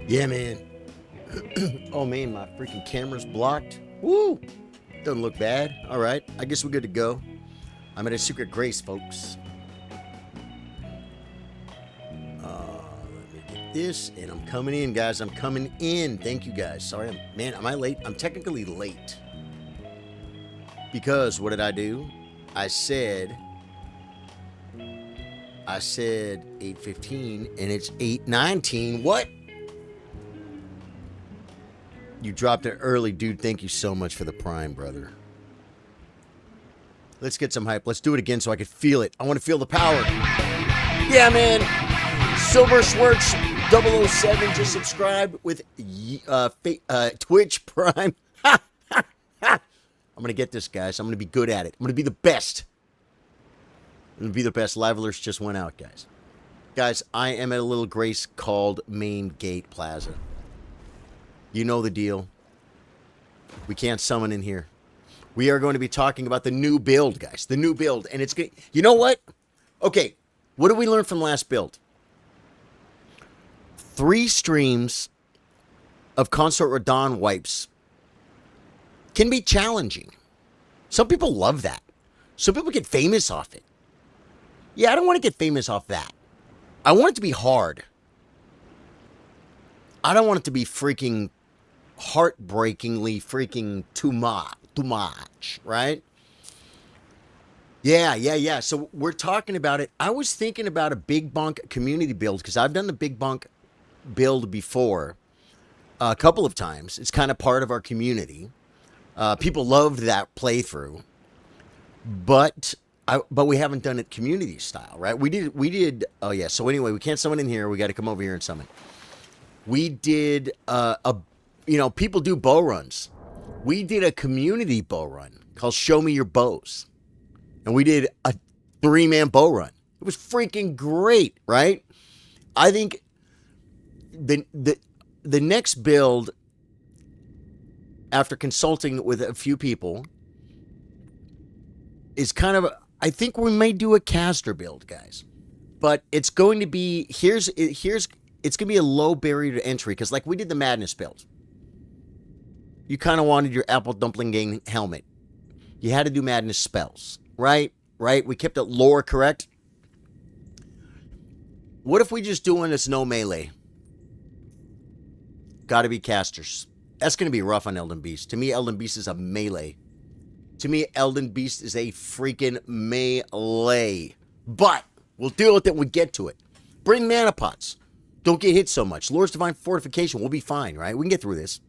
Yeah, man. Oh, man, my freaking camera's blocked. Woo! Doesn't look bad. All right, I guess we're good to go. I'm at a secret grace, folks. Let me get this, and I'm coming in, guys. I'm coming in. Thank you, guys. Sorry, man, am I late? I'm technically late. Because what did I do? I said 8:15, and it's 8:19. What? You dropped it early, dude. Thank you so much for the prime, brother. Let's get some hype. Let's do it again so I can feel it. I want to feel the power. Yeah, man. Silver Schwartz 007 just subscribed with Twitch Prime. I'm going to get this, guys. I'm going to be good at it. I'm going to be the best. I'm going to be the best. Live alerts just went out, guys. Guys, I am at a little grace called Main Gate Plaza. You know the deal. We can't summon in here. We are going to be talking about the new build, guys. The new build. And it's good. You know what? Okay. What did we learn from last build? 3 streams of Consort Radon wipes can be challenging. Some people love that. Some people get famous off it. Yeah, I don't want to get famous off that. I want it to be hard. I don't want it to be freaking heartbreakingly freaking too much, right? Yeah. So we're talking about it. I was thinking about a big bunk community build because I've done the big bunk build before a couple of times. It's kind of part of our community. People loved that playthrough, but we haven't done it community style, right? We did. Oh yeah. So anyway, we can't summon in here. We got to come over here and summon. We did people do bow runs. We did a community bow run called Show Me Your Bows. And we did a 3-man bow run. It was freaking great, right? I think the next build, after consulting with a few people, is kind of, I think we may do a caster build, guys. But it's going to be, it's going to be a low barrier to entry, because like we did the Madness build. You kind of wanted your Apple Dumpling Gang helmet. You had to do Madness spells, right? We kept it lore correct. What if we just doing this no melee? Gotta be casters. That's going to be rough on Elden Beast. To me, Elden Beast is a melee. To me, Elden Beast is a freaking melee. But we'll deal with it when we get to it. Bring mana pots. Don't get hit so much. Lore's Divine Fortification. We'll be fine, right? We can get through this.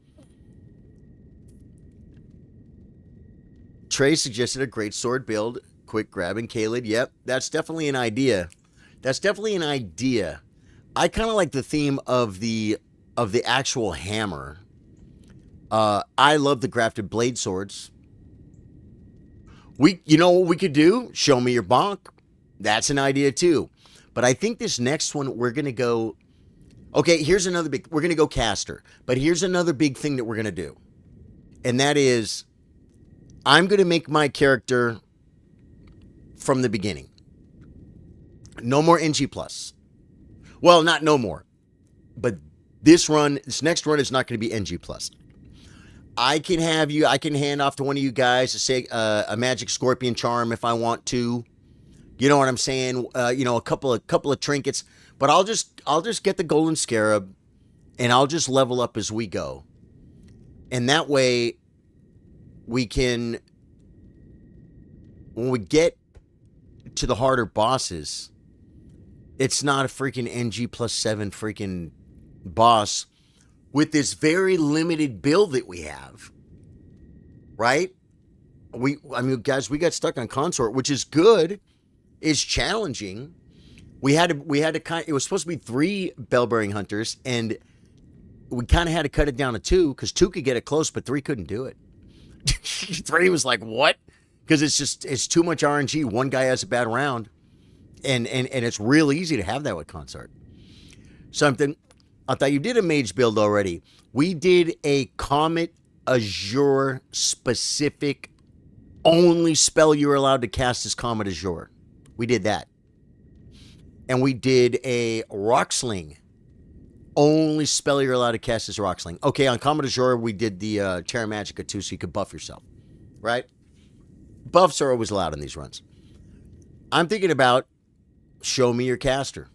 Trey suggested a great sword build. Quick grabbing Kaled. Yep, that's definitely an idea. I kind of like the theme of the actual hammer. I love the grafted blade swords. You know what we could do? Show me your bonk. That's an idea too. But I think this next one we're gonna go. Okay, here's another big. We're gonna go caster. But here's another big thing that we're gonna do, and that is, I'm gonna make my character from the beginning. No more NG plus. Well, not no more. But this next run is not going to be NG plus. I can hand off to one of you guys to say a magic scorpion charm if I want to. You know what I'm saying? A couple of trinkets. But I'll just get the golden scarab, and I'll just level up as we go. And that way, we can, when we get to the harder bosses, it's not a freaking NG plus 7 freaking boss with this very limited build that we have, right? Guys, we got stuck on Consort, which is good. It's challenging. We had to it was supposed to be 3 bell-bearing hunters, and we kind of had to cut it down to 2, because 2 could get it close, but 3 couldn't do it. 3 was like, what? Because it's too much RNG. One guy has a bad round, and it's real easy to have that with Consort. Something, I thought you did a mage build already. We did a Comet Azure specific, only spell you're allowed to cast is Comet Azure. We did that. And we did a Rock Sling only spell you're allowed to cast is Rock Sling. Okay, on Commodore Azure, we did the Terra Magica too, so you could buff yourself. Right? Buffs are always allowed in these runs. I'm thinking about show me your caster.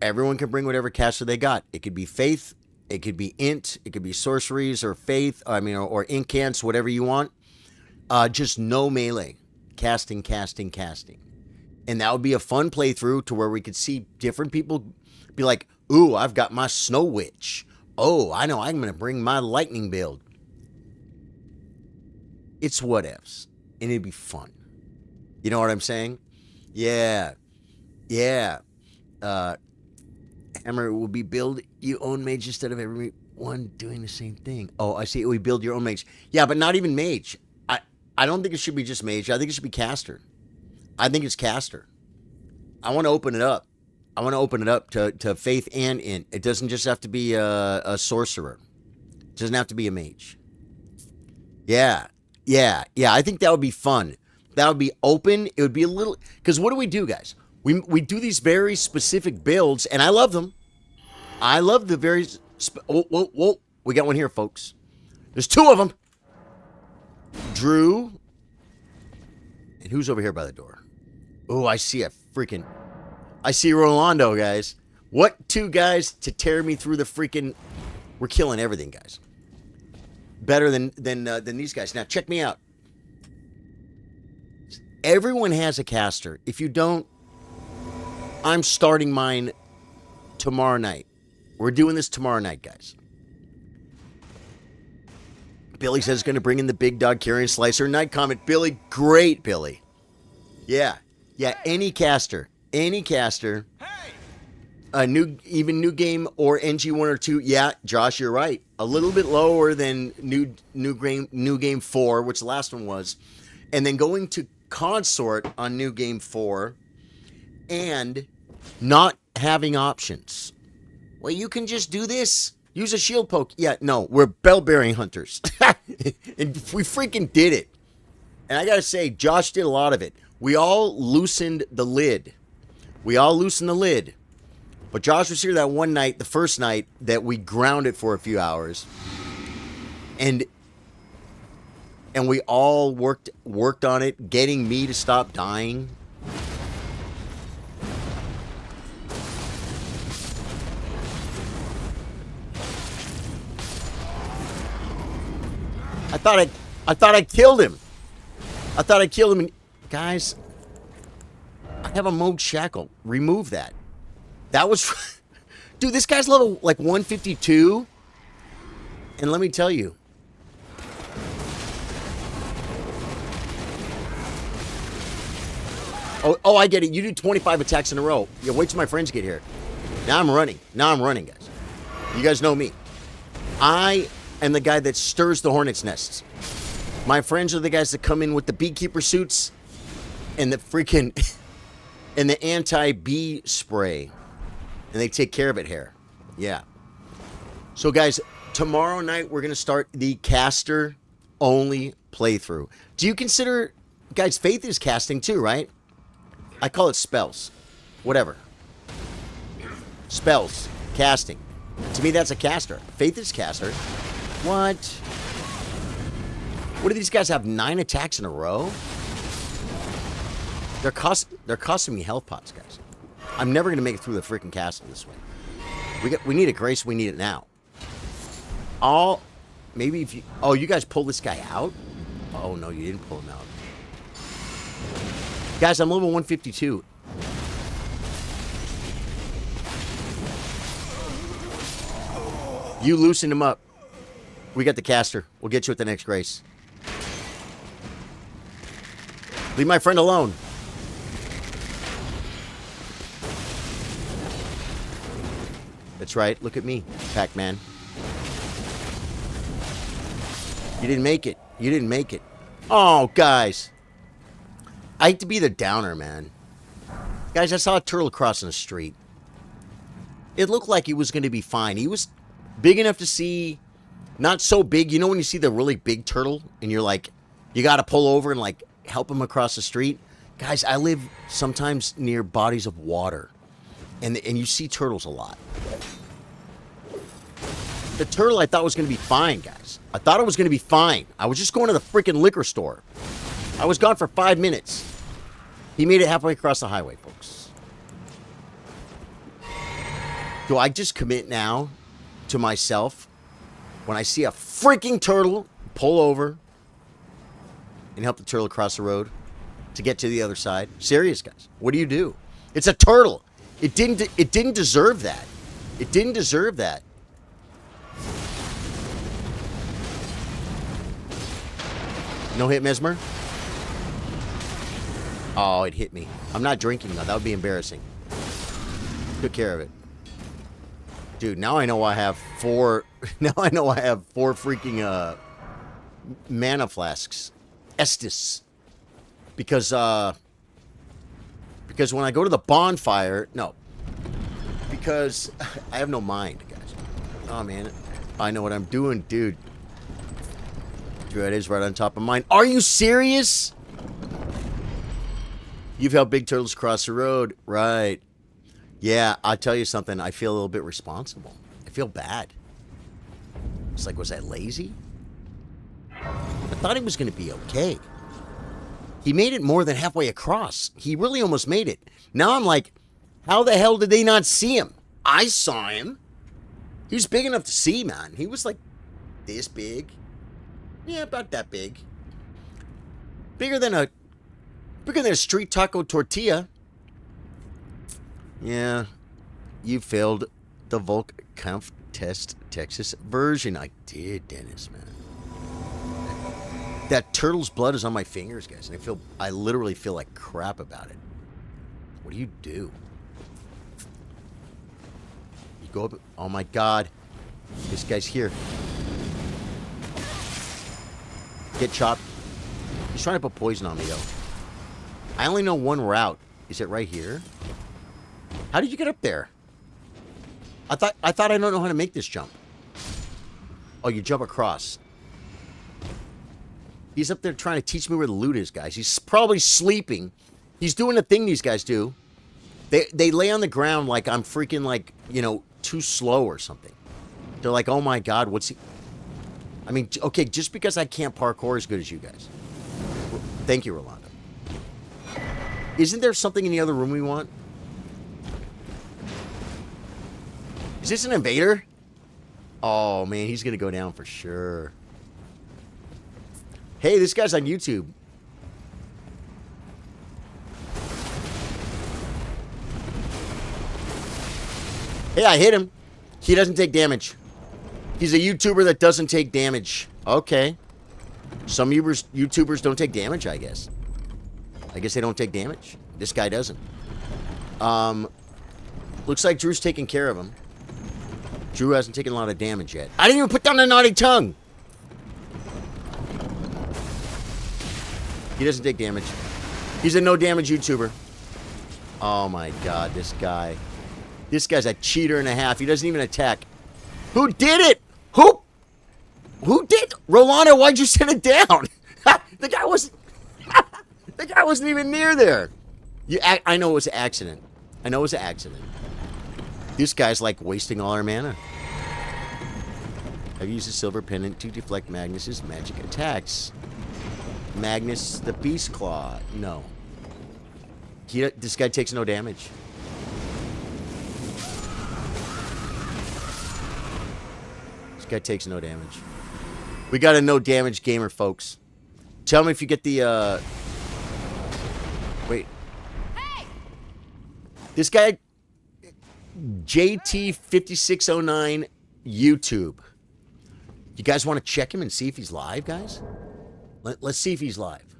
Everyone can bring whatever caster they got. It could be Faith, it could be Int, it could be Sorceries or Faith, or Incants, whatever you want. Just no melee. Casting. And that would be a fun playthrough to where we could see different people be like, ooh, I've got my Snow Witch. Oh, I know I'm going to bring my Lightning build. It's whatevs. And it'd be fun. You know what I'm saying? Yeah. Hammer will be build you own mage instead of everyone doing the same thing. Oh, I see. We build your own mage. Yeah, but not even mage. I don't think it should be just mage. I think it should be caster. I think it's caster. I want to open it up. I want to open it up to Faith and Int. It doesn't just have to be a sorcerer. It doesn't have to be a mage. Yeah. I think that would be fun. That would be open. It would be a little... Because what do we do, guys? We do these very specific builds, and I love them. I love the very... Whoa. We got one here, folks. There's two of them. Drew. And who's over here by the door? Oh, I see I see Rolando, guys. What two guys to tear me through the freaking... We're killing everything, guys. Better than these guys. Now, check me out. Everyone has a caster. If you don't, I'm starting mine tomorrow night. We're doing this tomorrow night, guys. Billy says he's going to bring in the big dog carrying slicer. Night comment. Billy, great, Billy. Yeah, any caster. New game or NG1 or 2. Yeah, Josh, you're right. A little bit lower than new game 4, which the last one was. And then going to Consort on new game 4 and not having options. Well, you can just do this. Use a shield poke. Yeah, no, we're bell-bearing hunters. And we freaking did it. And I got to say, Josh did a lot of it. We all loosened the lid. But Josh was here that one night, the first night, that we grounded for a few hours. And we all worked on it, getting me to stop dying. I thought I killed him. And guys, I have a mode shackle. Remove that. That was... Dude, this guy's level, like, 152. And let me tell you. Oh, I get it. You do 25 attacks in a row. Yeah, wait till my friends get here. Now I'm running, guys. You guys know me. I am the guy that stirs the hornet's nests. My friends are the guys that come in with the beekeeper suits and the freaking... and the anti-bee spray. And they take care of it here. Yeah. So, guys, tomorrow night we're going to start the caster-only playthrough. Do you consider... Guys, Faith is casting too, right? I call it spells. Whatever. Spells. Casting. To me, that's a caster. Faith is caster. What? What do these guys have? 9 attacks in a row? They're costing me health pots, guys. I'm never going to make it through the freaking castle this way. We need a grace. We need it now. Maybe if you... Oh, you guys pull this guy out? Oh, no, you didn't pull him out. Guys, I'm level 152. You loosened him up. We got the caster. We'll get you at the next grace. Leave my friend alone. That's right. Look at me, Pac-Man. You didn't make it. Oh, guys. I hate to be the downer, man. Guys, I saw a turtle crossing the street. It looked like he was going to be fine. He was big enough to see. Not so big. You know when you see the really big turtle and you're like, you got to pull over and like help him across the street? Guys, I live sometimes near bodies of water. And you see turtles a lot. The turtle I thought was going to be fine, guys. I thought it was going to be fine. I was just going to the freaking liquor store. I was gone for 5 minutes. He made it halfway across the highway, folks. Do I just commit now to myself when I see a freaking turtle, pull over and help the turtle across the road to get to the other side? Serious, guys. What do? It's a turtle. It didn't deserve that. It didn't deserve that. No hit, Mesmer? Oh, it hit me. I'm not drinking, though. That would be embarrassing. Took care of it. Dude, now I know I have 4... Now I know I have 4 freaking, mana flasks. Estus. Because when I go to the bonfire... No. Because I have no mind, guys. Oh, man. I know what I'm doing, dude. Dread is right on top of mine. Are you serious? You've helped big turtles cross the road. Right. Yeah, I'll tell you something. I feel a little bit responsible. I feel bad. It's like, was I lazy? I thought he was going to be okay. He made it more than halfway across. He really almost made it. Now I'm like, how the hell did they not see him? I saw him. He was big enough to see, man. He was like this big. Yeah, about that big. Bigger than a street taco tortilla. Yeah. You failed the Volk Kampf Test Texas version. I did, Dennis, man. That turtle's blood is on my fingers, guys, and I literally feel like crap about it. What do? You go up. Oh my god. This guy's here. Get chopped. He's trying to put poison on me, though. I only know one route. Is it right here? How did you get up there? I thought I don't know how to make this jump. Oh, you jump across. He's up there trying to teach me where the loot is, guys. He's probably sleeping. He's doing the thing these guys do. They lay on the ground like I'm freaking, like, you know, too slow or something. They're like, oh my god, what's he... I mean, okay, just because I can't parkour as good as you guys. Thank you, Rolando. Isn't there something in the other room we want? Is this an invader? Oh, man, he's going to go down for sure. Hey, this guy's on YouTube. Hey, I hit him. He doesn't take damage. He's a YouTuber that doesn't take damage. Okay. Some YouTubers don't take damage, I guess. I guess they don't take damage. This guy doesn't. Looks like Drew's taking care of him. Drew hasn't taken a lot of damage yet. I didn't even put down the naughty tongue. He doesn't take damage. He's a no damage YouTuber. Oh my god, this guy. This guy's a cheater and a half. He doesn't even attack. Who did it? Who did? Rolando, why'd you set it down? The guy wasn't... The guy wasn't even near there. I know it was an accident. I know it was an accident. This guy's like wasting all our mana. I've used a silver pendant to deflect Magnus's magic attacks. Magnus the Beast Claw. No. This guy takes no damage. This guy takes no damage. We got a no damage gamer, folks. Tell me if you get the, Wait. Hey! This guy... JT5609 YouTube. You guys want to check him and see if he's live, guys? Let's see if he's live.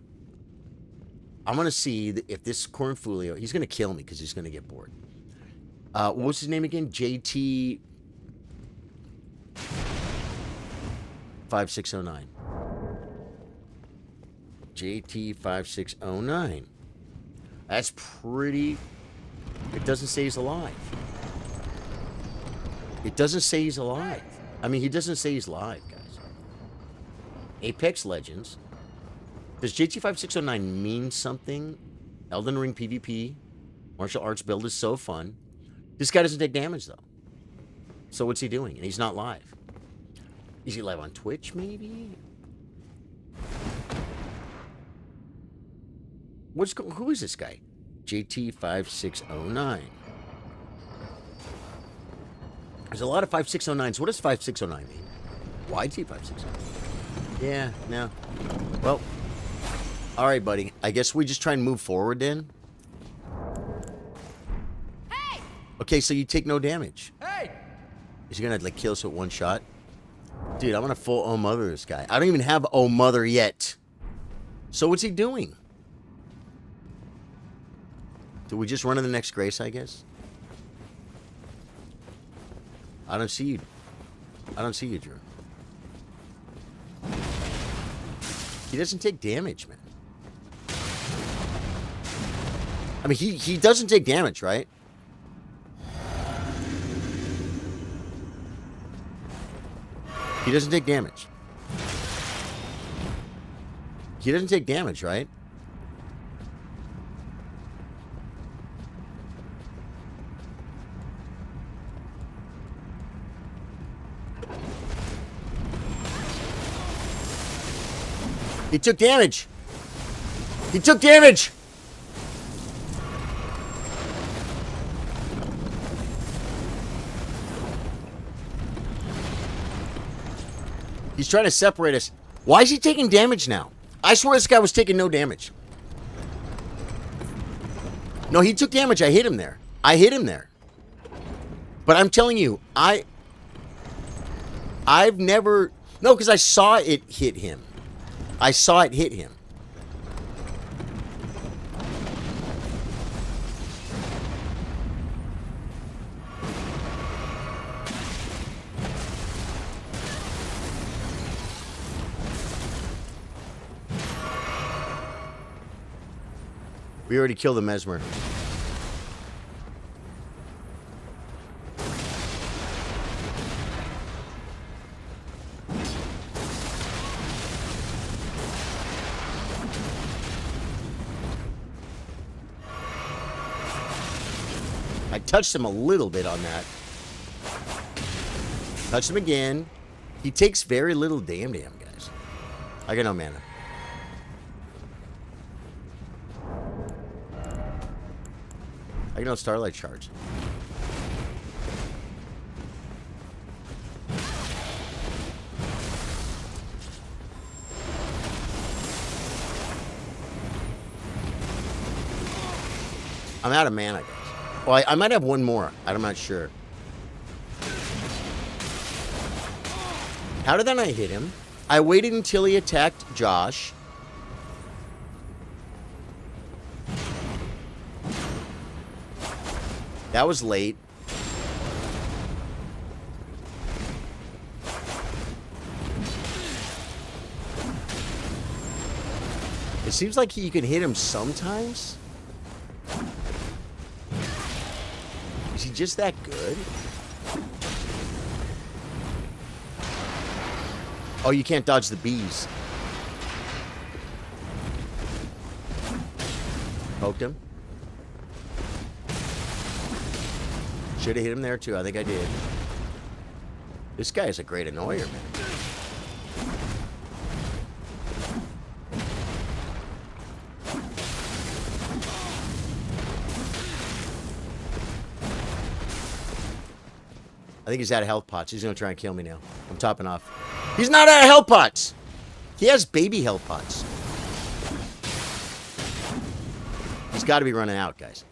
I'm going to see if this Cornfolio... He's going to kill me because he's going to get bored. What was his name again? JT5609. JT5609. That's pretty... It doesn't say he's alive. It doesn't say he's alive. I mean, he doesn't say he's live, guys. Apex Legends. Does JT5609 mean something? Elden Ring PvP. Martial arts build is so fun. This guy doesn't take damage, though. So what's he doing? And he's not live. Is he live on Twitch, maybe? Who is this guy? JT5609. There's a lot of 5609s. What does 5609 mean? YT5609. Yeah, no. Well, all right, buddy. I guess we just try and move forward then. Hey! Okay, so you take no damage. Hey! Is he gonna like kill us with one shot? Dude, I'm gonna full oh mother this guy. I don't even have oh mother yet. So what's he doing? Do we just run to the next grace, I guess? I don't see you. I don't see you, Drew. He doesn't take damage, man. I mean, he doesn't take damage, right? He doesn't take damage. He doesn't take damage, right? He took damage. He took damage. He's trying to separate us. Why is he taking damage now? I swear this guy was taking no damage. No, he took damage. I hit him there. I hit him there. But I'm telling you, I've never... No, because I saw it hit him. I saw it hit him. We already killed the Mesmer. I touched him a little bit on that. Touched him again. He takes very little damn, guys. I got no mana. I got no Starlight Shards. I'm out of mana, guys. Well, I might have one more. I'm not sure. How did that not hit him? I waited until he attacked Josh. That was late. It seems like you can hit him sometimes. Is he just that good? Oh, you can't dodge the bees. Poked him. Should have hit him there too. I think I did. This guy is a great annoyer, man. I think he's out of health pots. He's going to try and kill me now. I'm topping off. He's not out of health pots. He has baby health pots. He's got to be running out, guys.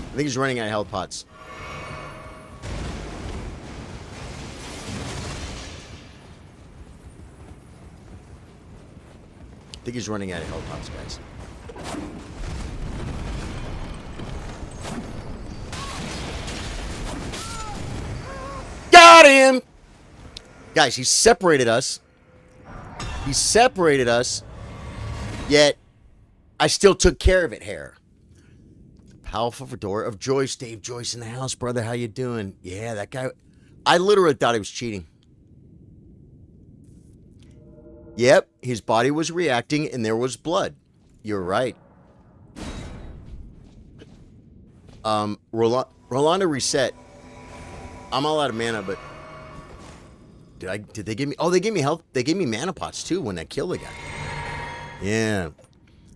I think he's running out of health pots. I think he's running out of health pots, guys. Got him! Guys, he separated us. He separated us, yet I still took care of it, hair. Powerful Fedora of Joyce. Dave Joyce in the house, brother. How you doing? Yeah, that guy. I literally thought he was cheating. Yep, his body was reacting and there was blood. You're right. Rolando reset. I'm all out of mana, but did they give me? Oh, they gave me health. They gave me mana pots too when I killed the guy. Yeah,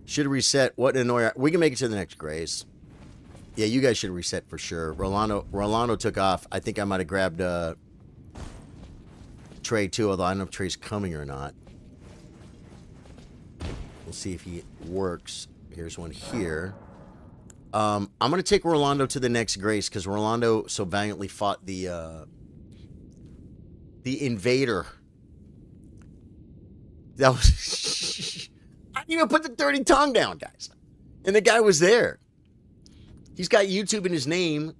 should have reset. What an annoyer. We can make it to the next Grace. Yeah, you guys should reset for sure. Rolando took off. I think I might have grabbed Trey too, although I don't know if Trey's coming or not. We'll see if he works. Here's one here. I'm going to take Rolando to the next Grace because Rolando so valiantly fought the invader. That was... I didn't even put the dirty tongue down, guys. And the guy was there. He's got YouTube in his name.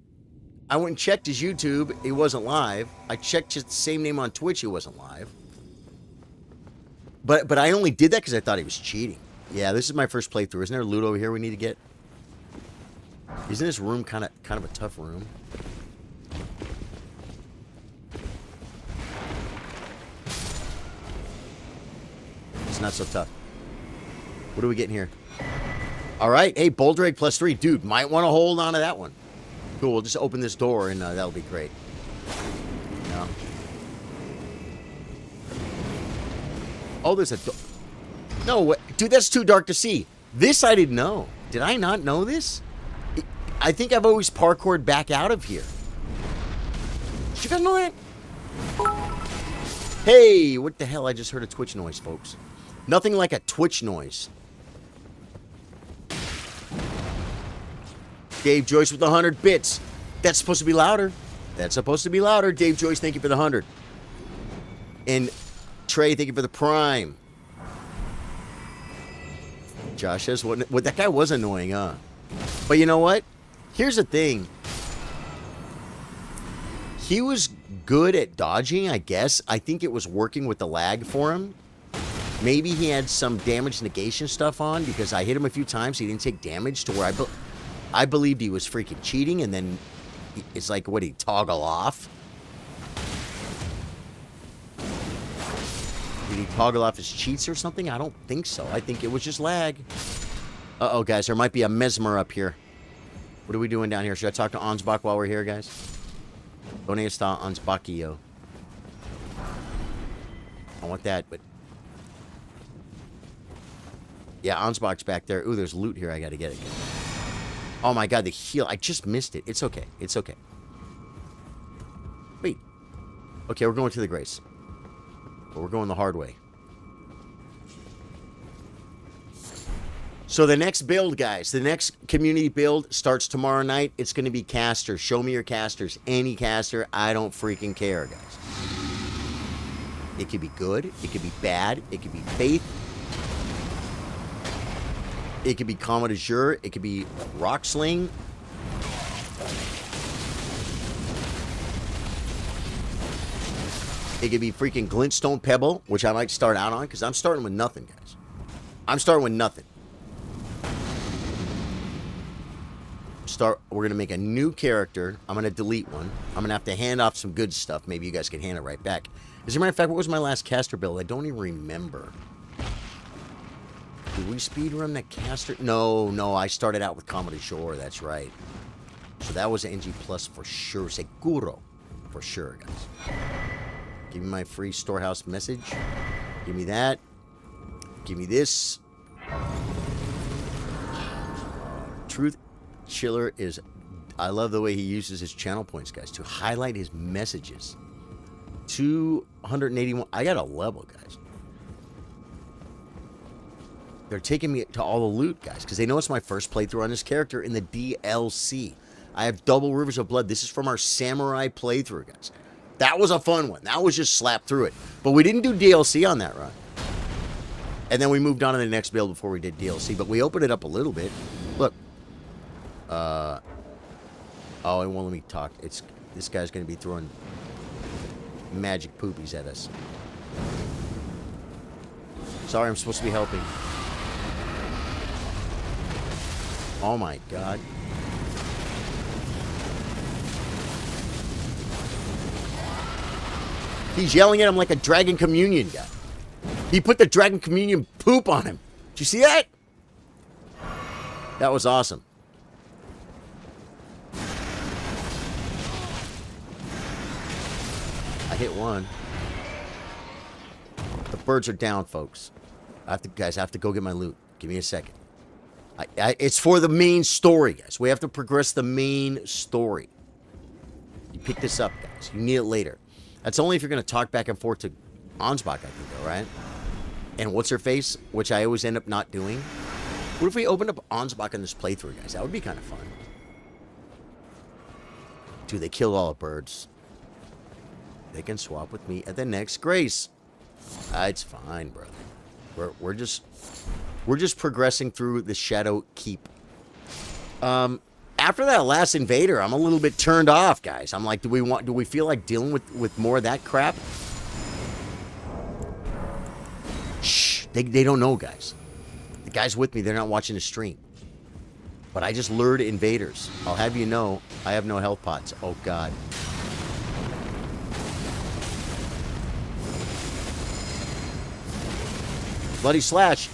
I went and checked his YouTube. It wasn't live. I checked his same name on Twitch. It wasn't live. But I only did that because I thought he was cheating. Yeah, this is my first playthrough. Isn't there loot over here we need to get? Isn't this room kind of a tough room? It's not so tough. What are we getting here? All right. Hey, Boldrake +3. Dude, might want to hold on to that one. Cool. We'll just open this door and that'll be great. No. Oh, there's a door. No, dude, that's too dark to see. This I didn't know. Did I not know this? I think I've always parkoured back out of here. Did you guys know that? Hey, what the hell? I just heard a Twitch noise, folks. Nothing like a Twitch noise. Dave Joyce with 100 bits. That's supposed to be louder. That's supposed to be louder. Dave Joyce, thank you for the 100. And Trey, thank you for the prime. Josh says, what that guy was annoying, huh? But you know what? Here's the thing. He was good at dodging, I guess. I think it was working with the lag for him. Maybe he had some damage negation stuff on because I hit him a few times. He didn't take damage to where I believed he was freaking cheating, and then it's like, what, he'd toggle off? Did he toggle off his cheats or something? I don't think so. I think it was just lag. Uh-oh, guys, there might be a mesmer up here. What are we doing down here? Should I talk to Ansbach while we're here, guys? Donde está Ansbachio? I want that, but... Yeah, Ansbach's back there. Ooh, there's loot here. I gotta get it. Oh my god, the heal. I just missed it. It's okay. It's okay. Wait. Okay, we're going to the Grace. But we're going the hard way. So the next build, guys, the next community build starts tomorrow night. It's going to be casters. Show me your casters. Any caster. I don't freaking care, guys. It could be good. It could be bad. It could be faith. It could be Comet Azure. It could be Rock Sling. It could be freaking Glintstone Pebble, which I might start out on, because I'm starting with nothing, guys. I'm starting with nothing. We're going to make a new character. I'm going to delete one. I'm going to have to hand off some good stuff. Maybe you guys can hand it right back. As a matter of fact, what was my last caster build? I don't even remember. Did we speedrun that caster? No, I started out with Comet Azure. That's right. So that was NG Plus for sure. Seguro. For sure, guys. Give me my free storehouse message. Give me that. Give me this. Truth Chiller is... I love the way he uses his channel points, guys, to highlight his messages. 281. I got a level, guys. They're taking me to all the loot, guys, because they know it's my first playthrough on this character in the DLC. I have double Rivers of Blood. This is from our Samurai playthrough, guys. That was a fun one. That was just slapped through it. But we didn't do DLC on that run. And then we moved on to the next build before we did DLC. But we opened it up a little bit. Look. Oh, it won't let me talk. This guy's going to be throwing magic poopies at us. Sorry, I'm supposed to be helping. Oh my god. He's yelling at him like a Dragon Communion guy. He put the Dragon Communion poop on him. Did you see that? That was awesome. I hit one. The birds are down, folks. Guys, I have to go get my loot. Give me a second. It's for the main story, guys. We have to progress the main story. You pick this up, guys. You need it later. That's only if you're going to talk back and forth to Ansbach, I think, though, right? And what's her face, which I always end up not doing. What if we opened up Ansbach in this playthrough, guys? That would be kind of fun. Dude, they killed all the birds. They can swap with me at the next grace. It's fine, brother. We're just progressing through the Shadow Keep. After that last invader, I'm a little bit turned off, guys. I'm like, do we feel like dealing with more of that crap? Shh, they don't know, guys. The guys with me, they're not watching the stream. But I just lured invaders. I'll have you know, I have no health pots. Oh god. Bloody slash.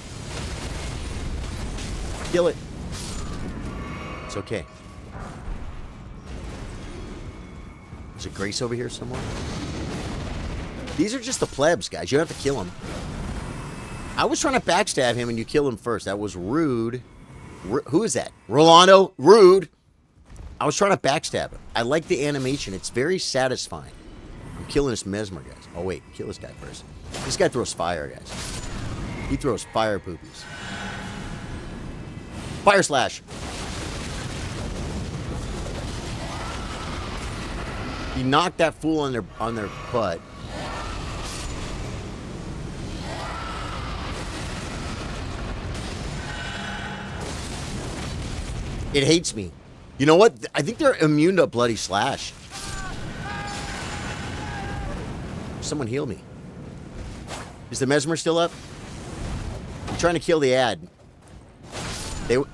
Kill it. It's okay. There's a Grace over here somewhere. These are just the plebs, guys. You don't have to kill them. I was trying to backstab him and you kill him first. That was rude. Who is that? Rolando? Rude. I was trying to backstab him. I like the animation. It's very satisfying. I'm killing this Mesmer, guys. Oh, wait. Kill this guy first. This guy throws fire, guys. He throws fire poopies. Fire slash. He knocked that fool on their butt. It hates me. You know what? I think they're immune to bloody slash. Someone heal me. Is the Mesmer still up? I'm trying to kill the ad.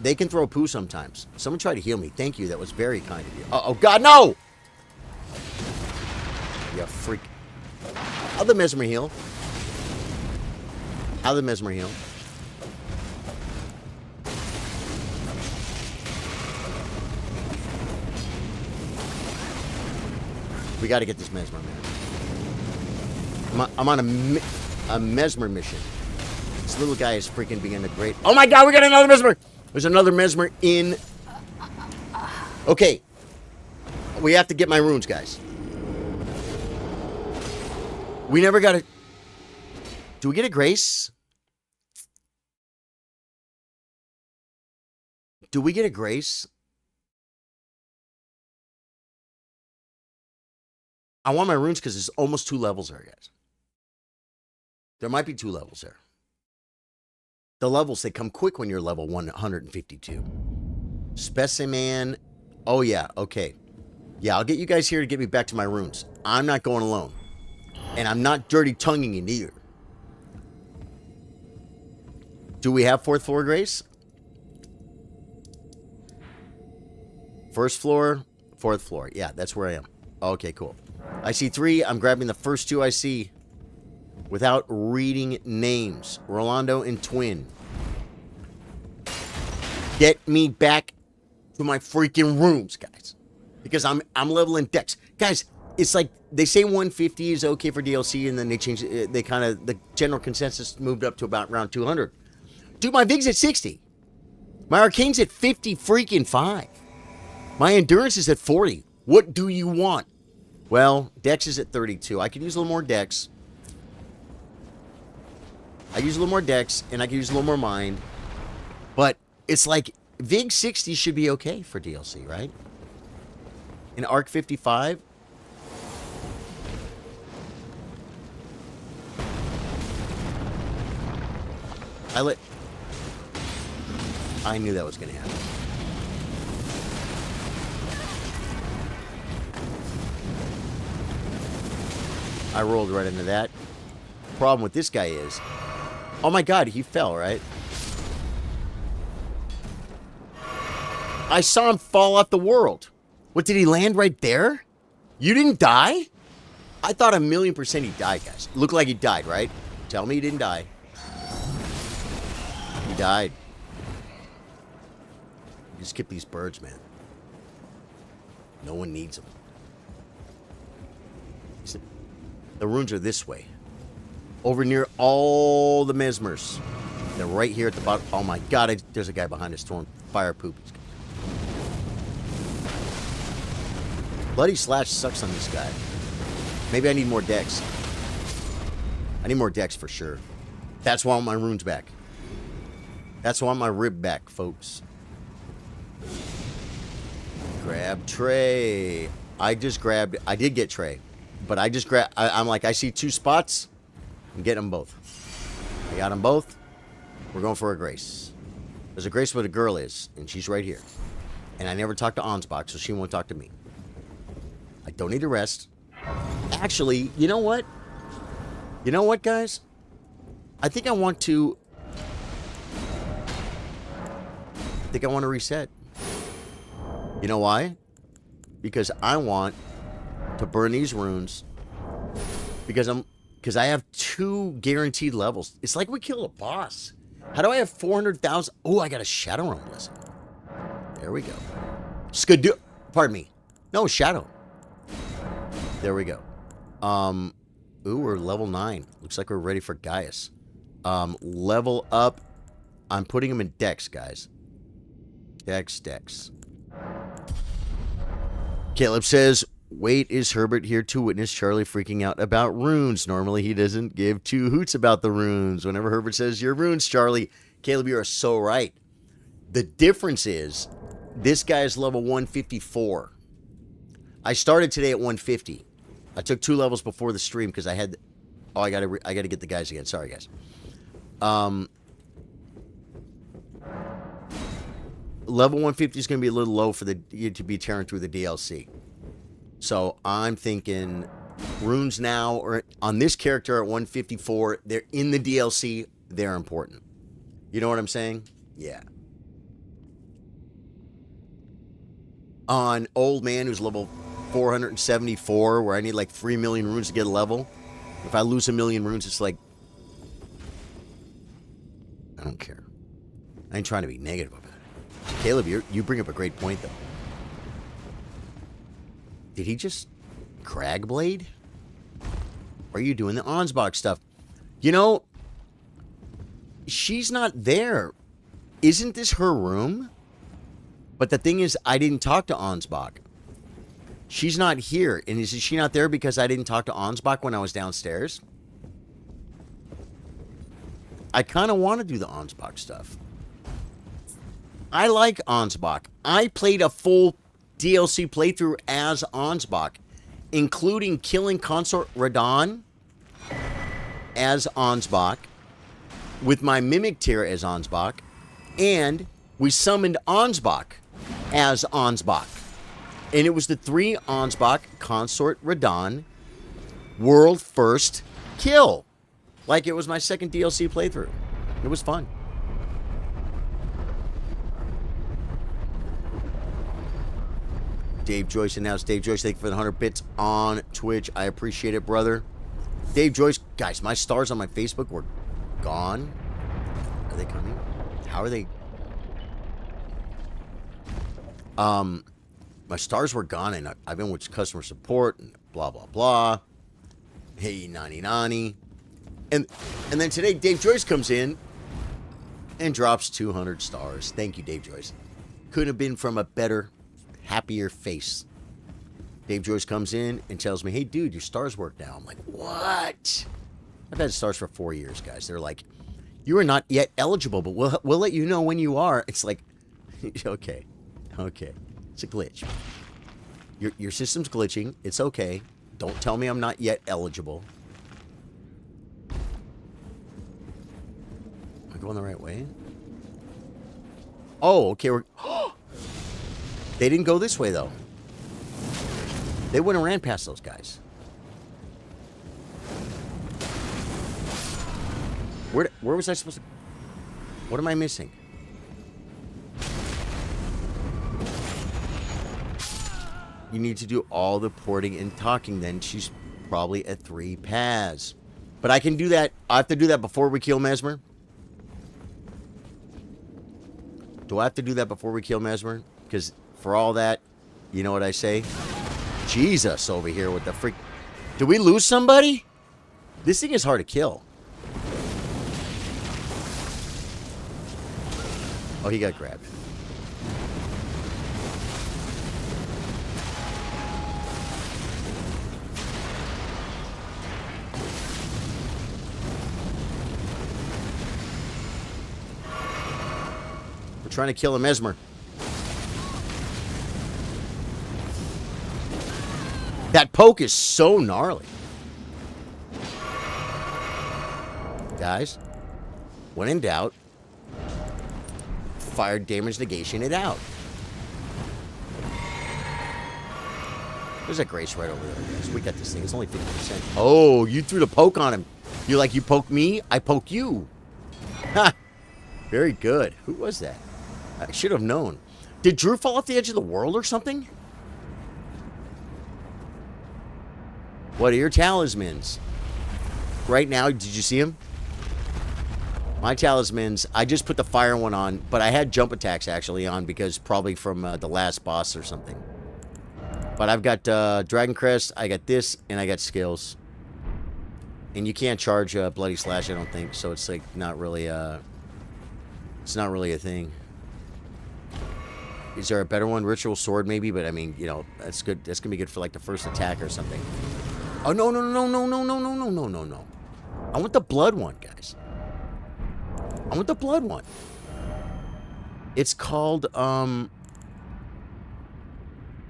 They can throw poo sometimes. Someone tried to heal me. Thank you. That was very kind of you. Oh God, no! You freak. How'd the Mesmer heal? How'd the Mesmer heal? We got to get this Mesmer, man. I'm on a Mesmer mission. This little guy is freaking being a great... Oh my God, we got another Mesmer! There's another Mesmer in... Okay. We have to get my runes, guys. We never got a... Do we get a Grace? Do we get a Grace? I want my runes because there's almost 2 levels there, guys. There might be 2 levels there. The levels, they come quick when you're level 152. Specimen. Oh, yeah. Okay. Yeah, I'll get you guys here to get me back to my runes. I'm not going alone. And I'm not dirty tonguing it either. Do we have 4th floor Grace? 1st floor, 4th floor. Yeah, that's where I am. Okay, cool. I see 3. I'm grabbing the first 2 I see without reading names. Rolando and Twin. Get me back to my freaking rooms, guys. Because I'm leveling decks. Guys, it's like they say 150 is okay for DLC and then they change it. They kind of, the general consensus moved up to about around 200. Dude, my Vig's at 60. My Arcane's at 50 freaking 5. My Endurance is at 40. What do you want? Well, Dex is at 32. I could use a little more Dex. I use a little more Dex, and I could use a little more Mind. But it's like, Vig 60 should be okay for DLC, right? And Arc 55? I knew that was going to happen. I rolled right into that. Problem with this guy is Oh my god, he fell, right? I saw him fall off the world. What, did he land right there? You didn't die? I thought 1,000,000% he died, guys. Looked like he died, right? Tell me he didn't die. He died. You skip these birds, man. No one needs them. The runes are this way. Over near all the mesmers. They're right here at the bottom. Oh my god, there's a guy behind us throwing fire poop. Bloody Slash sucks on this guy. Maybe I need more decks. I need more decks for sure. That's why I want my runes back. That's why I want my rib back, folks. Grab Trey. I did get Trey. But I just grabbed, I'm like, I see 2 spots. I'm getting them both. I got them both. We're going for a Grace. There's a Grace where the girl is, and she's right here. And I never talked to Ansbach, so she won't talk to me. I don't need to rest. Actually, you know what? You know what, guys? I think I want to reset. You know why? Because I want to burn these runes. Because I have 2 guaranteed levels. It's like we killed a boss. How do I have 400,000? Oh, I got a Shadowrun blessing. There we go. Skidoo. Pardon me. No, Shadow. There we go. Ooh, we're level 9. Looks like we're ready for Gaius. Level up. I'm putting them in decks, guys. Decks. Caleb says, wait, is Herbert here to witness Charlie freaking out about runes? Normally he doesn't give 2 hoots about the runes. Whenever Herbert says your runes, Charlie, Caleb, you are so right. The difference is this guy is level 154. I started today at 150. I took 2 levels before the stream because I had... Oh, I gotta get the guys again. Sorry, guys. Level 150 is going to be a little low for to be tearing through the DLC. So I'm thinking runes now, or on this character at 154, they're in the DLC, they're important. You know what I'm saying? Yeah. On Old Man, who's level 474, where I need like 3 million runes to get a level, if I lose 1 million runes, it's like, I don't care. I ain't trying to be negative about it. Caleb, you bring up a great point, though. Did he just Cragblade? Or are you doing the Ansbach stuff? You know, she's not there. Isn't this her room? But the thing is, I didn't talk to Ansbach. She's not here. And is she not there because I didn't talk to Ansbach when I was downstairs? I kind of want to do the Ansbach stuff. I like Ansbach. I played a full DLC playthrough as Ansbach, including killing Consort Radon as Ansbach, with my Mimic tier as Ansbach, and we summoned Ansbach as Ansbach. And it was the 3 Ansbach Consort Radon world first kill. Like it was my second DLC playthrough. It was fun. Dave Joyce announced. Dave Joyce, thank you for the 100 bits on Twitch. I appreciate it, brother. Dave Joyce, guys, my stars on my Facebook were gone. Are they coming? How are they? My stars were gone, and I've been with customer support and blah blah blah. Hey, nani nani, and then today Dave Joyce comes in and drops 200 stars. Thank you, Dave Joyce. Couldn't have been from a better, happier face. Dave Joyce comes in and tells me, hey, dude, your stars work now. I'm like, what? I've had stars for 4 years, guys. They're like, you are not yet eligible, but we'll let you know when you are. It's like, okay. It's a glitch. Your system's glitching. It's okay. Don't tell me I'm not yet eligible. Am I going the right way? Oh, okay. They didn't go this way, though. They went and ran past those guys. Where? Where was I supposed to... What am I missing? You need to do all the porting and talking then. She's probably at 3 paths. But I can do that. I have to do that before we kill Mesmer? Do I have to do that before we kill Mesmer? Because for all that, you know what I say? Jesus over here with the freak... Did we lose somebody? This thing is hard to kill. Oh, he got grabbed. We're trying to kill a Mesmer. That poke is so gnarly. Guys, when in doubt, fire damage negation it out. There's a Grace right over there, guys. We got this thing. It's only 50%. Oh, you threw the poke on him. You're like, you poke me, I poke you. Ha! Very good. Who was that? I should have known. Did Drew fall off the edge of the world or something? What are your talismans? Right now, did you see him? My talismans, I just put the fire one on, but I had jump attacks actually on because probably from the last boss or something. But I've got Dragon Crest, I got this, and I got skills. And you can't charge Bloody Slash, I don't think, so it's like not really it's not really a thing. Is there a better one? Ritual Sword maybe, but I mean, you know, that's good. That's gonna be good for like the first attack or something. Oh no no no no no no no no no no no! I want the blood one, guys. I want the blood one. It's called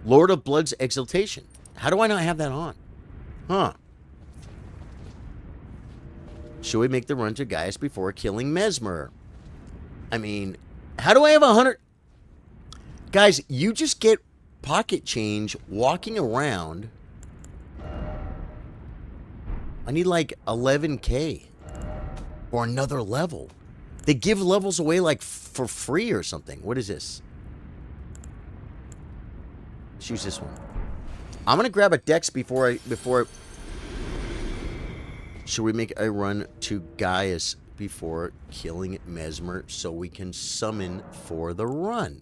Lord of Blood's Exaltation. How do I not have that on? Huh? Should we make the run to Gaius before killing Mesmer? I mean, how do I have 100? Guys, you just get pocket change walking around. I need like 11K or another level. They give levels away like for free or something. What is this? Let's use this one. I'm gonna grab a dex before. Should we make a run to Gaius before killing Mesmer so we can summon for the run?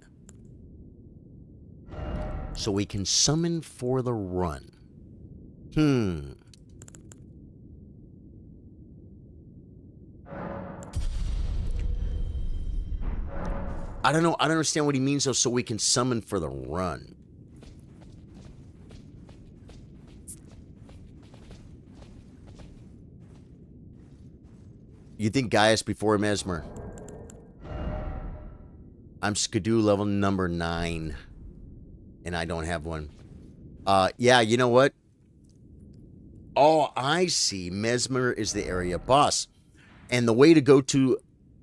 So we can summon for the run. I don't know. I don't understand what he means, though, so we can summon for the run. You think Gaius before Mesmer? I'm Skidoo level number 9. And I don't have one. Yeah, you know what? Oh, I see. Mesmer is the area boss. And the way to go to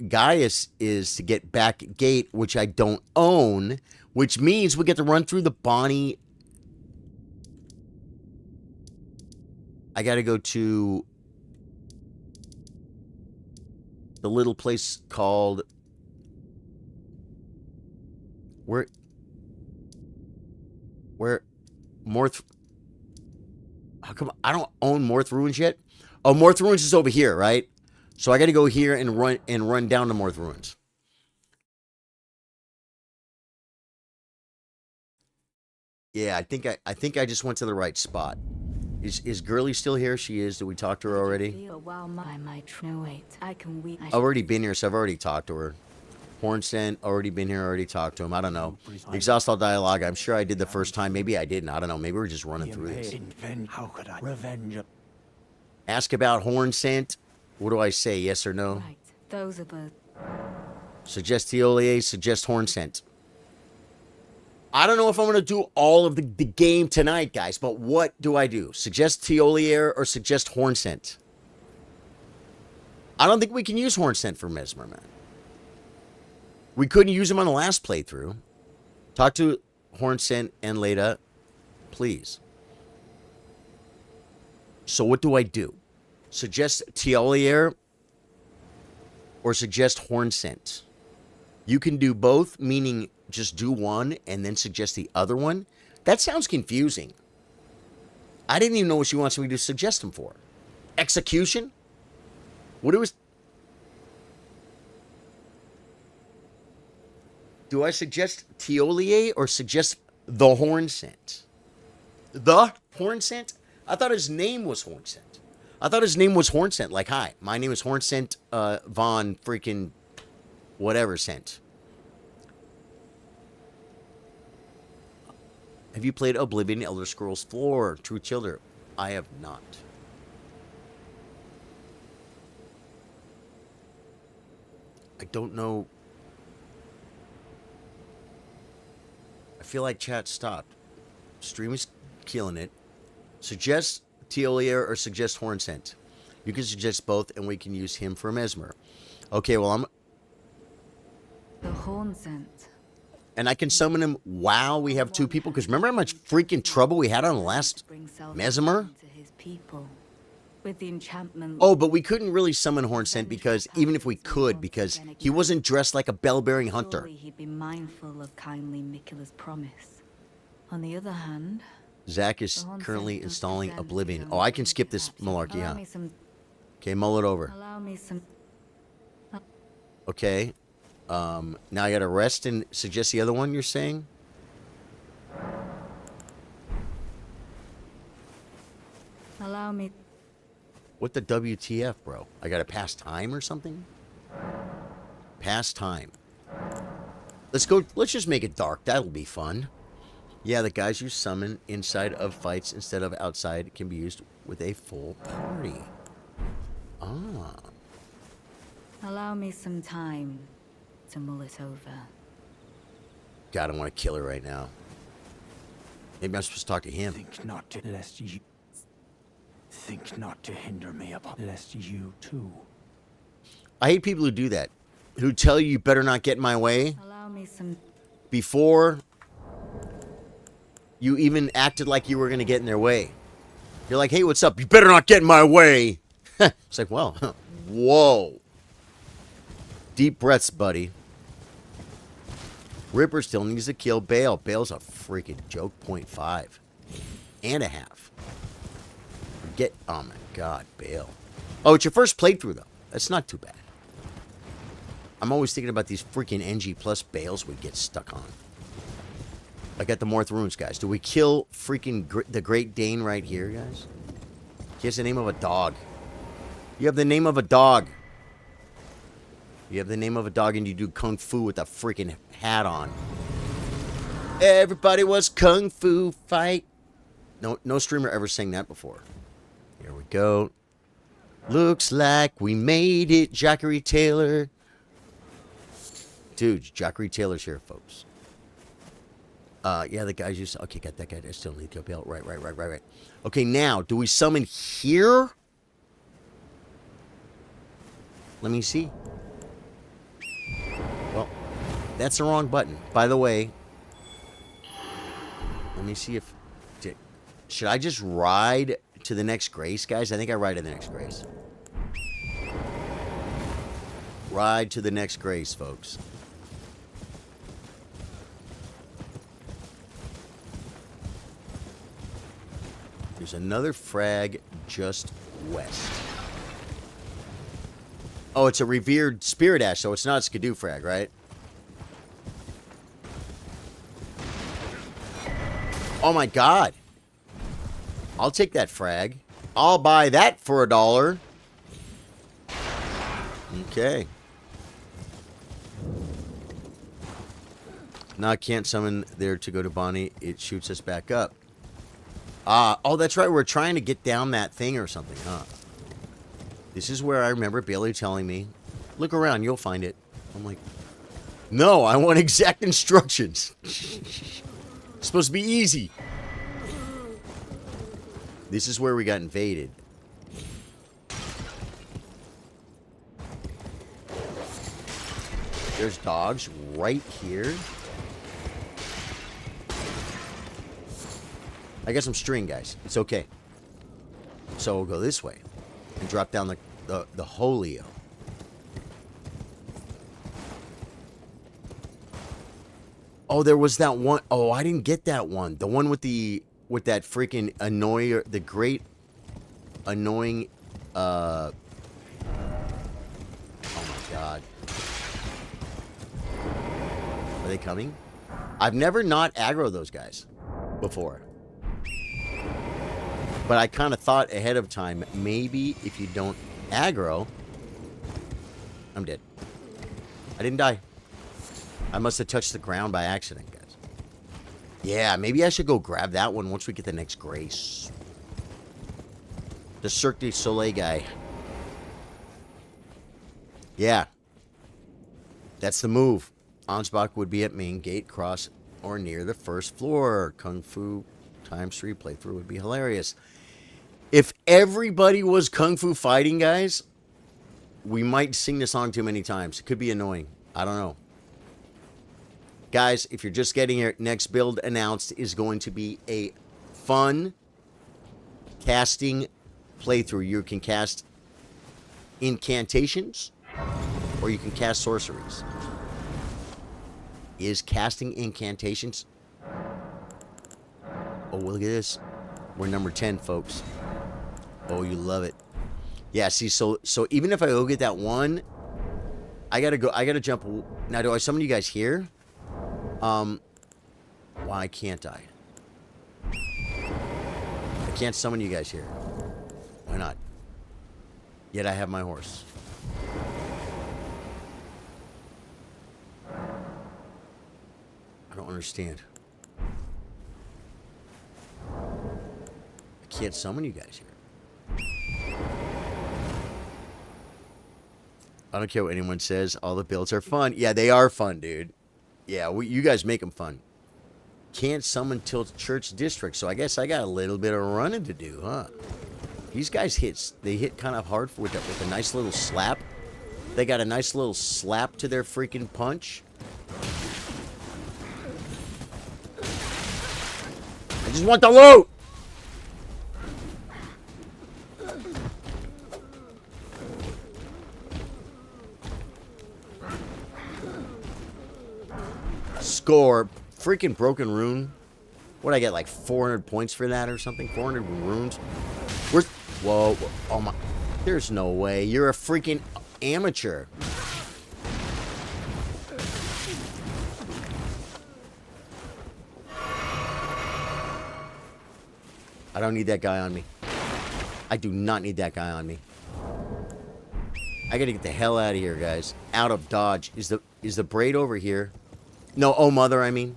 Gaius is to get back at gate, which I don't own, which means we get to run through the Bonnie. I got to go to the little place called where Morth. How come I don't own Morth Ruins yet? Oh, Morth Ruins is over here, right? So I got to go here and run down to Morth Ruins. Yeah, I think I just went to the right spot. Is Girly still here? She is. Did we talk to her already? I've already been here, so I've already talked to her. Hornsent, already been here, already talked to him. I don't know. Exhaust all dialogue. I'm sure I did the first time. Maybe I didn't. I don't know. Maybe we're just running through this. How could I revenge? Ask about Hornsent. What do I say? Yes or no? Right. Those are birds. Suggest Teolier, suggest Hornsent. I don't know if I'm going to do all of the game tonight, guys, but what do I do? Suggest Teolier or suggest Hornsent? I don't think we can use Hornsent for Mesmer, man. We couldn't use him on the last playthrough. Talk to Hornsent and Leda, please. So what do I do? Suggest Teolier or suggest horn scent. You can do both, meaning just do one and then suggest the other one. That sounds confusing. I didn't even know what she wants me to suggest them for. Execution? What it was? Do I suggest Tiolier or suggest the horn scent? The horn scent? I thought his name was horn scent. I thought his name was horn scent. Like, hi, my name is horn scent Von freaking whatever scent. Have you played Oblivion, Elder Scrolls 4, True Childer? I have not. I don't know. I feel like chat stopped. Stream is killing it. Suggest Tiolier or suggest horn scent. You can suggest both, and we can use him for Mesmer. Okay, well, I'm... The horn scent. And I can summon him while we have two people. Because remember how much freaking trouble we had on the last Mesmer? With the enchantment. Oh, but we couldn't really summon horn scent because even if we could, because he wasn't dressed like a bell-bearing hunter. Surely he'd be mindful of kindly Mikula's promise. On the other hand, Zach is currently installing Oblivion. Oh, I can skip this malarkey, huh? Okay, mull it over. Allow me some. Okay. Now I gotta rest and suggest the other one you're saying? Allow me. What the WTF, bro? I gotta pass time or something? Pass time. Let's go, let's just make it dark. That'll be fun. Yeah, the guys you summon inside of fights instead of outside can be used with a full party. Ah. Allow me some time to mull it over. God, I want to kill her right now. Maybe I'm supposed to talk to him. Think not to lest you. Think not to hinder me upon lest you too. I hate people who do that. Who tell you better not get in my way Allow me some. before you even acted like you were going to get in their way. You're like, hey, what's up? You better not get in my way. It's like, well, whoa. Deep breaths, buddy. Ripper still needs to kill Bale. Bale's a freaking joke, 0.5 and a half. Get, oh my God, Bale. Oh, it's your first playthrough, though. That's not too bad. I'm always thinking about these freaking NG plus Bales we get stuck on. I got the Morth Runes, guys. Do we kill freaking the Great Dane right here, guys? He has the name of a dog. You have the name of a dog. You have the name of a dog and you do kung fu with a freaking hat on. Everybody was kung fu fight. No streamer ever sang that before. Here we go. Looks like we made it, Jackery Taylor. Dude, Jackery Taylor's here, folks. Yeah, the guys you saw. Okay, got that guy. I still need to go belt. Right. Okay, now, do we summon here? Let me see. Well, that's the wrong button. By the way, let me see if... Should I just ride to the next grace, guys? I think I ride to the next grace. Ride to the next grace, folks. There's another frag just west. Oh, it's a revered spirit ash, so it's not a skidoo frag, right? Oh my God. I'll take that frag. I'll buy that for $1. Okay. Now I can't summon there to go to Bonnie. It shoots us back up. Oh, that's right. We're trying to get down that thing or something, huh? This is where I remember Bailey telling me, look around, you'll find it. I'm like, no, I want exact instructions. It's supposed to be easy. This is where we got invaded. There's dogs right here. I got some string, guys. It's okay. So we'll go this way and drop down the Holio. Oh, there was that one. Oh, I didn't get that one. The one with that freaking the great annoying. Oh my god. Are they coming? I've never not aggroed those guys before. But I kind of thought ahead of time, maybe if you don't aggro... I'm dead. I didn't die. I must have touched the ground by accident, guys. Yeah, maybe I should go grab that one once we get the next Grace. The Cirque du Soleil guy. Yeah. That's the move. Ansbach would be at main gate, cross, or near the first floor. Kung Fu ×3 playthrough would be hilarious. If everybody was Kung Fu fighting, guys, we might sing the song too many times. It could be annoying. I don't know. Guys, if you're just getting here, next build announced is going to be a fun casting playthrough. You can cast incantations or you can cast sorceries. Is casting incantations? Oh, look at this. We're number 10, folks. Oh, you love it. Yeah, see, so even if I go get that one, I gotta jump. Now, do I summon you guys here? Why can't I? I can't summon you guys here. Why not? Yet I have my horse. I don't understand. I can't summon you guys here. I don't care what anyone says. All the builds are fun. Yeah, they are fun, dude. Yeah, you guys make them fun. Can't summon till church district, so I guess I got a little bit of running to do, huh? These guys hit kind of hard with a nice little slap. They got a nice little slap to their freaking punch. I just want the loot! Score. Freaking broken rune. What I get, like 400 points for that or something? 400 runes? Where's... Whoa. Oh my... There's no way. You're a freaking amateur. I don't need that guy on me. I do not need that guy on me. I gotta get the hell out of here, guys. Out of Dodge. Is the braid over here? No, oh mother, I mean.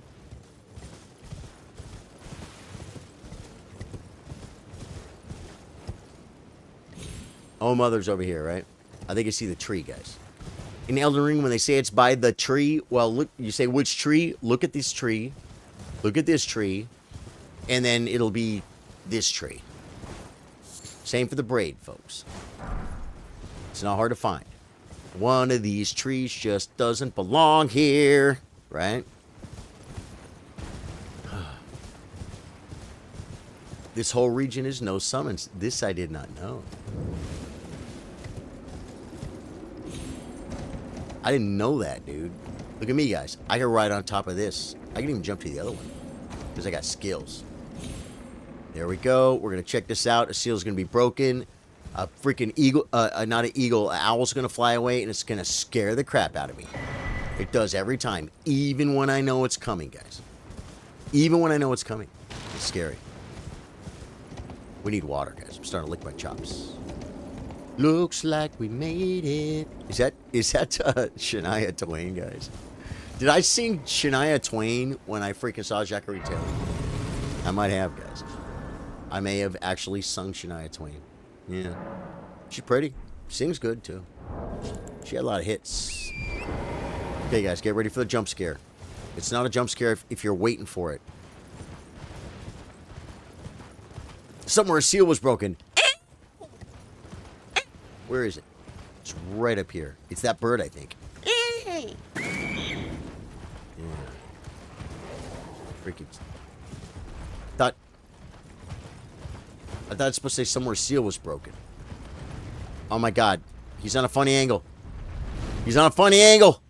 Oh mother's over here, right? I think I see the tree, guys. In Elden Ring, when they say it's by the tree, well, look, you say which tree? Look at this tree. Look at this tree. And then it'll be this tree. Same for the braid, folks. It's not hard to find. One of these trees just doesn't belong here. Right? This whole region is no summons. This I did not know. I didn't know that, dude. Look at me, guys. I can ride on top of this. I can even jump to the other one. Because I got skills. There we go. We're going to check this out. A seal's going to be broken. A freaking eagle, not an eagle, an owl's going to fly away, and it's going to scare the crap out of me. It does every time, even when I know it's coming, guys. Even when I know it's coming. It's scary. We need water, guys. I'm starting to lick my chops. Looks like we made it. Is that Shania Twain, guys? Did I sing Shania Twain when I freaking saw Zachary Taylor? I might have, guys. I may have actually sung Shania Twain. Yeah. She's pretty. Sings good, too. She had a lot of hits. Okay, guys, get ready for the jump scare. It's not a jump scare if you're waiting for it. Somewhere a seal was broken. Where is it? It's right up here. It's that bird, I think. Yeah. Freaking... I thought it's supposed to say somewhere a seal was broken. Oh my god. He's on a funny angle. He's on a funny angle.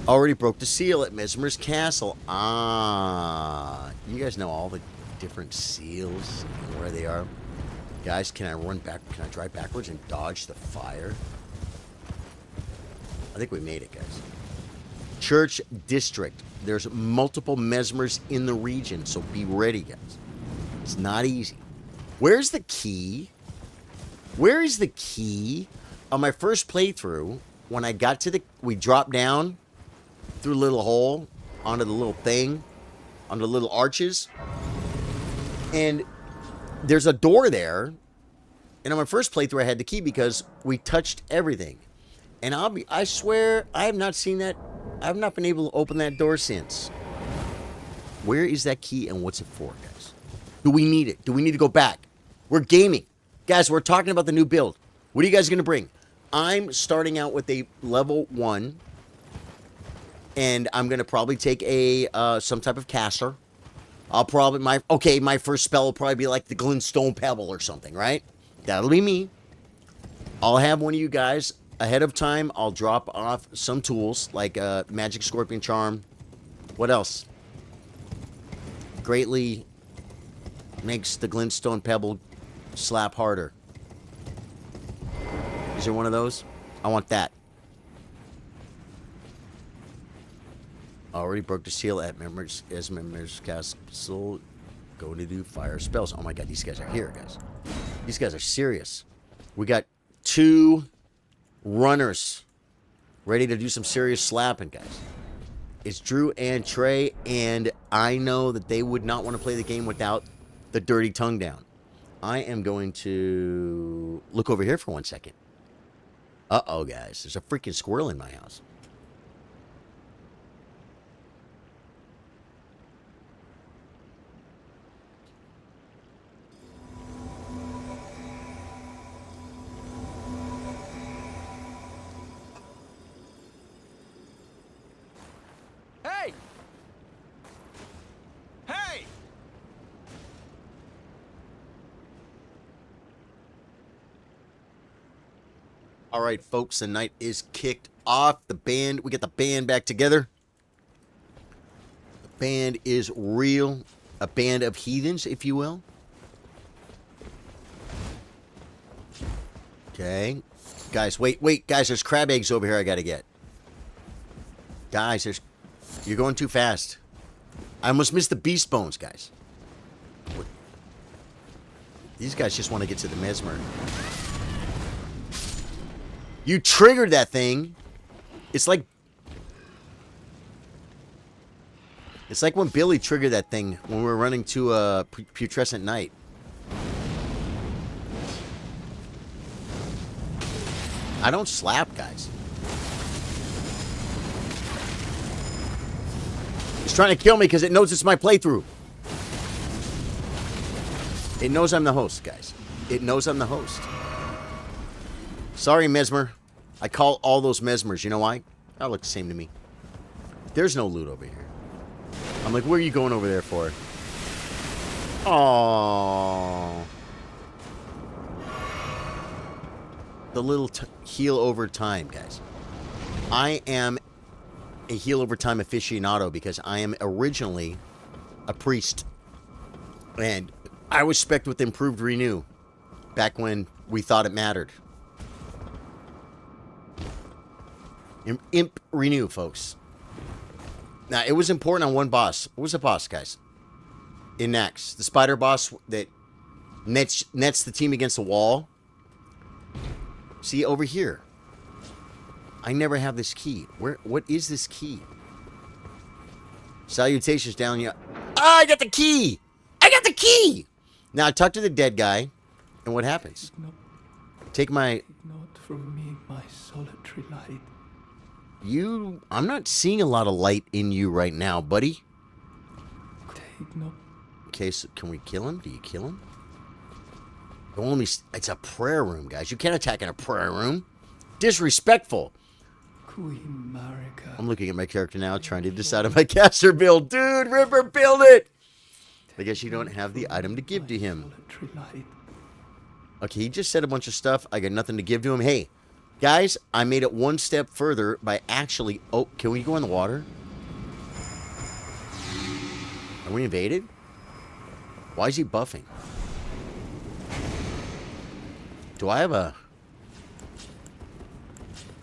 Already broke the seal at Mesmer's Castle. Ah. You guys know all the different seals and where they are. Guys, can I run back? Can I drive backwards and dodge the fire? I think we made it, guys. Church District. There's multiple Mesmers in the region, so be ready, guys. It's not easy. Where's the key? Where is the key? On my first playthrough, when I got to the... We dropped down through a little hole onto the little thing, onto the little arches. And there's a door there. And on my first playthrough, I had the key because we touched everything. And I swear, I have not seen that. I've not been able to open that door since. Where is that key and what's it for, guys? Do we need it? Do we need to go back? We're gaming. Guys, we're talking about the new build. What are you guys going to bring? I'm starting out with a level 1. And I'm going to probably take a some type of caster. I'll probably... my first spell will probably be like the Glintstone Pebble or something, right? That'll be me. I'll have one of you guys... Ahead of time, I'll drop off some tools, like Magic Scorpion Charm. What else? Greatly makes the Glintstone Pebble slap harder. Is there one of those? I want that. Already broke the seal at Member's Castle. Go to do fire spells. Oh my god, these guys are here, guys. These guys are serious. We got 2... runners ready to do some serious slapping, guys. It's Drew and Trey, and I know that they would not want to play the game without the dirty tongue down. I am going to look over here for 1 second. Uh-oh, guys. There's a freaking squirrel in my house. Hey! Hey! All right, folks, the night is kicked off. We get the band back together. The band is real. A band of heathens, if you will. Okay. Guys, wait. Guys, there's crab eggs over here I got to get. Guys, you're going too fast. I almost missed the beast bones, guys. These guys just want to get to the Mesmer. You triggered that thing. It's like when Billy triggered that thing when we were running to Putrescent Night. I don't slap, guys. It's trying to kill me because it knows it's my playthrough. It knows I'm the host, guys. It knows I'm the host. Sorry, Mesmer. I call all those Mesmers. You know why? That look the same to me. There's no loot over here. I'm like, where are you going over there for? Aww. The little heal over time, guys. I am a heal over time aficionado because I am originally a priest. And I was spec'd with improved renew back when we thought it mattered. Imp renew, folks. Now, it was important on one boss. What was the boss, guys? In Nax. The spider boss that nets the team against the wall. See, over here. I never have this key. What is this key? Salutations down here. Ah, I got the key! I got the key! Now, I talk to the dead guy, and what happens? Take my... Not from me, my solitary light. I'm not seeing a lot of light in you right now, buddy. Take no... Okay, so can we kill him? Do you kill him? Don't let me... It's a prayer room, guys. You can't attack in a prayer room. Disrespectful. Queen Marika. I'm looking at my character now, trying to decide on my caster build. Dude, Ripper, build it! I guess you don't have the item to give to him. Okay, he just said a bunch of stuff. I got nothing to give to him. Hey, Guys, I made it one step further by actually... Oh, can we go in the water? Are we invaded? Why is he buffing? Do I have a...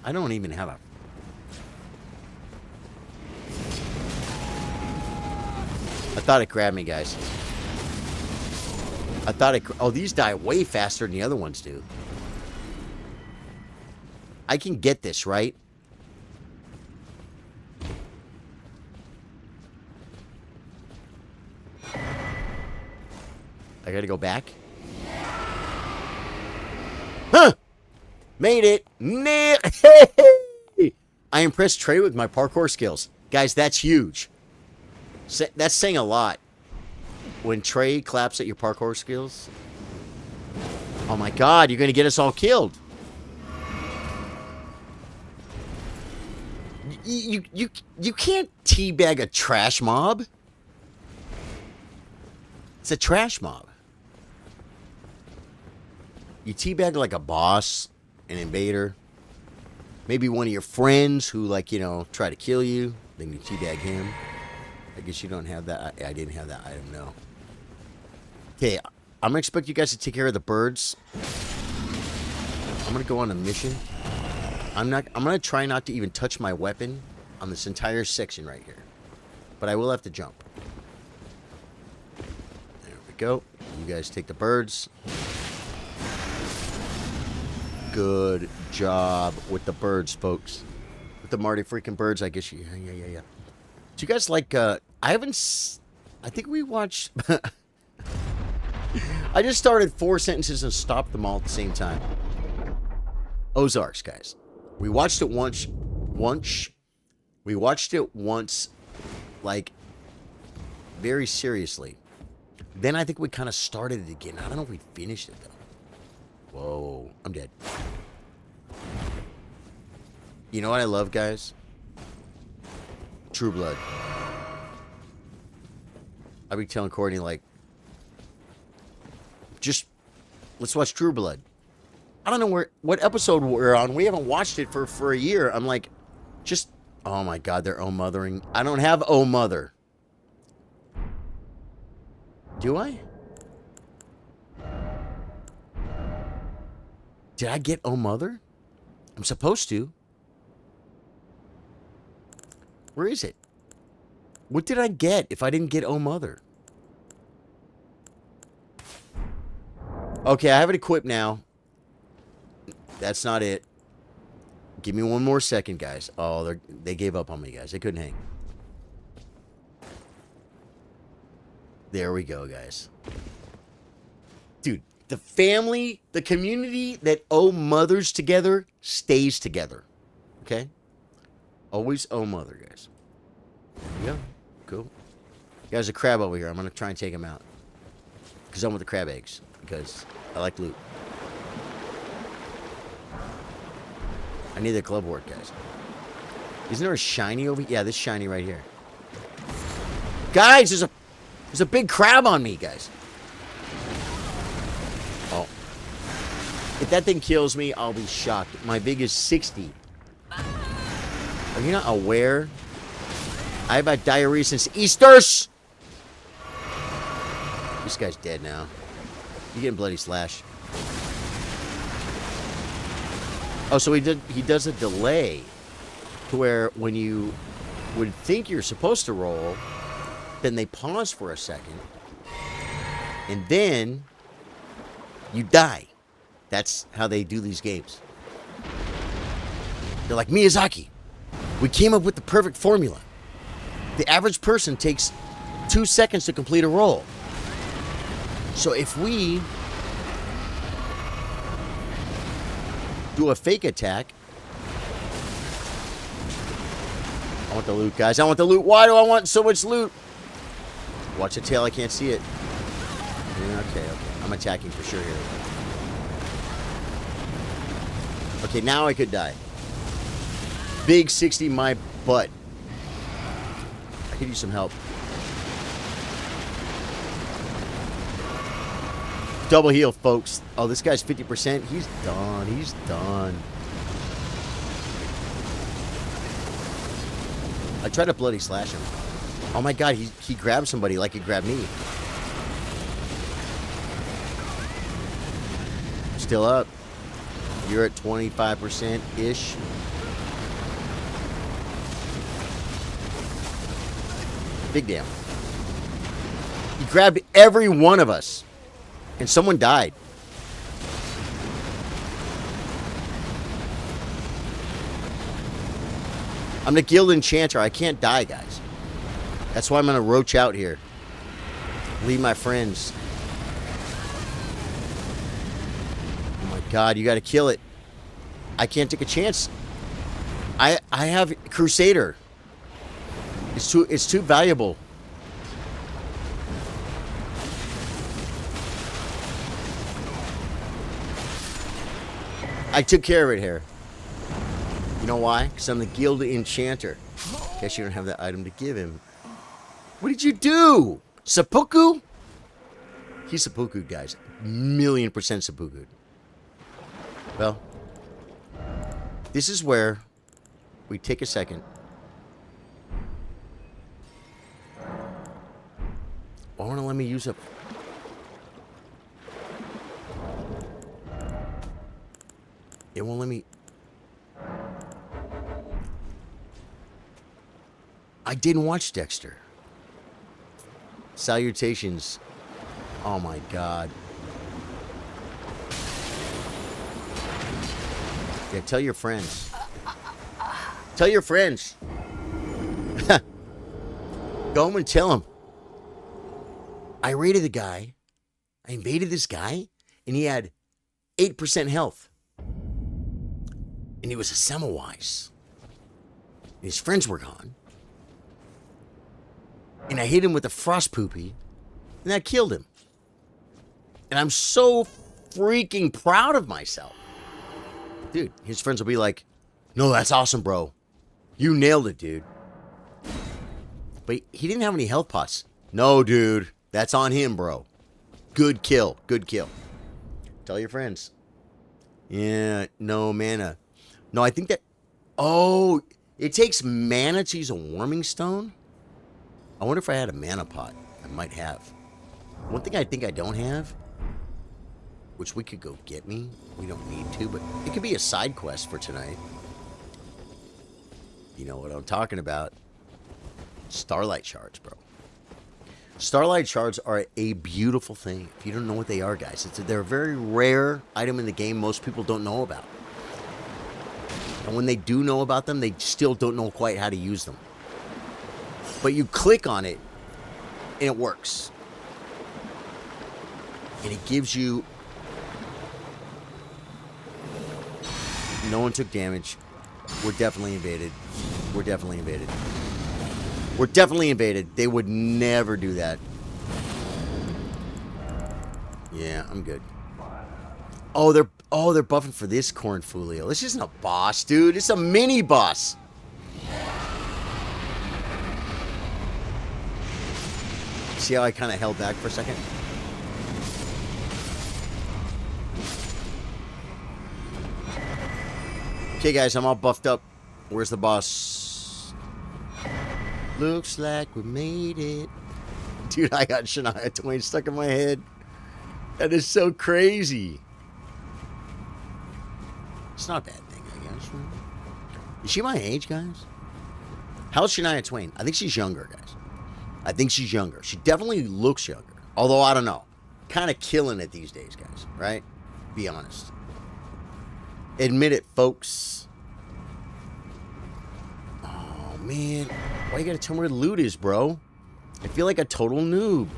I don't even have a... I thought it grabbed me, guys. I thought it... Oh, these die way faster than the other ones do. I can get this, right? I gotta go back. Huh! Made it! I impressed Trey with my parkour skills. Guys, that's huge. That's saying a lot. When Trey claps at your parkour skills. Oh my god, you're gonna get us all killed. You can't teabag a trash mob. It's a trash mob. You teabag like a boss, an invader, maybe one of your friends who, like, you know, try to kill you. Then you teabag him. I guess you don't have that. I didn't have that item, no. Okay, I'm gonna expect you guys to take care of the birds. I'm gonna go on a mission. I'm gonna try not to even touch my weapon on this entire section right here. But I will have to jump. There we go. You guys take the birds. Good job with the birds, folks. With the Marty freaking birds, I guess you... Yeah. Do you guys like... I think we watched... I just started 4 sentences and stopped them all at the same time. Ozarks, guys. We watched it once. We watched it once, like, very seriously. Then I think we kind of started it again. I don't know if we finished it, though. Whoa, I'm dead. You know what I love, guys? True Blood. I'll be telling Courtney, like, just, let's watch True Blood. I don't know what episode we're on. We haven't watched it for a year. I'm like, just... Oh my god, they're O-mothering. I don't have O-mother. Do I? Did I get O-mother? I'm supposed to. Where is it? What did I get if I didn't get O-mother? Okay, I have it equipped now. That's not it. Give me one more second, guys. Oh, they gave up on me, guys. They couldn't hang. There we go, guys. Dude, the family, the community that O-mothers together stays together. Okay? Always O-mother, guys. There we go. Cool. There's a crab over here. I'm going to try and take him out. Because I want the crab eggs. Because I like loot. I need the club work, guys. Isn't there a shiny over here? Yeah, this shiny right here. Guys, there's a big crab on me, guys. Oh. If that thing kills me, I'll be shocked. My vig is 60. Are you not aware? I've had diarrhea since Easter's. This guy's dead now. You're getting bloody slash. Oh, so he does a delay to where when you would think you're supposed to roll, then they pause for a second, and then you die. That's how they do these games. They're like, Miyazaki, we came up with the perfect formula. The average person takes 2 seconds to complete a roll. So if we do a fake attack... I want the loot, guys. I want the loot. Why do I want so much loot? Watch the tail. I can't see it. Yeah, okay. I'm attacking for sure here. Okay, now I could die. Big 60 my butt. I could use some help. Double heal, folks. Oh, this guy's 50%. He's done. He's done. I tried to bloody slash him. Oh my god, he grabbed somebody like he grabbed me. Still up. You're at 25%-ish. Big damn. He grabbed every one of us. And someone died. I'm the guild enchanter. I can't die, guys. That's why I'm going to roach out here. Leave my friends. Oh my god, you got to kill it. I can't take a chance. I have Crusader. It's too valuable. I took care of it here. You know why? Because I'm the guild enchanter. Guess you don't have that item to give him. What did you do? Seppuku? He's seppuku, guys. 1,000,000% seppuku. Well, this is where we take a second. Why won't it let me use up? It won't let me. I didn't watch Dexter. Salutations. Oh my god. Yeah, tell your friends. Tell your friends. Go home and tell them. I raided the guy. I invaded this guy, and he had 8% health. And he was a Semmelweis. And his friends were gone. And I hit him with a frost poopy, and that killed him. And I'm so freaking proud of myself. Dude, his friends will be like, no, that's awesome, bro. You nailed it, dude. But he didn't have any health pots. No, dude. That's on him, bro. Good kill. Good kill. Tell your friends. Yeah, no mana. No, I think that... Oh, it takes mana to use a warming stone? I wonder if I had a mana pot. I might have. One thing I think I don't have, which we could go get me. We don't need to, but it could be a side quest for tonight. You know what I'm talking about. Starlight shards, bro. Starlight shards are a beautiful thing. If you don't know what they are, guys, they're a very rare item in the game most people don't know about. And when they do know about them, they still don't know quite how to use them. But you click on it, and it works. And it gives you... No one took damage. We're definitely invaded. We're definitely invaded. We're definitely invaded. They would never do that. Yeah, I'm good. Oh, they're buffing for this Cornfolio. This isn't a boss, dude. It's a mini boss. See how I kind of held back for a second? Okay, guys, I'm all buffed up. Where's the boss? Looks like we made it. Dude, I got Shania Twain stuck in my head. That is so crazy. It's not a bad thing, I guess. Is she my age, guys? How's Shania Twain? I think she's younger, guys. I think she's younger. She definitely looks younger. Although, I don't know. Kind of killing it these days, guys. Right? Be honest. Admit it, folks. Oh, man. Why you gotta tell me where the loot is, bro? I feel like a total noob.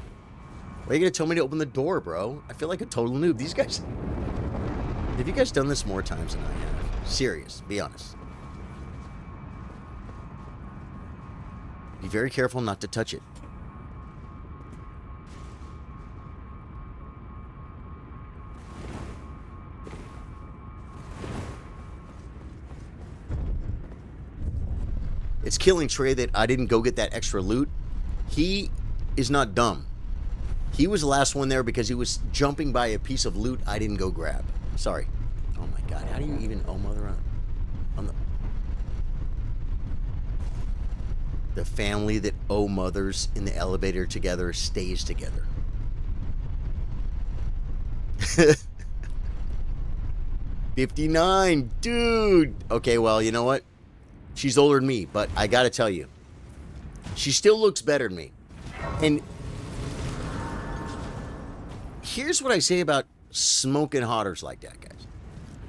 Why you gotta tell me to open the door, bro? I feel like a total noob. These guys... Have you guys done this more times than I have? Serious. Be honest. Be very careful not to touch it. It's killing Trey that I didn't go get that extra loot. He is not dumb. He was the last one there because he was jumping by a piece of loot I didn't go grab. Sorry. Oh my god, how do you even... Oh, mother on the... The family that owe mothers in the elevator together stays together. 59, dude. Okay, well, you know what? She's older than me, but I gotta tell you, she still looks better than me. And here's what I say about smoking hotters like that, guys.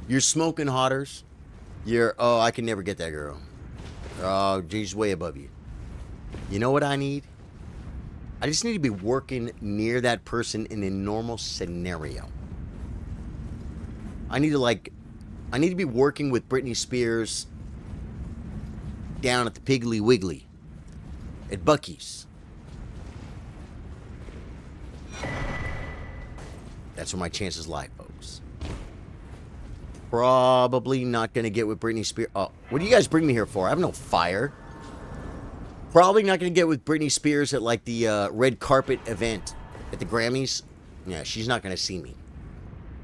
You're smoking hotters. Oh, I can never get that girl. Oh, she's way above you. You know what I need? I just need to be working near that person in a normal scenario. I need to be working with Britney Spears down at the Piggly Wiggly at Buc-ee's. That's where my chances lie, folks. Probably not going to get with Britney Spears. Oh, what do you guys bring me here for? I have no fire. Probably not going to get with Britney Spears at like the red carpet event at the Grammys. Yeah, she's not going to see me.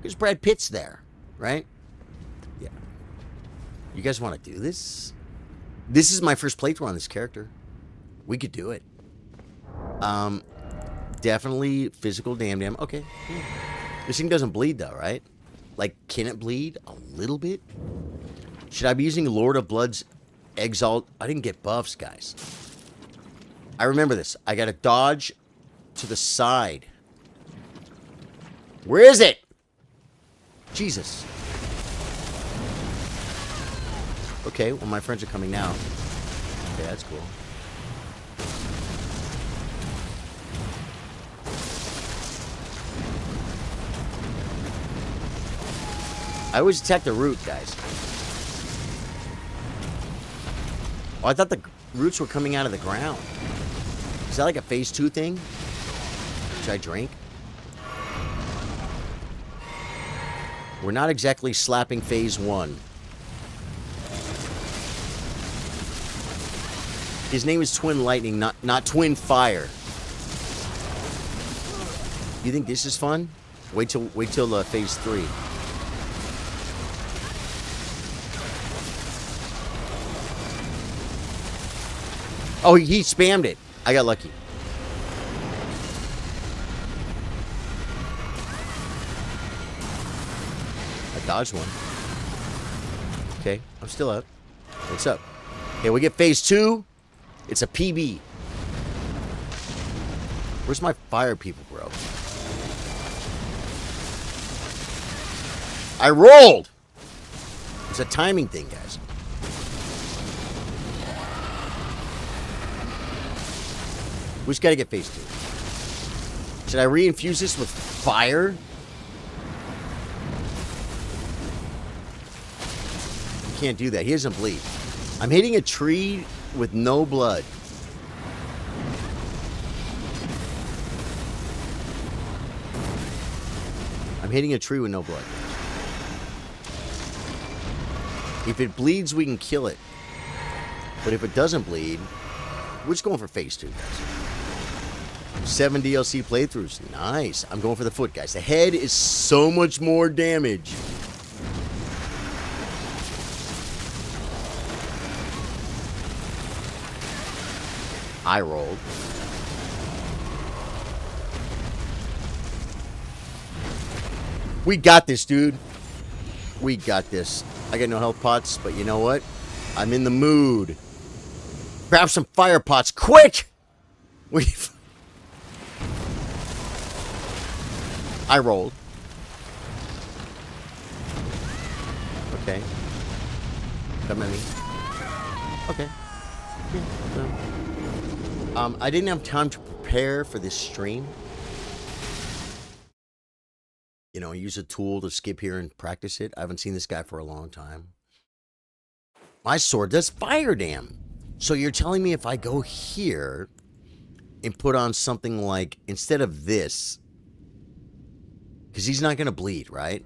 Because Brad Pitt's there, right? Yeah. You guys want to do this? This is my first playthrough on this character. We could do it. Definitely physical damn. Okay. Yeah. This thing doesn't bleed though, right? Like, can it bleed a little bit? Should I be using Lord of Blood's Exalt? I didn't get buffs, guys. I remember this. I gotta dodge to the side. Where is it? Jesus. Okay, well, my friends are coming now. Okay, that's cool. I always attack the root, guys. Oh, I thought the roots were coming out of the ground. Is that like a phase 2 thing? Should I drink? We're not exactly slapping phase 1. His name is Twin Lightning, not Twin Fire. You think this is fun? Wait till phase 3. Oh, he spammed it. I got lucky. I dodged one. Okay, I'm still up. What's up? Okay, we get phase 2. It's a PB. Where's my fire people, bro? I rolled! It's a timing thing, guys. We just gotta get phase 2. Should I re-infuse this with fire? You can't do that. He doesn't bleed. I'm hitting a tree with no blood. I'm hitting a tree with no blood. If it bleeds, we can kill it. But if it doesn't bleed, we're just going for phase 2, guys. 7 DLC playthroughs. Nice. I'm going for the foot, guys. The head is so much more damage. I rolled. We got this, dude. We got this. I got no health pots, but you know what? I'm in the mood. Grab some fire pots, quick! I rolled. Okay. Come at me. Okay. I didn't have time to prepare for this stream. You know, use a tool to skip here and practice it. I haven't seen this guy for a long time. My sword does fire damn. So you're telling me if I go here and put on something like, instead of this, because he's not going to bleed, right?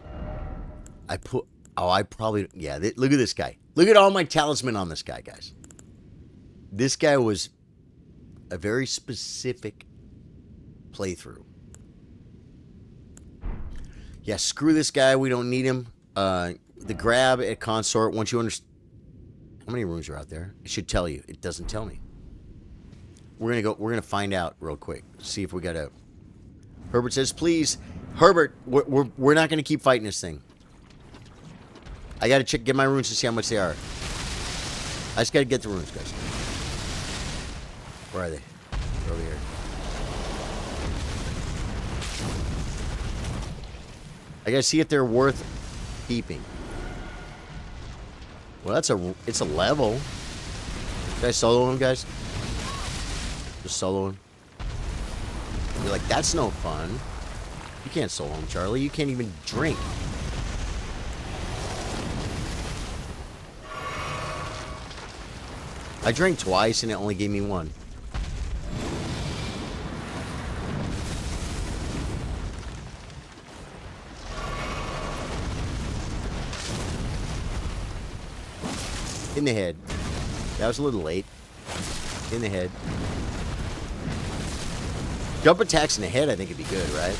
I probably, yeah, look at this guy. Look at all my talisman on this guy, guys. This guy was a very specific playthrough. Yeah, screw this guy. We don't need him. The grab at Consort, once you understand. How many rooms are out there? It should tell you. It doesn't tell me. We're gonna find out real quick. See if we got a. Herbert says, please, Herbert. We're not gonna keep fighting this thing. I gotta get my runes to see how much they are. I just gotta get the runes, guys. Where are they? They're over here. I gotta see if they're worth keeping. Well, it's a level. Did I solo him, guys? Just solo him. You're like, that's no fun. You can't solo him, Charlie. You can't even drink. I drank twice and it only gave me one. In the head. That was a little late. In the head. Jump attacks in the head, I think it'd be good, right?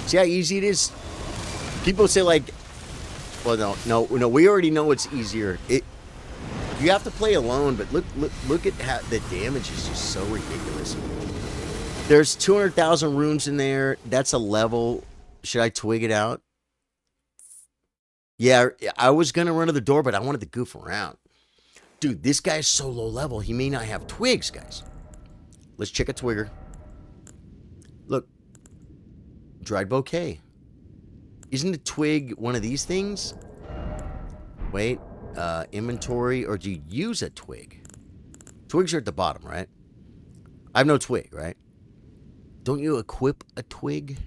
See how easy it is? People say like, well, no. We already know it's easier. You have to play alone, but look at how the damage is just so ridiculous. There's 200,000 runes in there. That's a level. Should I twig it out? Yeah, I was gonna run to the door, but I wanted to goof around. Dude, this guy's so low level, he may not have twigs, guys. Let's check a twigger. Look. Dried bouquet. Isn't a twig one of these things? Wait. Inventory, or do you use a twig? Twigs are at the bottom, right? I have no twig, right? Don't you equip a twig?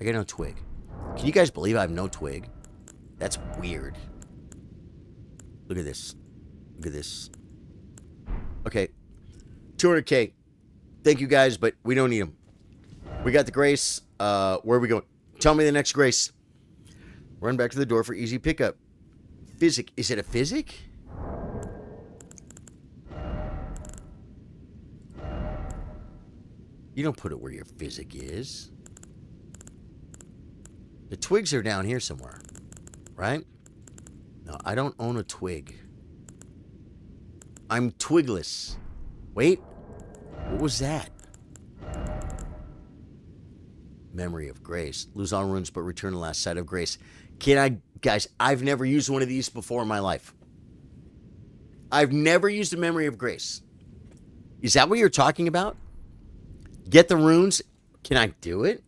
I got no twig. Can you guys believe I have no twig? That's weird. Look at this. Look at this. Okay. 200K. Thank you guys, but we don't need them. We got the grace. Where are we going? Tell me the next grace. Run back to the door for easy pickup. Physic. Is it a physic? You don't put it where your physic is. The twigs are down here somewhere. Right? No, I don't own a twig. I'm twigless. Wait. What was that? Memory of grace. Lose all runes but return the last sight of grace. Can I... Guys, I've never used one of these before in my life. I've never used a memory of grace. Is that what you're talking about? Get the runes? Can I do it?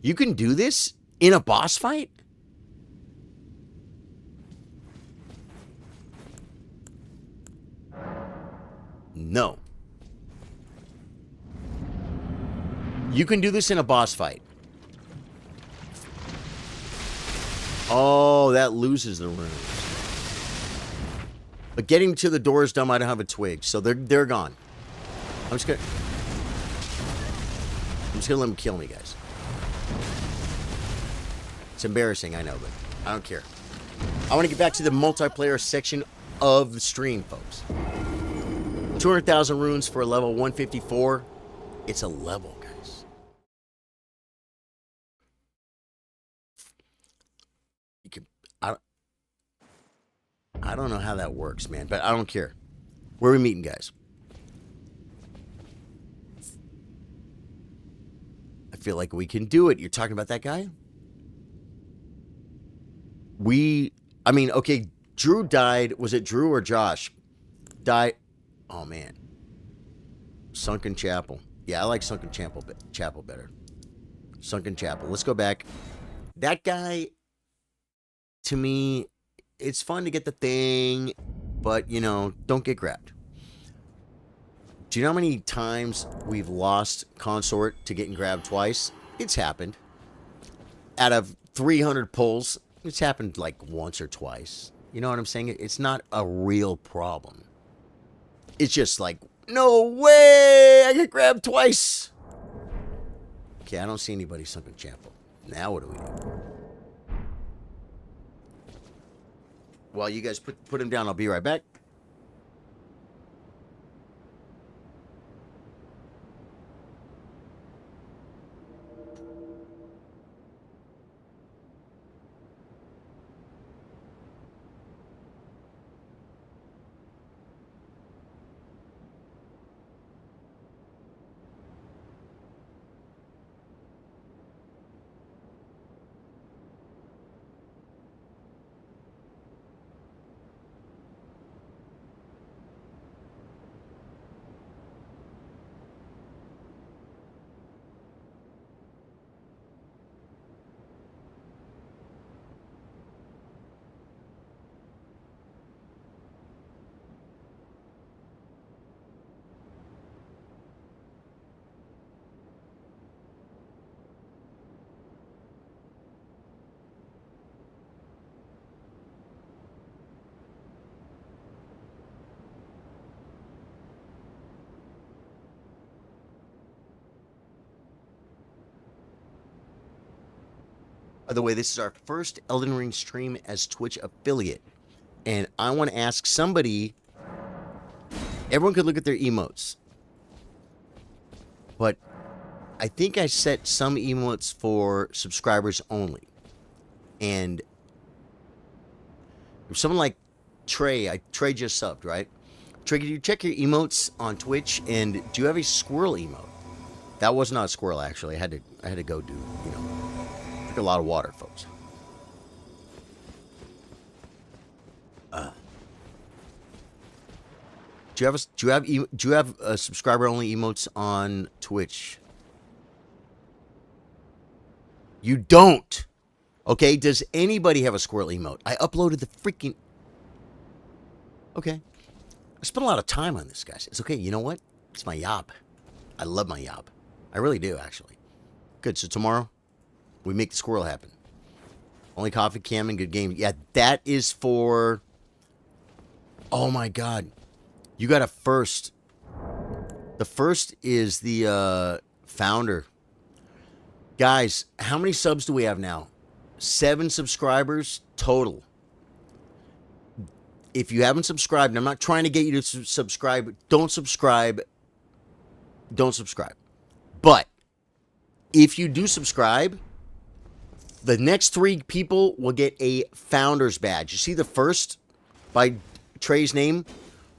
You can do this in a boss fight? No. You can do this in a boss fight. Oh, that loses the runes. But getting to the door is dumb. I don't have a twig, so they're gone. I'm just gonna let them kill me, guys. It's embarrassing, I know, but I don't care. I want to get back to the multiplayer section of the stream, folks. 200,000 runes for a level 154. It's a level, guys. You can... I don't know how that works, man, but I don't care. Where are we meeting, guys? I feel like we can do it. You're talking about that guy? I mean, okay, Drew died. Was it Drew or Josh? Died. Oh, man. Sunken Chapel. Yeah, I like Sunken Chapel better. Sunken Chapel. Let's go back. That guy, to me, it's fun to get the thing, but, you know, don't get grabbed. Do you know how many times we've lost Consort to getting grabbed twice? It's happened. Out of 300 pulls, it's happened like once or twice. You know what I'm saying? It's not a real problem. It's just like, no way! I get grabbed twice! Okay, I don't see anybody Sunken Chapel. Now what do we do? While you guys put him down, I'll be right back. By the way, this is our first Elden Ring stream as Twitch affiliate. And I want to ask somebody, everyone could look at their emotes. But I think I set some emotes for subscribers only. And if someone like Trey just subbed, right? Trey, can you check your emotes on Twitch? And do you have a squirrel emote? That was not a squirrel, actually. I had to go do, drink a lot of water, folks. Do you have subscriber only emotes on Twitch? You don't. Okay, does anybody have a squirrel emote? I uploaded the freaking... Okay. I spent a lot of time on this, guys. It's okay. You know what? It's my job. I love my job. I really do, actually. Good. So tomorrow, we make the squirrel happen. Only coffee, cam, and good game. Yeah, that is for... Oh, my God. You got a first. The first is the founder. Guys, how many subs do we have now? 7 subscribers total. If you haven't subscribed, and I'm not trying to get you to subscribe, don't subscribe. Don't subscribe. But if you do subscribe, the next 3 people will get a founder's badge. You see the first by Trey's name?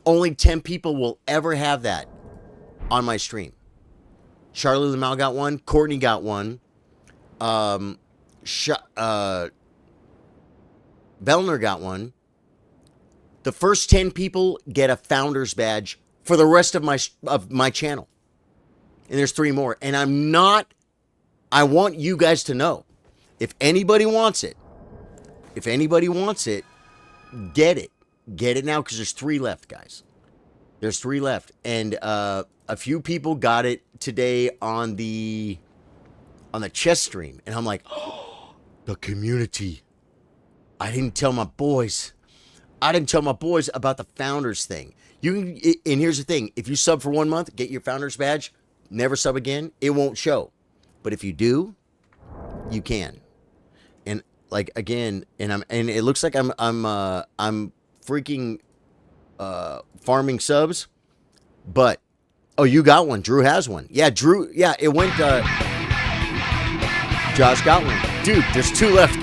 Only 10 people will ever have that on my stream. Charlie Lamal got one. Courtney got one. Bellner got one. The first 10 people get a founder's badge for the rest of my channel. And there's 3 more. And I want you guys to know, if anybody wants it, get it. Get it now, because there's 3 left, guys. There's 3 left. And a few people got it today on the chess stream. And I'm like, oh, the community. I didn't tell my boys about the founders thing. And here's the thing. If you sub for 1 month, get your founders badge, never sub again, it won't show. But if you do, you can. And like, again, and it looks like I'm freaking farming subs, but you got one. Drew has one. Yeah, Drew. Yeah, it went. Josh got one. Dude, there's 2 left,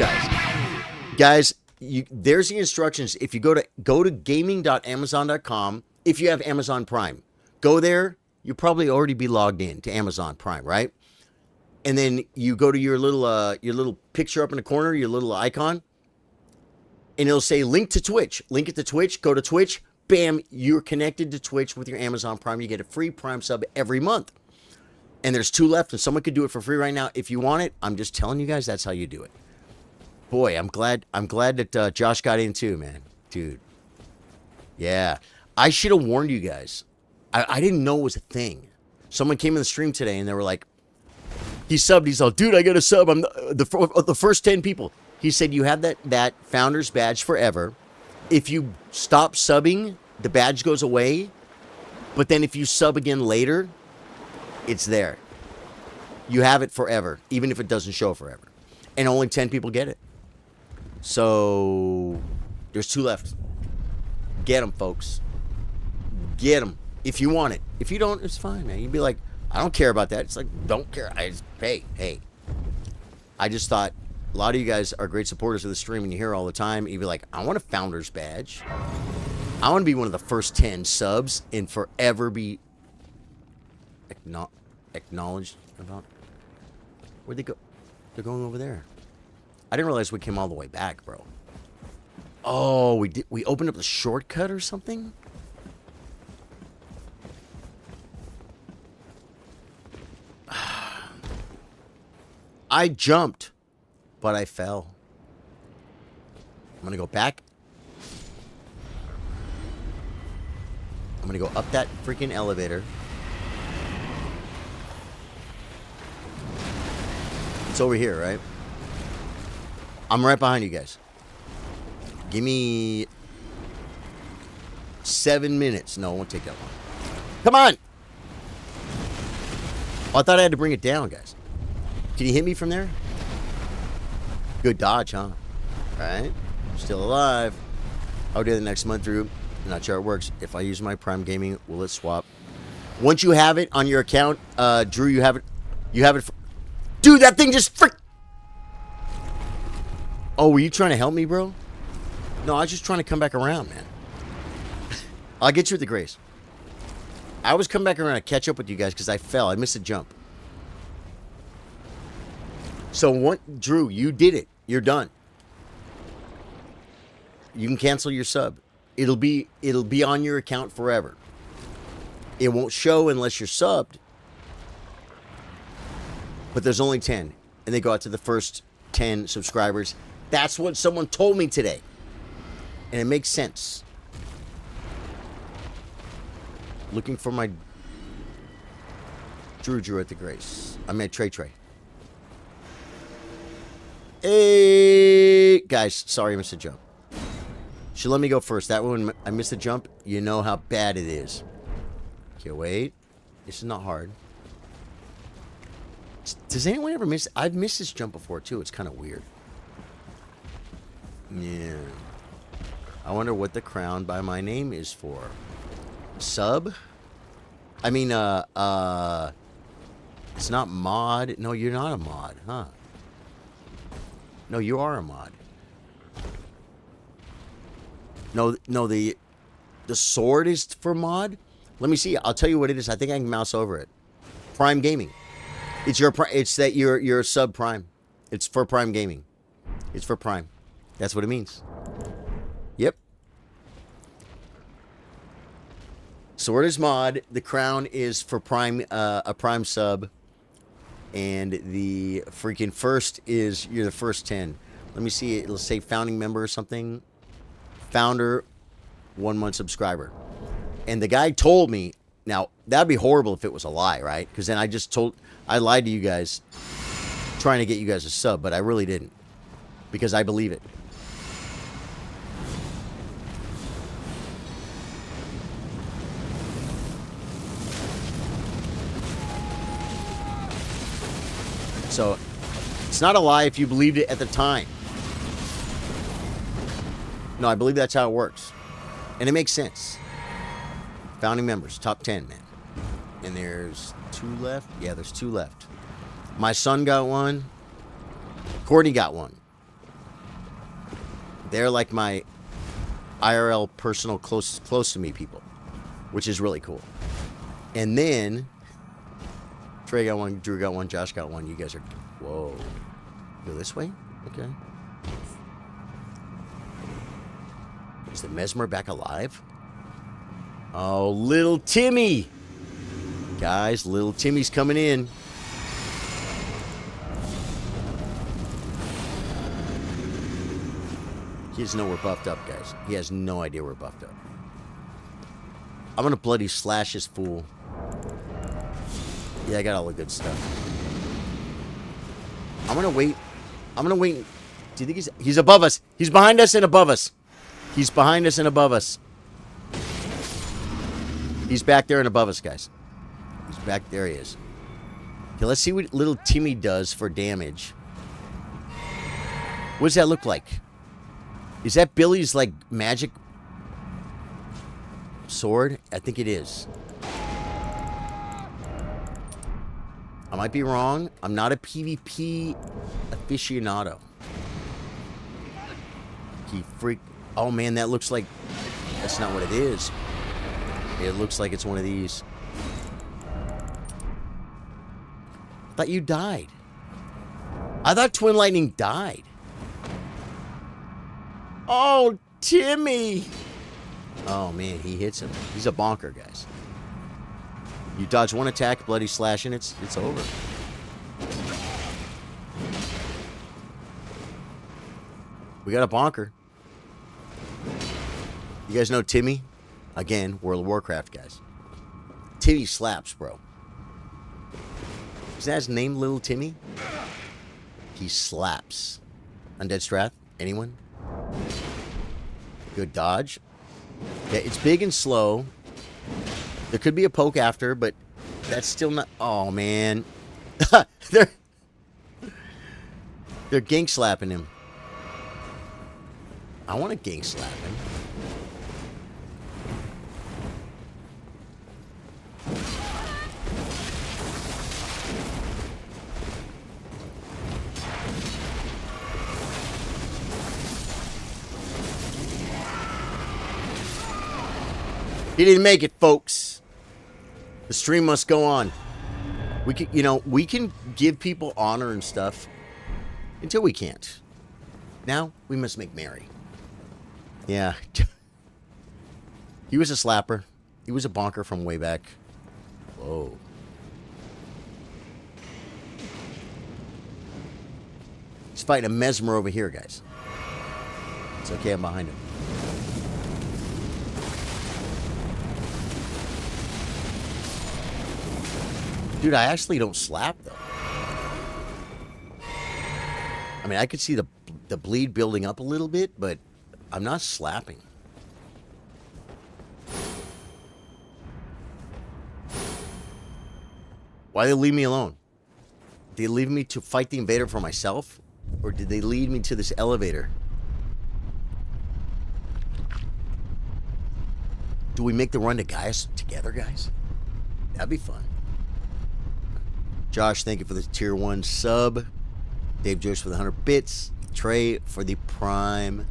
guys. There's the instructions. If you go to gaming.amazon.com, if you have Amazon Prime, go there. You'll probably already be logged in to Amazon Prime, right? And then you go to your little picture up in the corner, your little icon. And it'll say link to Twitch. Link it to Twitch. Go to Twitch. Bam. You're connected to Twitch with your Amazon Prime. You get a free Prime sub every month. And there's 2 left. And someone could do it for free right now. If you want it, I'm just telling you guys that's how you do it. Boy, I'm glad that Josh got in too, man. Dude. Yeah. I should have warned you guys. I didn't know it was a thing. Someone came in the stream today and they were like, he subbed. He's all, dude, I got a sub. I'm the first 10 people. He said, you have that founder's badge forever. If you stop subbing, the badge goes away. But then if you sub again later, it's there. You have it forever, even if it doesn't show forever. And only 10 people get it. So there's 2 left. Get them, folks. Get them. If you want it. If you don't, it's fine, man. You'd be like, I don't care about that. It's like, don't care. Hey. I just thought, a lot of you guys are great supporters of the stream and you hear all the time. You'd be like, I want a founder's badge. I want to be one of the first 10 subs and forever be acknowledged about. Where'd they go? They're going over there. I didn't realize we came all the way back, bro. Oh, we opened up the shortcut or something? I jumped, but I fell. I'm gonna go back. I'm gonna go up that freaking elevator. It's over here, right? I'm right behind you guys. Give me 7 minutes. No, it won't take that long. Come on! Oh, I thought I had to bring it down, guys. Can you hit me from there? Good dodge, huh? Alright. Still alive. I'll do the next month, Drew. Not sure how it works. If I use my Prime Gaming, will it swap? Once you have it on your account, Drew, you have it. You have it. Dude, that thing just frick. Oh, were you trying to help me, bro? No, I was just trying to come back around, man. I'll get you with the grace. I was coming back around to catch up with you guys because I fell. I missed a jump. So, what, Drew, you did it. You're done. You can cancel your sub. It'll be on your account forever. It won't show unless you're subbed. But there's only 10. And they go out to the first 10 subscribers. That's what someone told me today. And it makes sense. Looking for my Drew at the Grace. I mean, Trey. Hey, guys, sorry I missed a jump. She let me go first. That one, I missed a jump. You know how bad it is. Okay, wait. This is not hard. Does anyone ever miss? I've missed this jump before, too. It's kind of weird. Yeah. I wonder what the crown by my name is for. Sub? I mean, it's not mod. No, you're not a mod, huh? No, you are a mod. No, the sword is for mod. Let me see. I'll tell you what it is. I think I can mouse over it. Prime Gaming. It's your. It's that you're sub Prime. It's for Prime Gaming. It's for Prime. That's what it means. Yep. Sword is mod. The crown is for Prime. A Prime sub. And the freaking first is you're the first 10. Let me see. It'll say founding member or something. Founder, 1 month subscriber. And the guy told me, now that'd be horrible if it was a lie, right? Because then I lied to you guys trying to get you guys a sub, but I really didn't. Because I believe it. So, it's not a lie if you believed it at the time. No, I believe that's how it works. And it makes sense. Founding members, top 10, man. And there's 2 left? Yeah, there's 2 left. My son got one. Courtney got one. They're like my IRL personal close to me people. Which is really cool. And then Trey got one, Drew got one, Josh got one. You guys are... Whoa. Go this way? Okay. Is the Mesmer back alive? Oh, little Timmy! Guys, little Timmy's coming in. He doesn't know we're buffed up, guys. He has no idea we're buffed up. I'm gonna bloody slash this fool. Yeah, I got all the good stuff. I'm gonna wait. Do you think he's above us? He's behind us and above us. He's behind us and above us. He's back there and above us, guys. He's back there. He is. Okay, let's see what little Timmy does for damage. What does that look like? Is that Billy's, like, magic sword? I think it is. I might be wrong. I'm not a PvP aficionado. He freak. Oh, man, that looks like... That's not what it is. It looks like it's one of these. I thought you died. I thought Twin Lightning died. Oh, Timmy. Oh, man, he hits him. He's a bonker, guys. You dodge one attack, bloody slash, and it's over. We got a bonker. You guys know Timmy? Again, World of Warcraft, guys. Timmy slaps, bro. Is that his name, Little Timmy? He slaps. Undead Strath? Anyone? Good dodge. Yeah, it's big and slow. There could be a poke after, but that's still not... Oh, man. They're gank slapping him. I want to gank slap him. He didn't make it, folks. The stream must go on. We can, we can give people honor and stuff until we can't. Now we must make merry. Yeah. He was a slapper. He was a bonker from way back. Whoa. He's fighting a mesmer over here, guys. It's okay, I'm behind him. Dude, I actually don't slap, though. I mean, I could see the bleed building up a little bit, but I'm not slapping. Why did they leave me alone? Did they leave me to fight the invader for myself? Or did they lead me to this elevator? Do we make the run to Gaius together, guys? That'd be fun. Josh, thank you for the tier 1 sub. Dave Joyce for the 100 bits. Trey for the prime.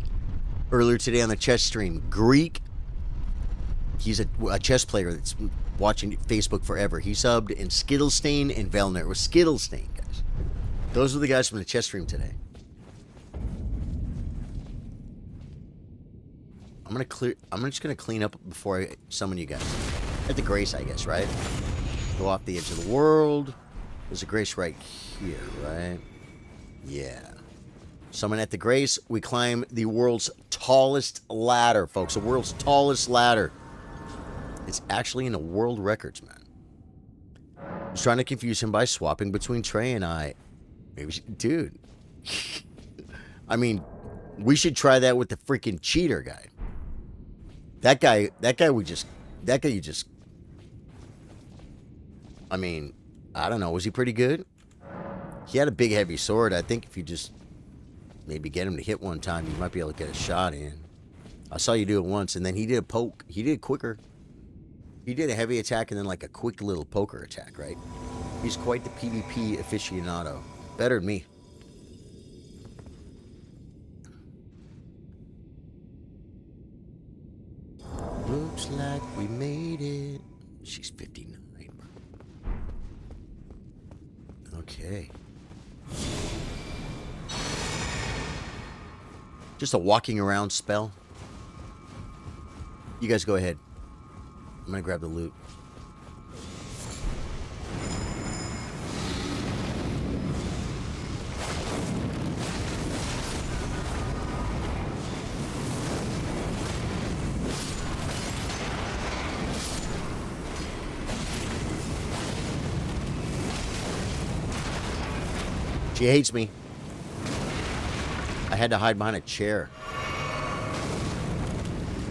Earlier today on the chess stream, Greek. He's a chess player that's watching Facebook forever. He subbed in Skittlestain and Velner. It was Skittlestain, guys. Those are the guys from the chess stream today. I'm just gonna clean up before I summon you guys. At the Grace, I guess, right? Go off the edge of the world. There's a Grace right here, right? Yeah. Summon at the Grace. We climb the world's tallest ladder, folks. The world's tallest ladder. It's actually in the world records, man. I was trying to confuse him by swapping between Trey and I. Maybe, dude. I mean, we should try that with the freaking cheater guy. That guy you just. I mean, I don't know. Was he pretty good? He had a big, heavy sword. I think if you just maybe get him to hit one time, you might be able to get a shot in. I saw you do it once, and then he did a poke. He did it quicker. He did a heavy attack and then like a quick little poker attack, right? He's quite the PvP aficionado. Better than me. Looks like we made it. She's 59. Okay. Just a walking around spell. You guys go ahead. I'm gonna grab the loot. She hates me. I had to hide behind a chair.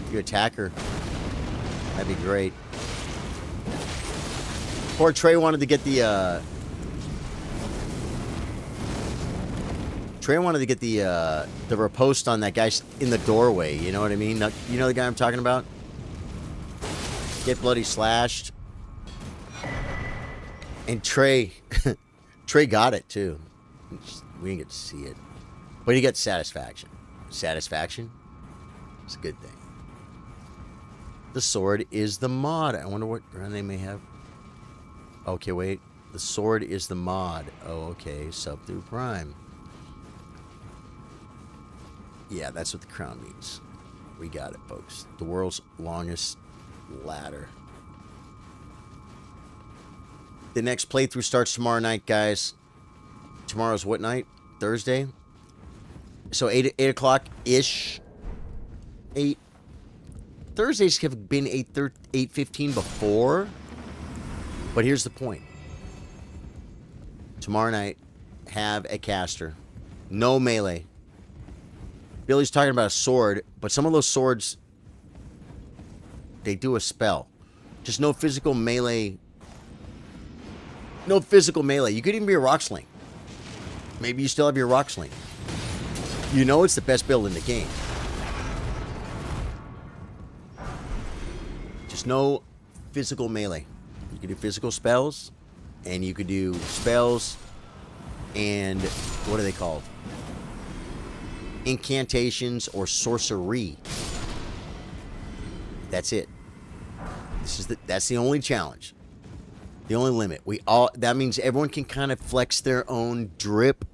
If you attack her, that'd be great. Poor Trey wanted to get the the riposte on that guy in the doorway. You know what I mean? You know the guy I'm talking about? Get bloody slashed. And Trey got it too. We didn't get to see it. But he got satisfaction. Satisfaction? It's a good thing. The sword is the mod. I wonder what run they may have. Okay, wait. The sword is the mod. Oh, okay. Sub through Prime. Yeah, that's what the crown means. We got it, folks. The world's longest ladder. The next playthrough starts tomorrow night, guys. Tomorrow's what night? Thursday? So 8 o'clock-ish. 8. Thursdays have been 8:15 before. But here's the point. Tomorrow night, have a caster. No melee. Billy's talking about a sword, but some of those swords, they do a spell. Just no physical melee. No physical melee. You could even be a rock sling. Maybe you still have your rock sling. You know it's the best build in the game. Just no physical melee. You can do physical spells, and you could do spells and what are they called? Incantations or sorcery. That's it. That's the only challenge. The only limit. That means everyone can kind of flex their own drip.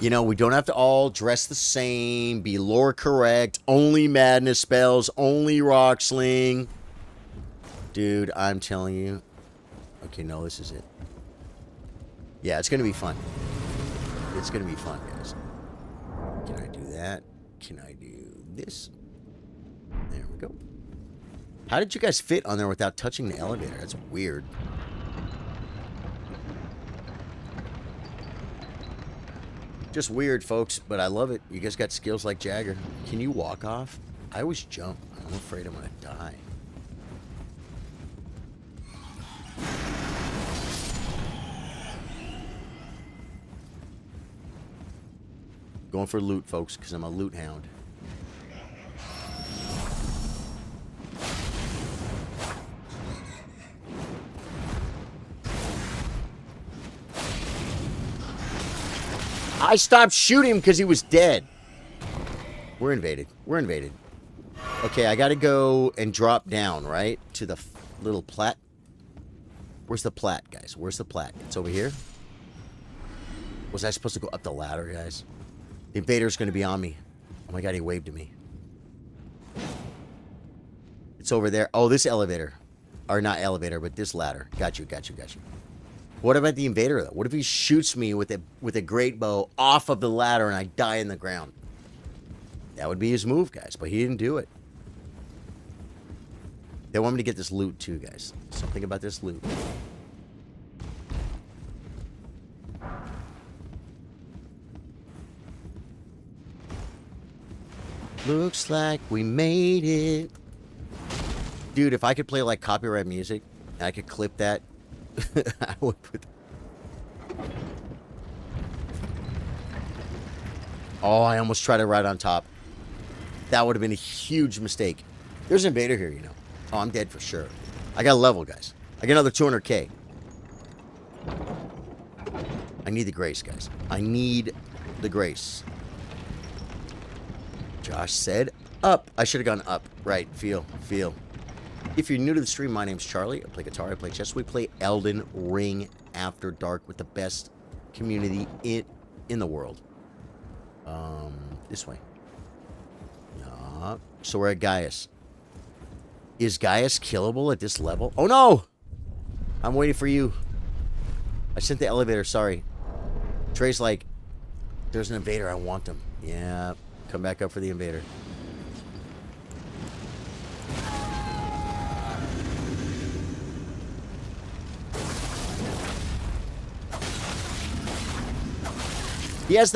You know, we don't have to all dress the same, be lore correct, only madness spells, only rock sling. Dude, I'm telling you. Okay, no, this is it. Yeah, it's going to be fun. It's going to be fun, guys. Can I do that? Can I do this? There we go. How did you guys fit on there without touching the elevator? That's weird. Just weird, folks, but I love it. You guys got skills like Jagger. Can you walk off? I always jump. I'm afraid I'm going to die. Going for loot, folks, because I'm a loot hound. I stopped shooting him because he was dead. We're invaded. We're invaded. Okay, I got to go and drop down, right? To the little plat. Where's the plat, guys? Where's the plat? It's over here? Was I supposed to go up the ladder, guys? The invader's going to be on me. Oh my god, he waved to me. It's over there. Oh, this elevator. Or not elevator, but this ladder. Got you, got you, got you. What about the invader, though? What if he shoots me with a great bow off of the ladder and I die in the ground? That would be his move, guys, but he didn't do it. They want me to get this loot, too, guys. Something about this loot. Looks like we made it. Dude, if I could play, like, copyright music, and I could clip that, I would put... Oh, I almost tried it right on top. That would have been a huge mistake. There's an invader here, you know. Oh, I'm dead for sure. I got a level, guys. I get another 200k. I need the grace, guys. I need the grace. Josh said up. I should have gone up. Right. Feel. If you're new to the stream, my name's Charlie. I play guitar. I play chess. We play Elden Ring After Dark with the best community in the world. This way. So we're at Gaius. Is Gaius killable at this level? Oh, no! I'm waiting for you. I sent the elevator. Sorry. Trey's like, there's an invader. I want him. Yeah. Come back up for the invader. He has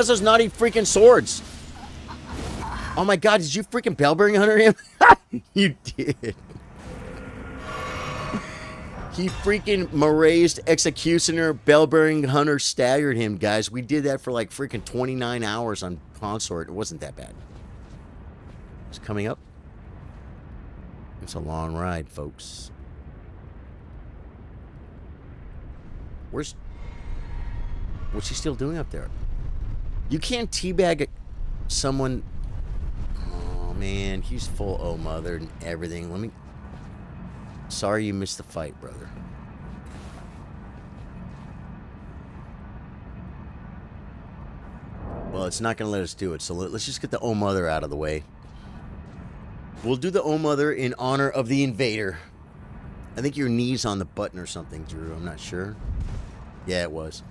those naughty freaking swords. Oh my god, did you freaking bell-bearing hunter him? You did. He freaking Maraised Executioner bell-bearing hunter staggered him, guys. We did that for like freaking 29 hours on Consort. It wasn't that bad. It's coming up. It's a long ride, folks. What's he still doing up there? You can't teabag someone. Oh man, he's full oh mother and everything. Sorry you missed the fight, brother. Well, it's not gonna let us do it, so let's just get the oh mother out of the way. We'll do the oh mother in honor of the invader. I think your knee's on the button or something, Drew. I'm not sure. Yeah, it was.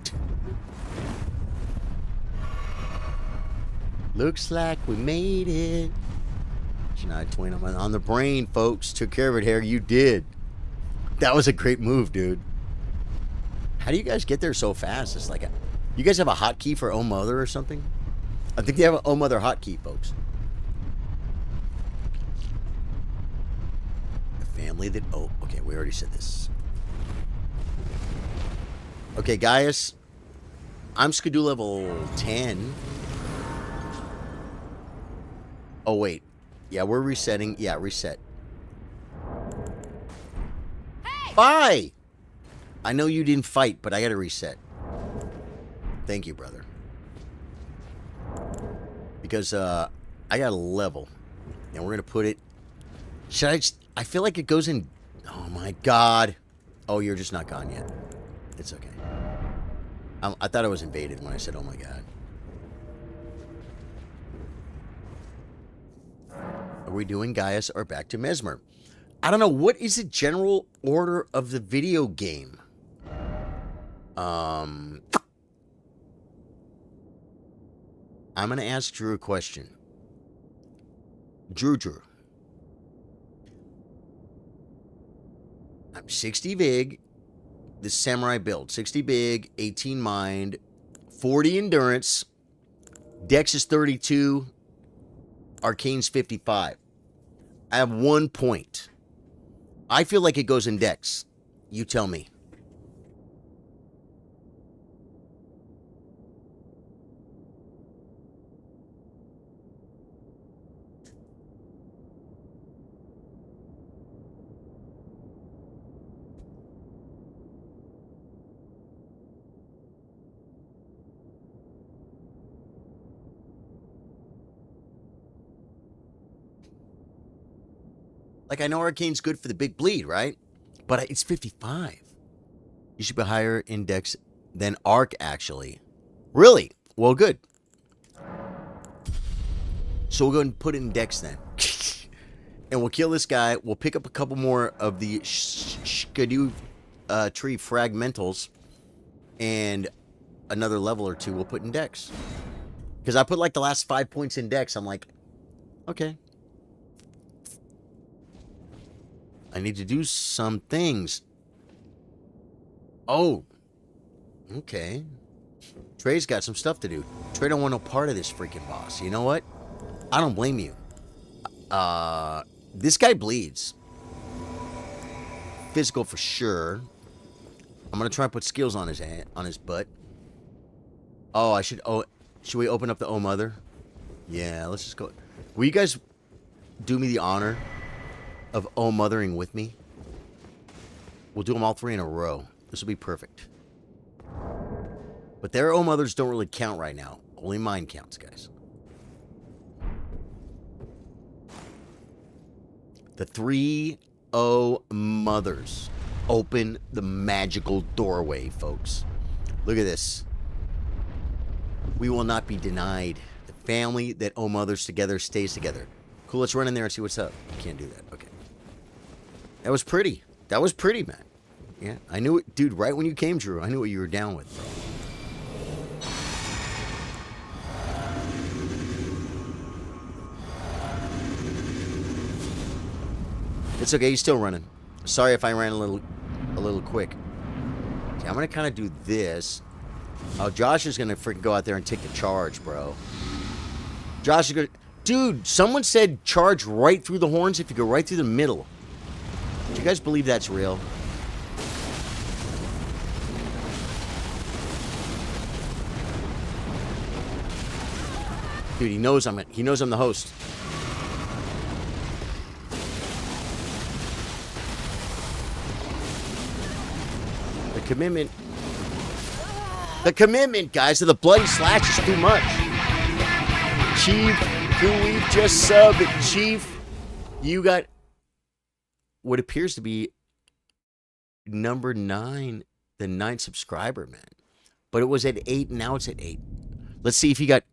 Looks like we made it. Shania Twain on the brain, folks. Took care of it here. You did. That was a great move, dude. How do you guys get there so fast? It's like you guys have a hotkey for Oh Mother or something? I think they have an Oh Mother hotkey, folks. The family that... Oh, okay, we already said this. Okay, Gaius. I'm Skidoo level 10. Oh, wait. Yeah, we're resetting. Yeah, reset. Hey! Bye! I know you didn't fight, but I gotta reset. Thank you, brother. Because, I got a level. And we're gonna put it... Should I just... I feel like it goes in... Oh, my God. Oh, you're just not gone yet. It's okay. I thought I was invaded when I said, oh, my God. Are we doing Gaius or back to Mesmer? I don't know. What is the general order of the video game? I'm going to ask Drew a question. Drew. I'm 60 Vig. This samurai build. 60 big, 18 mind, 40 endurance. Dex is 32. Arcane's 55. I have 1 point. I feel like it goes in Dex. You tell me. Like, I know Arcane's good for the big bleed, right? But it's 55. You should be higher in Dex than Arc, actually. Really? Well, good. So we'll go and put it in Dex then. And we'll kill this guy. We'll pick up a couple more of the Skidoo tree fragmentals. And another level or two we'll put in Dex. Because I put like the last 5 points in Dex. I'm like, okay. I need to do some things. Oh. Okay. Trey's got some stuff to do. Trey don't want no part of this freaking boss. You know what? I don't blame you. This guy bleeds. Physical for sure. I'm gonna try and put skills on his hand, on his butt. Oh, should we open up the Oh Mother? Yeah, let's just go. Will you guys do me the honor of Oh Mothering with me? We'll do them all 3 in a row. This will be perfect. But their Oh Mothers don't really count right now. Only mine counts, guys. The 3 Oh Mothers open the magical doorway, folks. Look at this. We will not be denied. The family that Oh Mothers together stays together. Cool, let's run in there and see what's up. Can't do that. Okay. That was pretty. That was pretty, man. Yeah, I knew it. Dude, right when you came, Drew, I knew what you were down with, bro. It's okay, he's still running. Sorry if I ran a little quick. Okay, I'm gonna kind of do this. Oh, Josh is gonna freaking go out there and take the charge, bro. Josh is gonna... Dude, someone said charge right through the horns if you go right through the middle. Do you guys believe that's real? Dude, he knows I'm the host. The commitment, guys, to the bloody slash is too much. Chief, who we've just subbed, Chief, you got what appears to be number 9, the 9th subscriber, man. But it was at 8, and now it's at 8. Let's see if you got...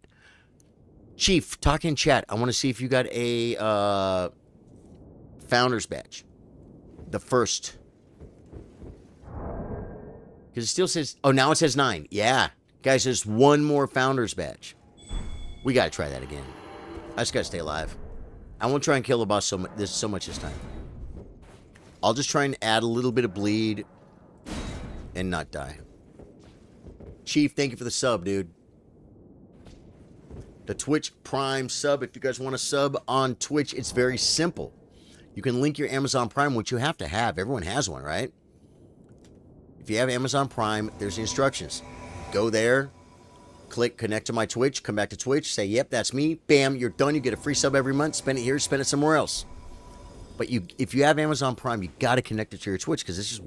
Chief, talk in chat. I want to see if you got a Founders Badge. The first. Because it still says... Oh, now it says 9. Yeah. Guys, there's one more Founders Badge. We got to try that again. I just got to stay alive. I won't try and kill the boss so much this time. I'll just try and add a little bit of bleed and not die. Chief, thank you for the sub, dude. The Twitch Prime sub. If you guys want to sub on Twitch, it's very simple. You can link your Amazon Prime, which you have to have. Everyone has one, right? If you have Amazon Prime, there's the instructions. Go there, Click connect to my Twitch, come back to Twitch, say, yep, that's me. Bam, you're done. You get a free sub every month. Spend it here, spend it somewhere else. But if you have Amazon Prime, you got to connect it to your Twitch because it's just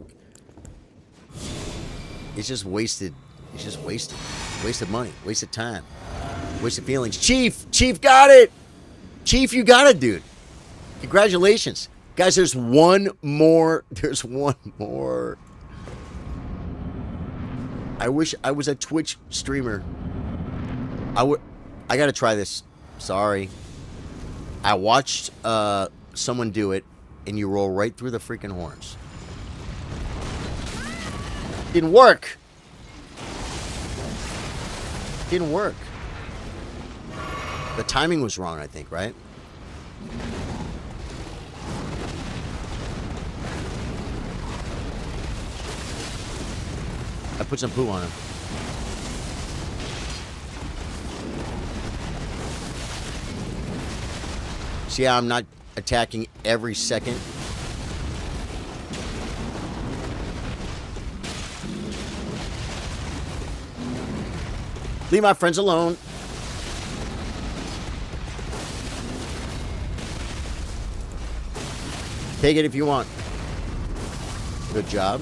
wasted. It's just wasted. Wasted money, wasted time, wasted feelings. Chief got it. Chief, you got it, dude. Congratulations. Guys, there's one more. There's one more. I wish I was a Twitch streamer. I gotta try this. Sorry. I watched someone do it, and you roll right through the freaking horns. Didn't work. Didn't work. The timing was wrong, I think, right? I put some poo on him. See how I'm not attacking every second? Leave my friends alone. Take it if you want. Good job.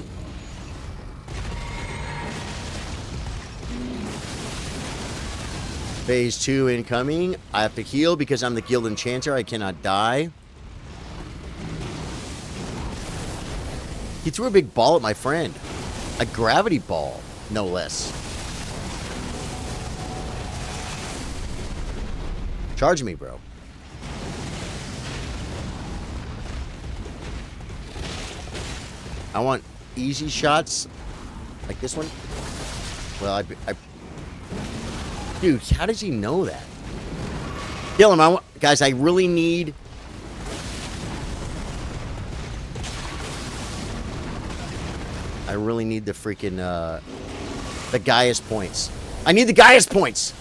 Phase 2 incoming. I have to heal because I'm the guild enchanter. I cannot die. He threw a big ball at my friend. A gravity ball, no less. Charge me, bro. I want easy shots like this one. Well, I dude, how does he know that? Kill him. Guys, I really need... I really need the freaking, the Gaius points. I need the Gaius points!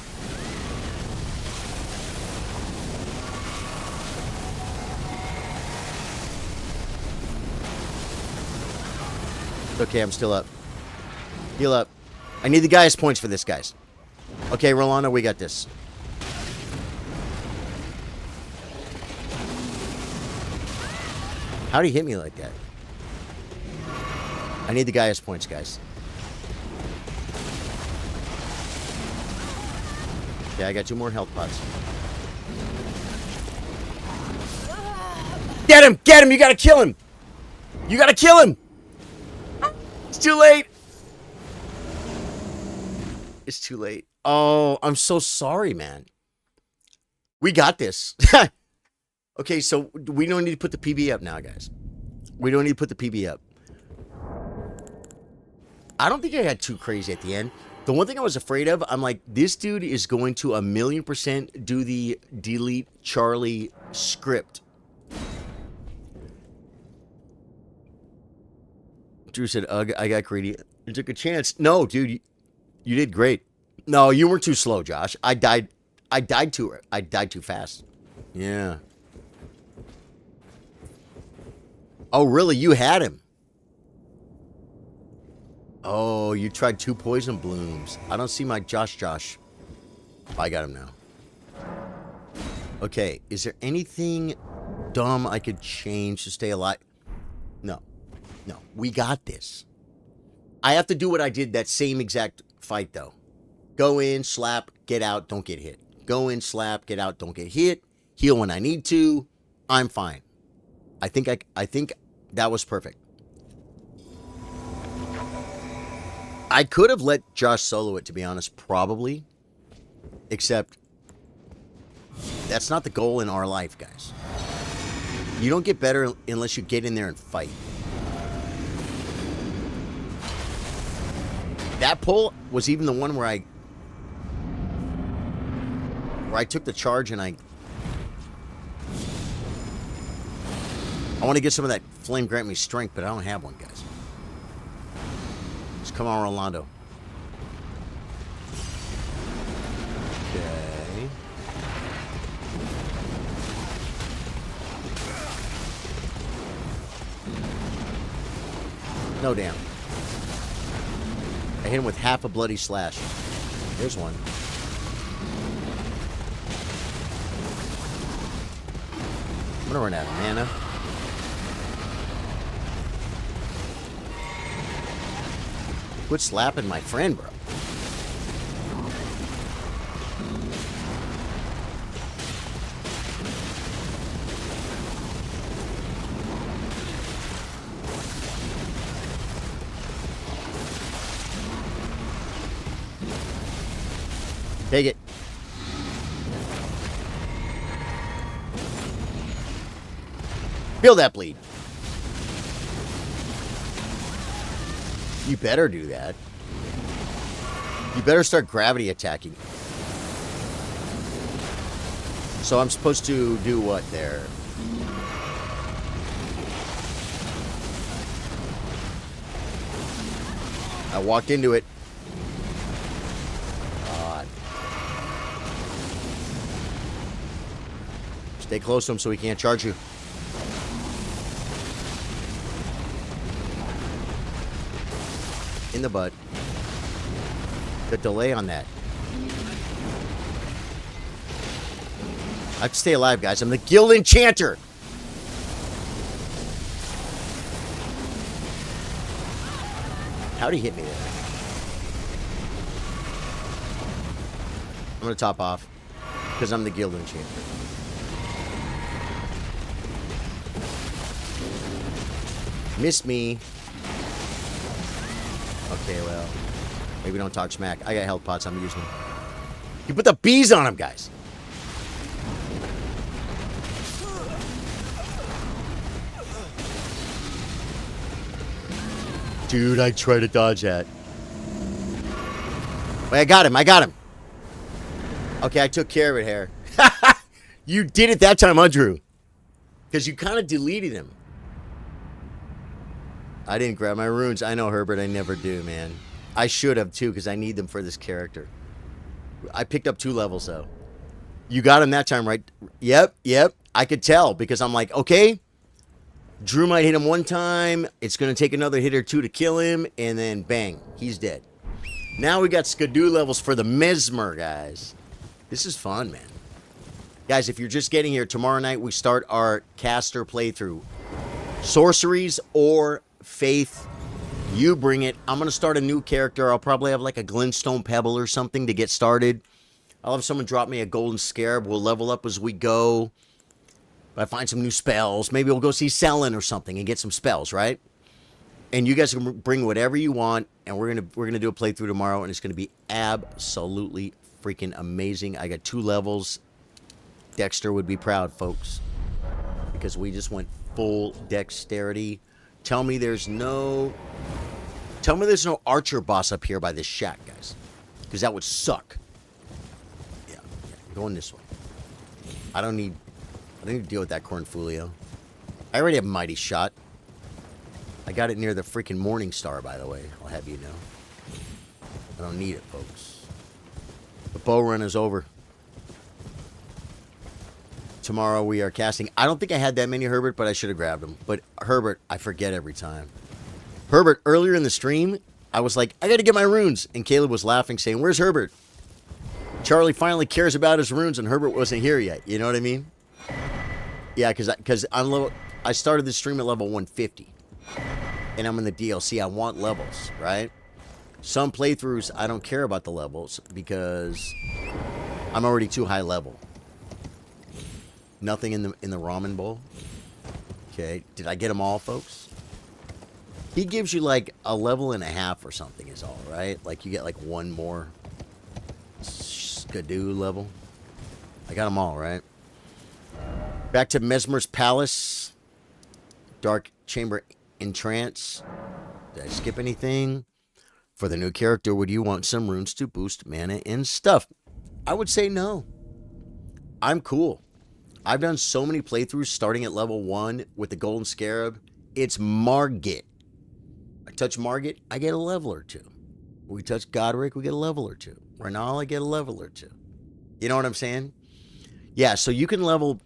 It's okay, I'm still up. Heal up. I need the Gaius points for this, guys. Okay, Rolando, we got this. How'd he hit me like that? I need the Gaius points, guys. Okay, I got 2 more health pots. Get him! Get him! You gotta kill him! You gotta kill him! It's too late! It's too late. Oh, I'm so sorry, man. We got this. Okay, so we don't need to put the PB up now, guys. We don't need to put the PB up. I don't think I got too crazy at the end. The one thing I was afraid of, I'm like, this dude is going to 1,000,000% do the delete Charlie script. Drew said, ugh, I got greedy. You took a chance. No, dude, you did great. No, you weren't too slow, Josh. I died too fast. Yeah. Oh, really? You had him. Oh, you tried 2 poison blooms. I don't see my Josh. I got him now. Okay, is there anything dumb I could change to stay alive? No. No, we got this. I have to do what I did that same exact fight, though. Go in, slap, get out, don't get hit. Go in, slap, get out, don't get hit. Heal when I need to. I'm fine. I think that was perfect. I could have let Josh solo it, to be honest, probably. Except, that's not the goal in our life, guys. You don't get better unless you get in there and fight. That pull was even the one where I took the charge and I want to get some of that flame grant me strength, but I don't have one, guys. Just come on, Rolando. Okay. No damn. I hit him with half a bloody slash. There's one. I'm gonna run out of mana. Quit slapping my friend, bro. Take it. Feel that bleed. You better do that. You better start gravity attacking. So I'm supposed to do what there? I walked into it. God. Stay close to him so he can't charge you. In the butt. The delay on that. I have to stay alive, guys. I'm the Guild Enchanter. How'd he hit me there? I'm going to top off because I'm the Guild Enchanter. Miss me. Okay, well, maybe don't talk smack. I got health pots. I'm using them. You put the bees on them, guys. Dude, I tried to dodge that. Wait, I got him. I got him. Okay, I took care of it, Hair. You did it that time, huh, Drew? Because you kind of deleted him. I didn't grab my runes. I know, Herbert. I never do, man. I should have, too, because I need them for this character. I picked up 2 levels, though. You got him that time, right? Yep. I could tell, because I'm like, okay, Drew might hit him one time. It's going to take another hit or 2 to kill him, and then bang, he's dead. Now we got Skidoo levels for the Mesmer, guys. This is fun, man. Guys, if you're just getting here, tomorrow night we start our caster playthrough. Sorceries or faith, you bring it. I'm going to start a new character. I'll probably have like a glintstone pebble or something to get started. I'll have someone drop me a golden scarab. We'll level up as we go. If I find some new spells, maybe we'll go see Selin or something and get some spells, right? And you guys can bring whatever you want, and we're gonna do a playthrough tomorrow, and it's gonna be absolutely freaking amazing. I got 2 levels. Dexter would be proud, folks, because we just went full dexterity. Tell me there's no archer boss up here by this shack, guys, because that would suck. Yeah, going this way. I don't need to deal with that Cornfolio. I already have Mighty Shot. I got it near the freaking Morning Star, by the way. I'll have you know. I don't need it, folks. The bow run is over. Tomorrow we are casting. I don't think I had that many, Herbert, but I should have grabbed them. But Herbert, I forget every time. Herbert, earlier in the stream, I was like, I got to get my runes. And Caleb was laughing, saying, where's Herbert? Charlie finally cares about his runes, and Herbert wasn't here yet. You know what I mean? Yeah, because I started the stream at level 150. And I'm in the DLC. I want levels, right? Some playthroughs, I don't care about the levels because I'm already too high level. Nothing in the ramen bowl. Okay, did I get them all, folks? He gives you like a level and a half or something is all, right? Like you get like 1 more Skidoo level. I got them all, right? Back to Mesmer's Palace. Dark Chamber Entrance. Did I skip anything? For the new character, would you want some runes to boost mana and stuff? I would say no. I'm cool. I've done so many playthroughs starting at level 1 with the Golden Scarab. It's Margit. I touch Margit, I get a level or 2. We touch Godric, we get a level or 2. Renal, I get a level or 2. You know what I'm saying? Yeah, so you can level,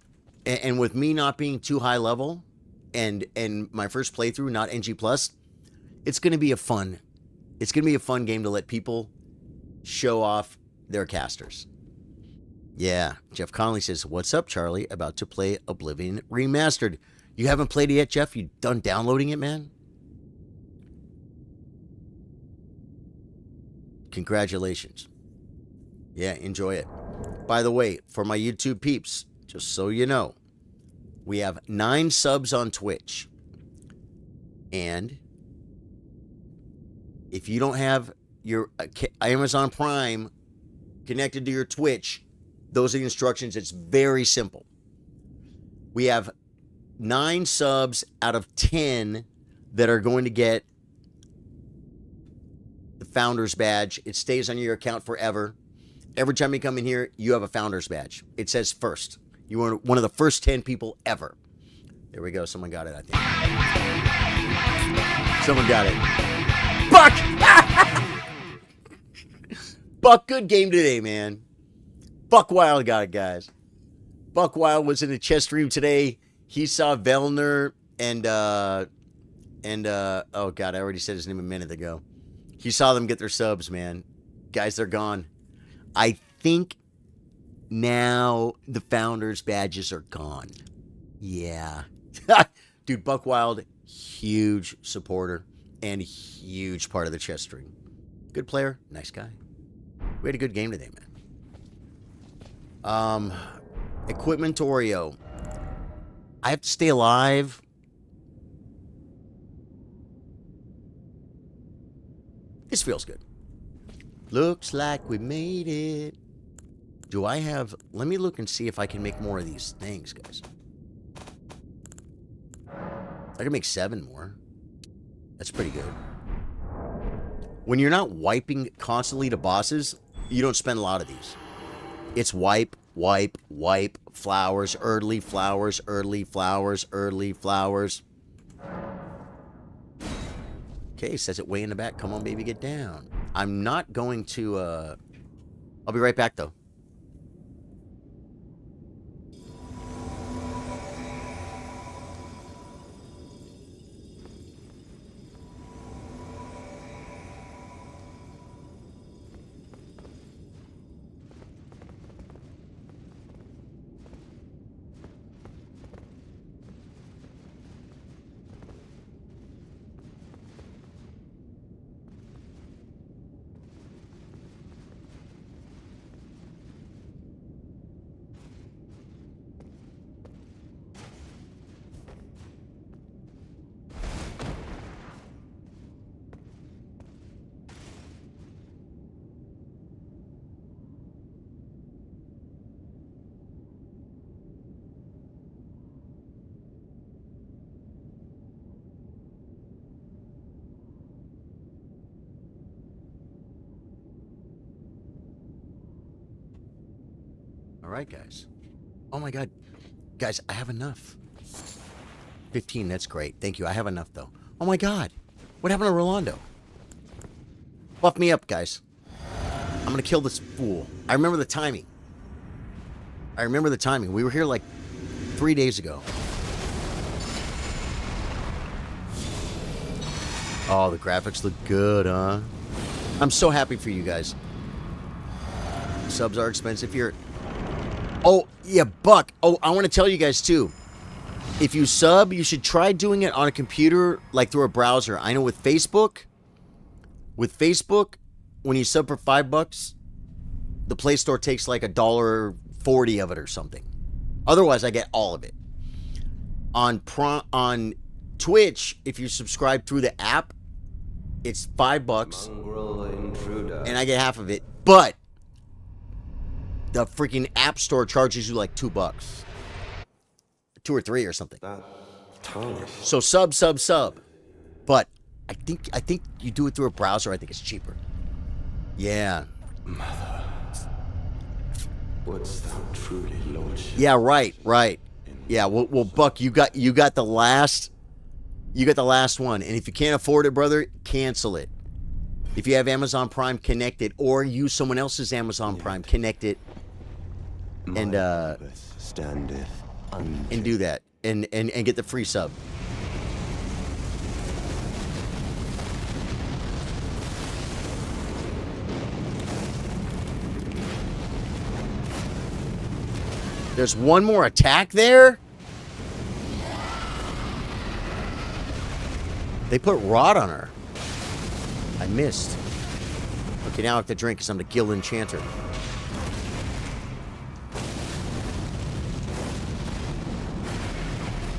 and with me not being too high level, and my first playthrough, not NG+, it's going to be a fun game to let people show off their casters. Yeah. Jeff Conley says, "What's up, Charlie? About to play Oblivion Remastered. You haven't played it yet, Jeff? You done downloading it, man? Congratulations. Yeah, enjoy it. By the way, for my YouTube peeps, just so you know, we have 9 subs on Twitch. And if you don't have your Amazon Prime connected to your Twitch, those are the instructions. It's very simple. We have 9 subs out of 10 that are going to get the Founders Badge. It stays on your account forever. Every time you come in here, you have a Founders Badge. It says first. You were one of the first 10 people ever. There we go. Someone got it, I think. Someone got it. Buck! Buck, good game today, man. Buck Wild got it, guys. Buck Wild was in the chess stream today. He saw Vellner and oh God, I already said his name a minute ago. He saw them get their subs, man. Guys, they're gone. I think now the Founders Badges are gone. Yeah. Dude, Buck Wild, huge supporter and huge part of the chess stream. Good player, nice guy. We had a good game today, man. Equipment Oreo. I have to stay alive. This feels good. Looks like we made it. Do I have... Let me look and see if I can make more of these things, guys. I can make 7 more. That's pretty good. When you're not wiping constantly to bosses, you don't spend a lot of these. It's wipe, wipe, wipe, flowers, early flowers, early flowers, early flowers. Okay, says it way in the back. Come on, baby, get down. I'm not going to, I'll be right back, though. All right, guys. Oh, my God. Guys, I have enough. 15, that's great. Thank you. I have enough, though. Oh, my God. What happened to Rolando? Buff me up, guys. I'm going to kill this fool. I remember the timing. We were here like 3 days ago. Oh, the graphics look good, huh? I'm so happy for you guys. Subs are expensive here. Oh, yeah, Buck. Oh, I want to tell you guys, too. If you sub, you should try doing it on a computer, like through a browser. I know with Facebook, when you sub for $5, the Play Store takes like $1.40 of it or something. Otherwise, I get all of it. On Twitch, if you subscribe through the app, it's $5, and I get half of it. But the freaking App Store charges you like $2, 2 or 3 or something. So sub. But I think you do it through a browser. I think it's cheaper. Yeah. Mother, wouldst thou truly lordship? Yeah, right. Yeah, well, Buck, you got the last one, and if you can't afford it, brother, cancel it. If you have Amazon Prime, connect it, or use someone else's Amazon Prime, connect it, and standeth and do that, and get the free sub. There's one more attack there? They put rot on her. I missed. Okay, now I have to drink because I'm the Guild Enchanter.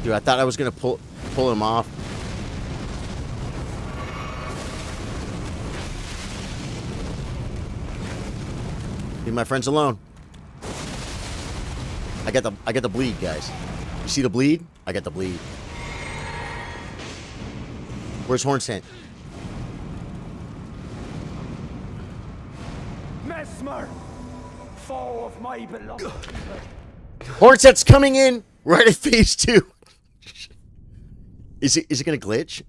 Dude, I thought I was going to pull him off. Leave my friends alone. I got the bleed, guys. You see the bleed? I got the bleed. Where's Hornsent? Mesmer, foe of my beloved. Hornsent's coming in right at phase 2. Is it gonna glitch?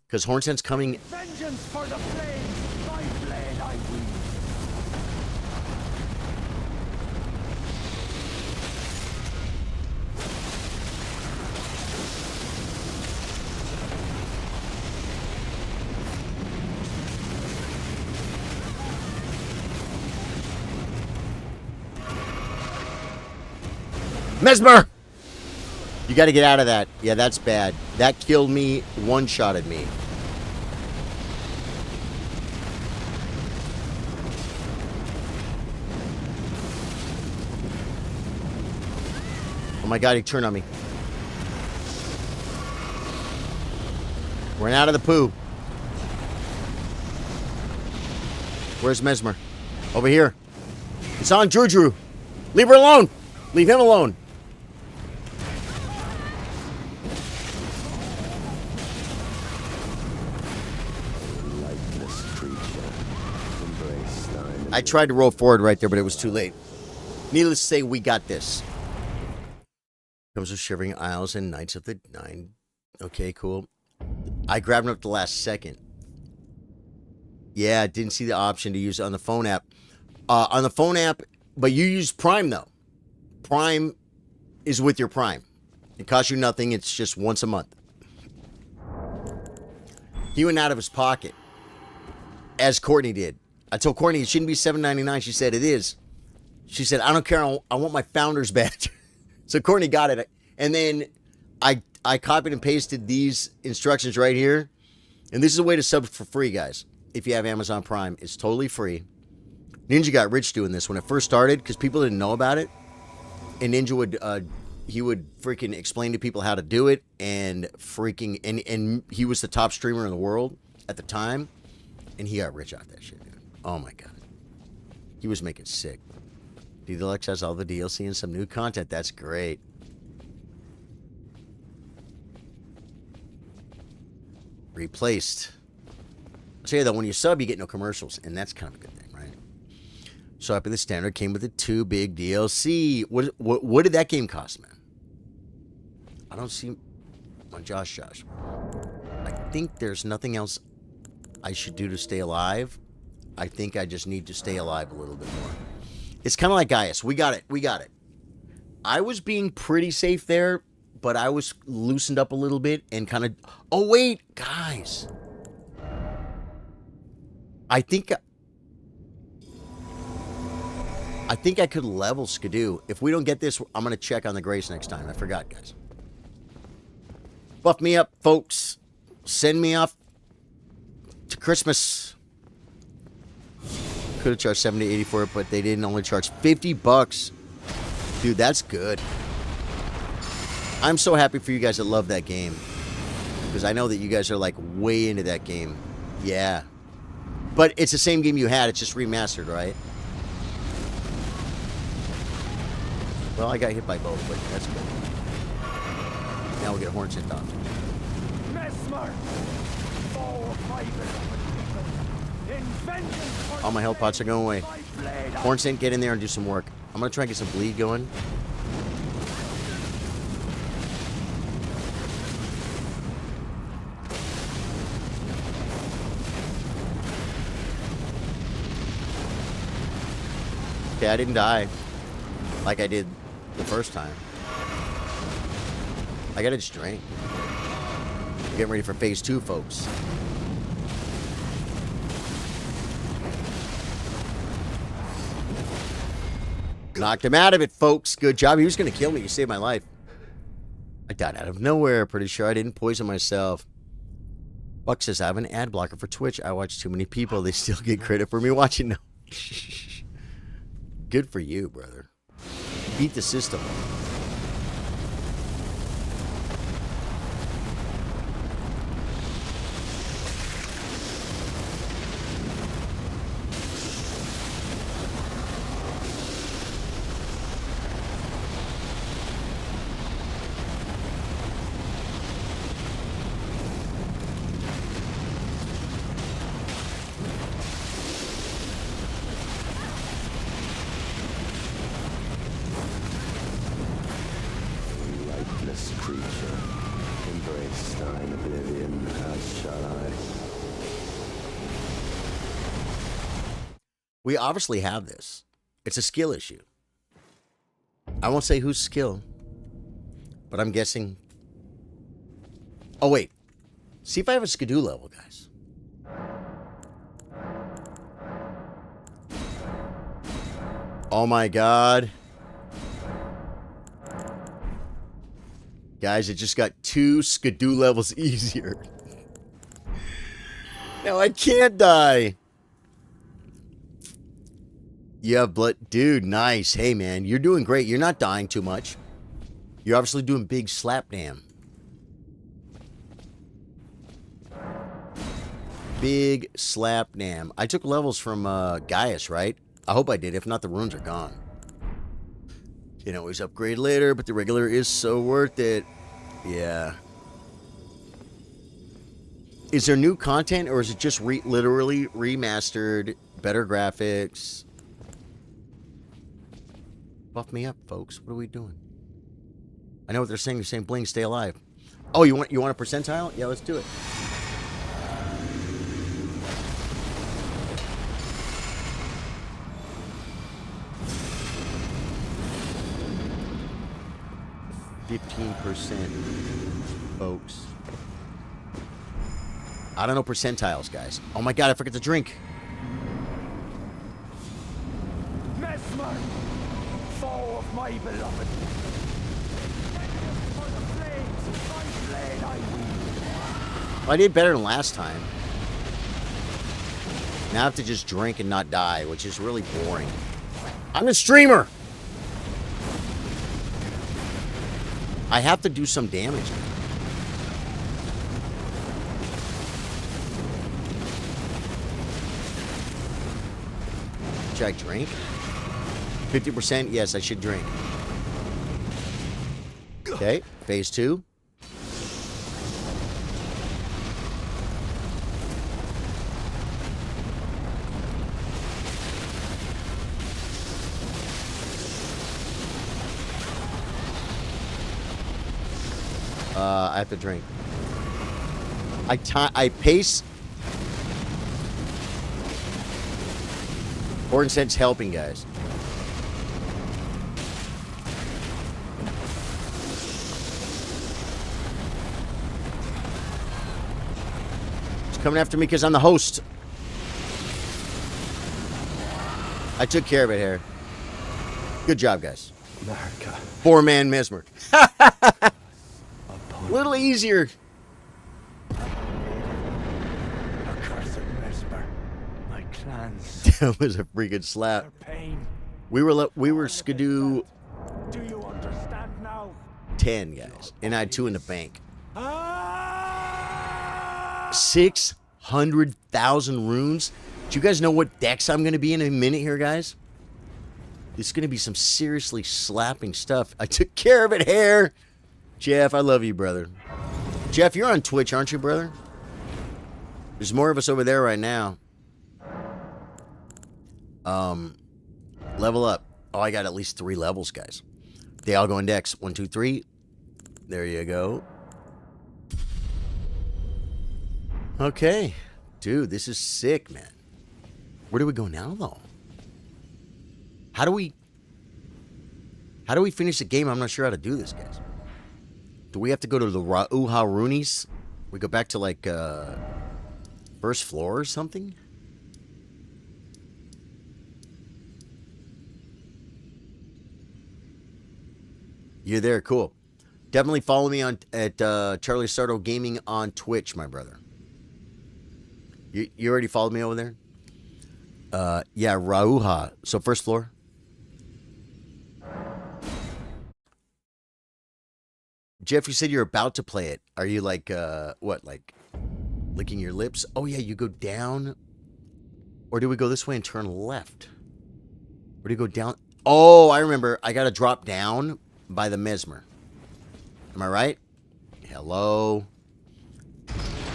Because Hornsent's coming. Vengeance for the flames, my blade I weave. Mesmer! You got to get out of that. Yeah, that's bad. That killed me, one-shotted me. Oh my god, he turned on me. Ran out of the poo. Where's Mesmer? Over here. It's on Drew. Leave her alone. Leave him alone. I tried to roll forward right there, but it was too late. Needless to say, we got this. Comes with Shivering Isles and Knights of the Nine. Okay, cool. I grabbed him up the last second. Yeah, didn't see the option to use it on the phone app. On the phone app, but you use Prime, though. Prime is with your Prime. It costs you nothing. It's just once a month. He went out of his pocket, as Courtney did. I told Courtney it shouldn't be $7.99. She said it is. She said, I don't care. I want my founder's badge. So Courtney got it. And then I copied and pasted these instructions right here. And this is a way to sub for free, guys. If you have Amazon Prime, it's totally free. Ninja got rich doing this when it first started because people didn't know about it. And Ninja would, he would freaking explain to people how to do it. And freaking, and he was the top streamer in the world at the time. And he got rich off that shit, dude. Oh my god. He was making sick. D-Deluxe has all the DLC and some new content. That's great. Replaced. I'll tell you though, when you sub, you get no commercials. And that's kind of a good thing, right? So Up in the Standard came with the 2 big DLC. What did that game cost, man? I don't see... on Josh. I think there's nothing else I should do to stay alive. I think I just need to stay alive a little bit more. It's kind of like Gaius. We got it. I was being pretty safe there, but I was loosened up a little bit and kind of... Oh, wait, guys. I think I could level Skidoo. If we don't get this, I'm going to check on the Grace next time. I forgot, guys. Buff me up, folks. Send me off to Christmas. Could have charged $70, $80 for it, but they didn't. Only charge $50. Dude, that's good. I'm so happy for you guys that love that game. Because I know that you guys are like way into that game. Yeah. But it's the same game you had. It's just remastered, right? Well, I got hit by both, but that's good. Now we'll get horns hit off. Mesmer, foe of my beloved. In vengeance for All my health pots are going away. my blade I Hornsent, get in there and do some work. I'm going to try and get some bleed going. Okay, I didn't die like I did the first time. I got to just drink. Getting ready for phase 2, folks. Knocked him out of it, folks. Good job. He was going to kill me. You saved my life. I died out of nowhere. Pretty sure I didn't poison myself. Buck says, I have an ad blocker for Twitch. I watch too many people. They still get credit for me watching. No. Good for you, brother. Beat the system. Lifeless creature, embrace thine oblivion, as shall I. We obviously have this. It's a skill issue. I won't say whose skill, but I'm guessing. Oh, wait. See if I have a skidoo level, guys. Oh my god. Guys, it just got 2 skidoo levels easier. Now I can't die. You have blood. Dude, nice. Hey, man, you're doing great. You're not dying too much. You're obviously doing big slap dam. Big slap dam. I took levels from Gaius, right? I hope I did. If not, the runes are gone. You can always upgrade later, but the regular is so worth it. Yeah. Is there new content, or is it just literally remastered, better graphics? Buff me up, folks. What are we doing? I know what they're saying. They're saying, Bling, stay alive. Oh, you want a percentile? Yeah, let's do it. %, folks. I don't know percentiles, guys. Oh my god, I forgot to drink. Mesmer, foe of my beloved. For the flames, my blade I wield. Well, I did better than last time. Now I have to just drink and not die, which is really boring. I'm a streamer! I have to do some damage. Should I drink? 50%? Yes, I should drink. Okay, phase 2. I have to drink. I pace. Orton says helping, guys. He's coming after me because I'm the host. I took care of it here. Good job, guys. America. 4-man Mesmer. A little easier. Accursed Mesmer, my clans. That was a freaking slap. Their pain. We were skidoo Do you understand now? 10 guys, and I had 2 in the bank. Ah! 600,000 runes. Do you guys know what decks I'm going to be in a minute here, guys? It's going to be some seriously slapping stuff. I took care of it, hair. Jeff, I love you, brother. Jeff, you're on Twitch, aren't you, brother? There's more of us over there right now. Level up. Oh, I got at least 3 levels, guys. They all go in decks. 1, 2, 3. There you go. Okay. Dude, this is sick, man. Where do we go now, though? How do we finish the game? I'm not sure how to do this, guys. Do we have to go to the Uha Roonies? We go back to, like, first floor or something? You're there, cool. Definitely follow me on at Charlie Sardo Gaming on Twitch, my brother. You already followed me over there? Yeah, Rauha. So first floor. Jeff, you said you're about to play it. Are you like, what, like licking your lips? Oh yeah, you go down. Or do we go this way and turn left? Or do you go down? Oh, I remember. I got to drop down by the Mesmer. Am I right? Hello?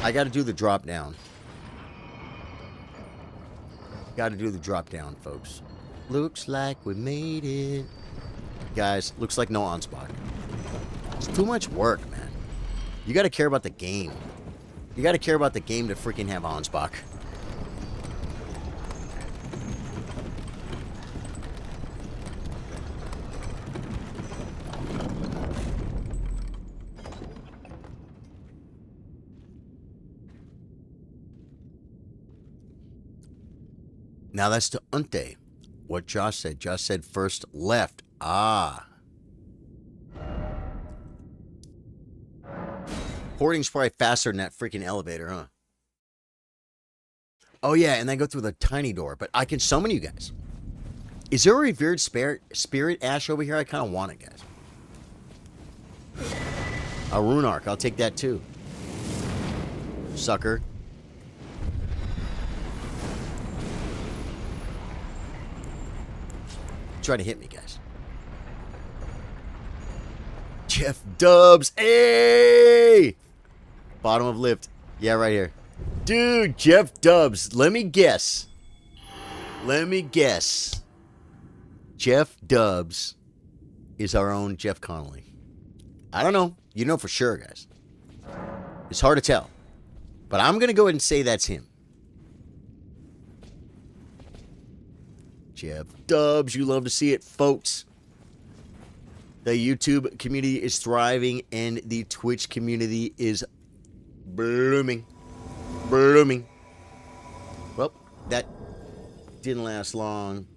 I got to do the drop down. Got to do the drop down, folks. Looks like we made it. Guys, looks like no Ansbach. It's too much work, man. You got to care about the game. You got to care about the game to freaking have Ansbach. Now that's to Unte. What Josh said. Josh said first left. Ah. Porting's probably faster than that freaking elevator, huh? Oh, yeah, and then go through the tiny door. But I can summon you guys. Is there a revered spirit ash over here? I kind of want it, guys. A rune arc. I'll take that, too. Sucker. Try to hit me, guys. Jeff Dubs. Hey! Bottom of lift. Yeah, right here. Dude, Jeff Dubs. Let me guess. Jeff Dubs is our own Jeff Connolly. I don't know. You know for sure, guys. It's hard to tell. But I'm going to go ahead and say that's him. Jeff Dubs, you love to see it, folks. The YouTube community is thriving and the Twitch community is blooming. Blooming. Well, that didn't last long.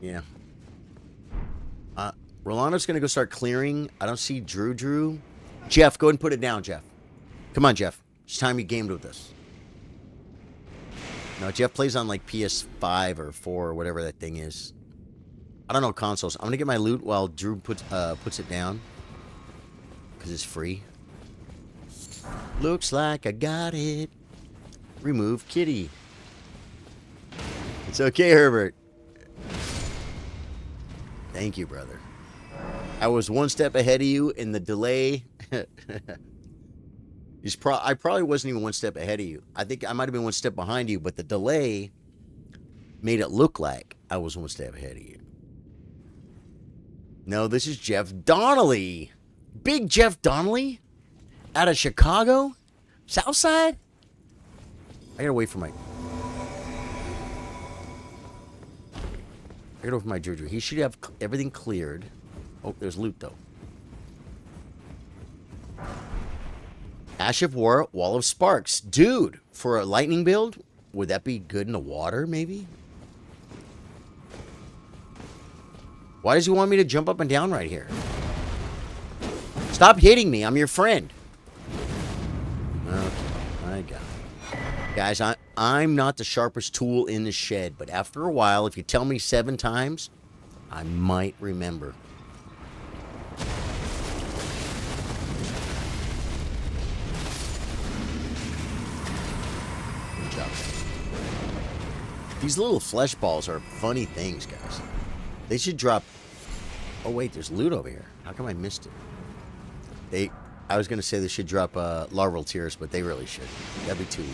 Yeah. Rolano's going to go start clearing. I don't see Drew. Jeff, go ahead and put it down, Jeff. Come on, Jeff. It's time you gamed with us. No, Jeff plays on like PS5 or 4 or whatever that thing is. I don't know consoles. I'm gonna get my loot while Drew puts it down because it's free. Looks like I got it. Remove kitty. It's okay, Herbert. Thank you, brother. I was one step ahead of you in the delay. I probably wasn't even one step ahead of you. I think I might have been one step behind you, but the delay made it look like I was one step ahead of you. No, this is Jeff Donnelly. Big Jeff Donnelly? Out of Chicago? Southside? I gotta wait for my... Juju. He should have everything cleared. Oh, there's loot, though. Ash of War, Wall of Sparks. Dude, for a lightning build, would that be good in the water, maybe? Why does he want me to jump up and down right here? Stop hitting me. I'm your friend. Okay, I got it. Guys, I'm not the sharpest tool in the shed, but after a while, if you tell me 7 times, I might remember. These little flesh balls are funny things, guys. They should drop... Oh, wait, there's loot over here. How come I missed it? I was going to say they should drop larval tears, but they really should. That'd be too easy.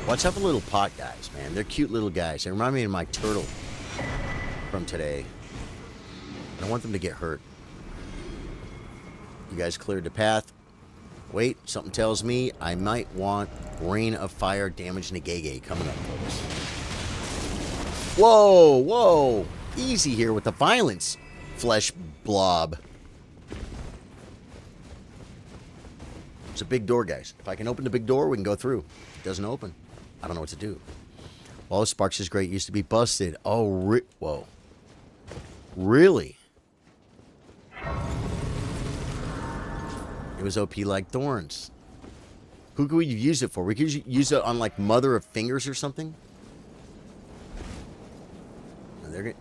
Watch out for little pot guys, man. They're cute little guys. They remind me of my turtle from today. I don't want them to get hurt. You guys cleared the path. Wait, something tells me I might want Rain of Fire Damage Negege coming up, folks. Whoa, whoa. Easy here with the violence, flesh blob. It's a big door, guys. If I can open the big door, we can go through. It doesn't open. I don't know what to do. Well, Sparks is great. Used to be busted. Oh, whoa. Really? It was OP like thorns. Who could we use it for? We could use it on, like, Mother of Fingers or something.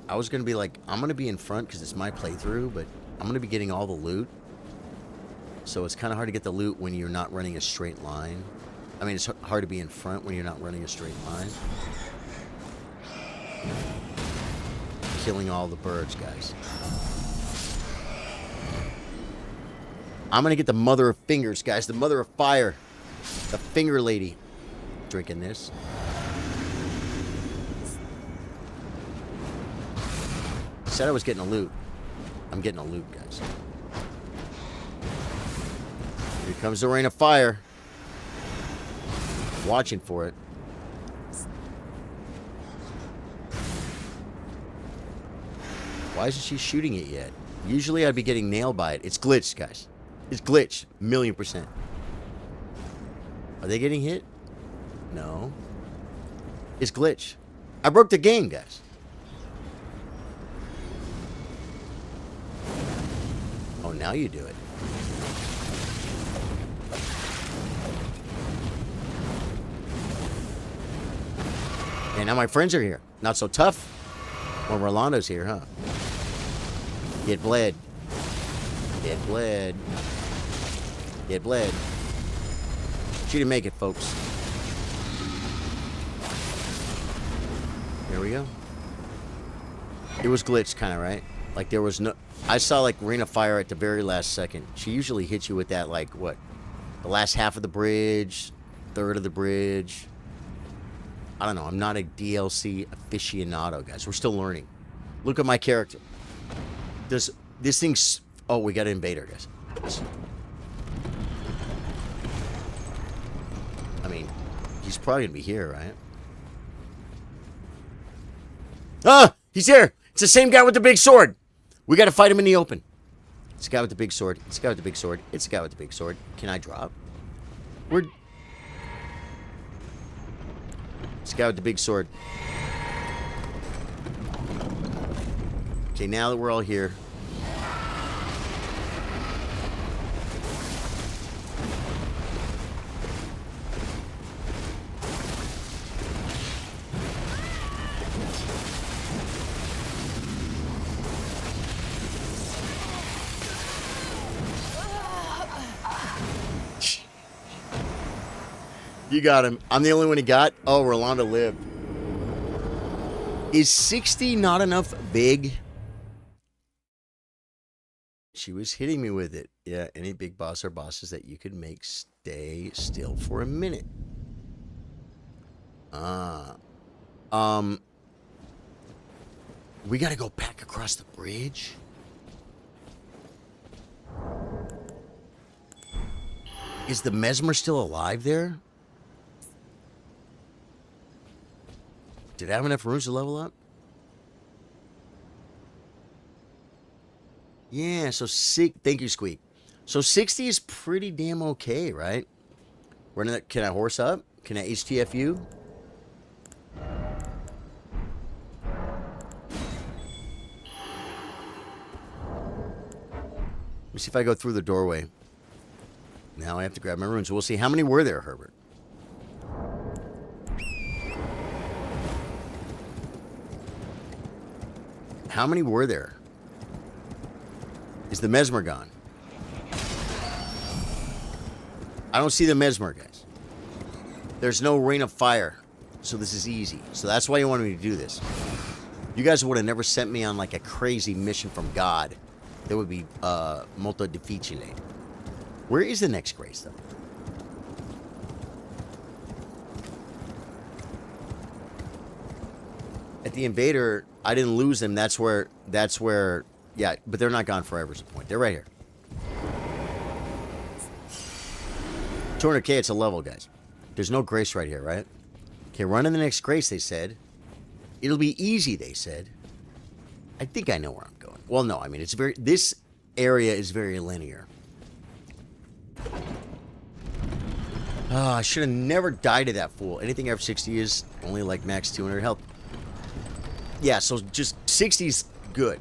I was going to be like, I'm going to be in front because it's my playthrough, but I'm going to be getting all the loot. So it's kind of hard to get the loot when you're not running a straight line. I mean, it's hard to be in front when you're not running a straight line. Killing all the birds, guys. I'm going to get the Mother of Fingers, guys. The Mother of Fire. The Finger Lady. Drinking this. Said I was getting a loot. I'm getting a loot, guys. Here comes the rain of fire. Watching for it. Why isn't she shooting it yet? Usually I'd be getting nailed by it. It's glitched, guys. It's glitched. 1,000,000%. Are they getting hit? No. It's glitched. I broke the game, guys. Oh, now you do it. And now my friends are here. Not so tough when Rolando's here, huh? Get bled. Get bled. Get bled. She didn't make it, folks. There we go. It was glitched, kind of, right? Like, there was no... I saw, like, Ring of Fire at the very last second. She usually hits you with that, like, what? The last half of the bridge, third of the bridge. I don't know. I'm not a DLC aficionado, guys. We're still learning. Look at my character. Does this thing's... Oh, we got an invader, guys. I mean, he's probably going to be here, right? Ah! He's here! It's the same guy with the big sword! We got to fight him in the open. It's the guy with the big sword. It's the guy with the big sword. It's the guy with the big sword. Can I drop? It's the guy with the big sword. Okay, now that we're all here. You got him. I'm the only one he got. Oh, Rolando lived. Is 60 not enough big? She was hitting me with it. Yeah, any big boss or bosses that you could make stay still for a minute. We gotta go back across the bridge? Is the Mesmer still alive there? Did I have enough rooms to level up? Yeah, so thank you, Squeak. So 60 is pretty damn okay, right? Can I horse up? Can I HTFU? Let me see if I go through the doorway. Now I have to grab my runes. We'll see. How many were there, Herbert? How many were there? Is the Mesmer gone? I don't see the Mesmer, guys. There's no Rain of Fire. So this is easy. So that's why you wanted me to do this. You guys would have never sent me on like a crazy mission from God. That would be molto difficile. Where is the next grace, though? At the Invader, I didn't lose them. That's where, yeah, but they're not gone forever is the point. They're right here. 200k, it's a level, guys. There's no grace right here, right? Okay, run in the next grace, they said. It'll be easy, they said. I think I know where I'm going. Well, no, I mean, this area is very linear. Oh, I should have never died to that fool. Anything after 60 is only like max 200 health. Yeah, so just 60's good.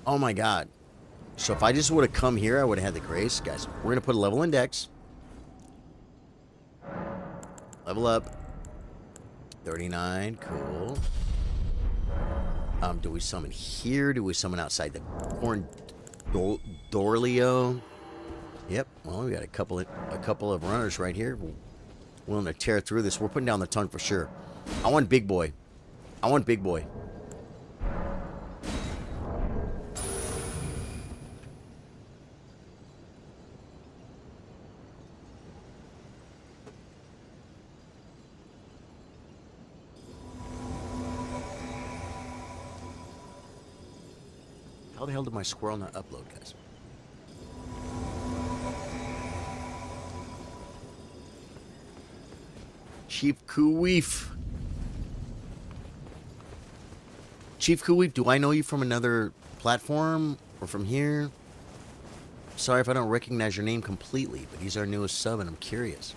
Oh my god. So if I just would have come here, I would have had the grace. Guys, we're going to put a level index. Level up. 39, cool. Do we summon here? Do we summon outside the corn Dorleo? Yep. Well, we got a couple of runners right here, willing to tear through this. We're putting down the tongue for sure. I want big boy. I want big boy. How the hell did my squirrel not upload, guys? Chief Kuweef. Chief Kuweef, do I know you from another platform or from here? Sorry if I don't recognize your name completely, but he's our newest sub and I'm curious.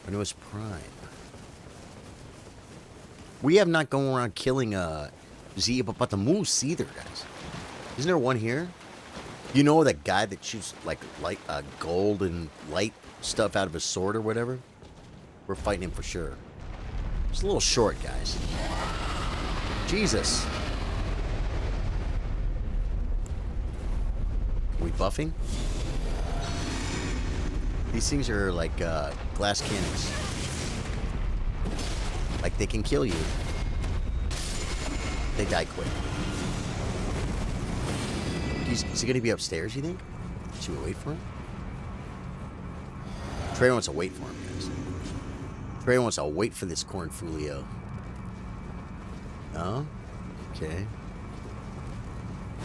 Our newest prime. We have not gone around killing Zipapatamoose either, guys. Isn't there one here? You know that guy that shoots like gold and light stuff out of his sword or whatever? We're fighting him for sure. It's a little short, guys. Jesus. Are we buffing? These things are like glass cannons. Like they can kill you. They die quick. Is he going to be upstairs, you think? Should we wait for him? Trey wants to wait for him, guys. Trey wants to wait for this cornfolio. No? Okay.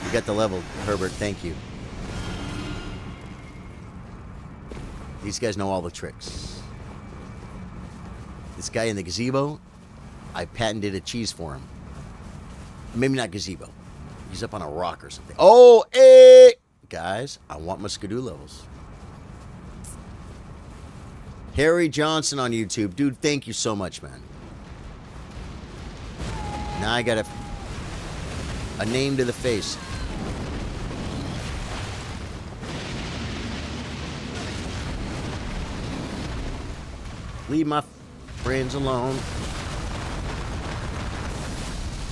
You got the level, Herbert. Thank you. These guys know all the tricks. This guy in the gazebo, I patented a cheese for him. Maybe not gazebo. He's up on a rock or something. Oh, hey! Guys, I want my skidoo levels. Harry Johnson on YouTube. Dude, thank you so much, man. Now I got a name to the face. Leave my friends alone.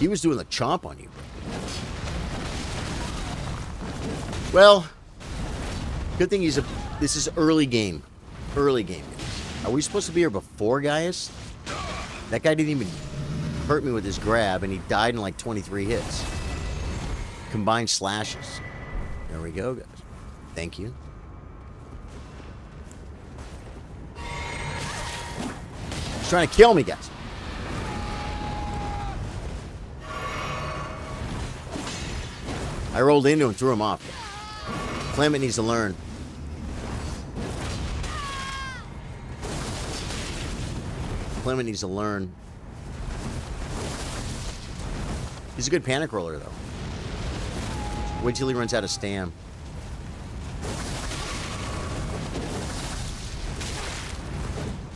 He was doing the chomp on you, bro. Well, good thing this is early game. Early game, guys. Are we supposed to be here before Gaius? That guy didn't even hurt me with his grab, and he died in like 23 hits. Combined slashes. There we go, guys. Thank you. He's trying to kill me, guys. I rolled into him, threw him off. Clement needs to learn. Clement needs to learn. He's a good panic roller, though. Wait till he runs out of stam.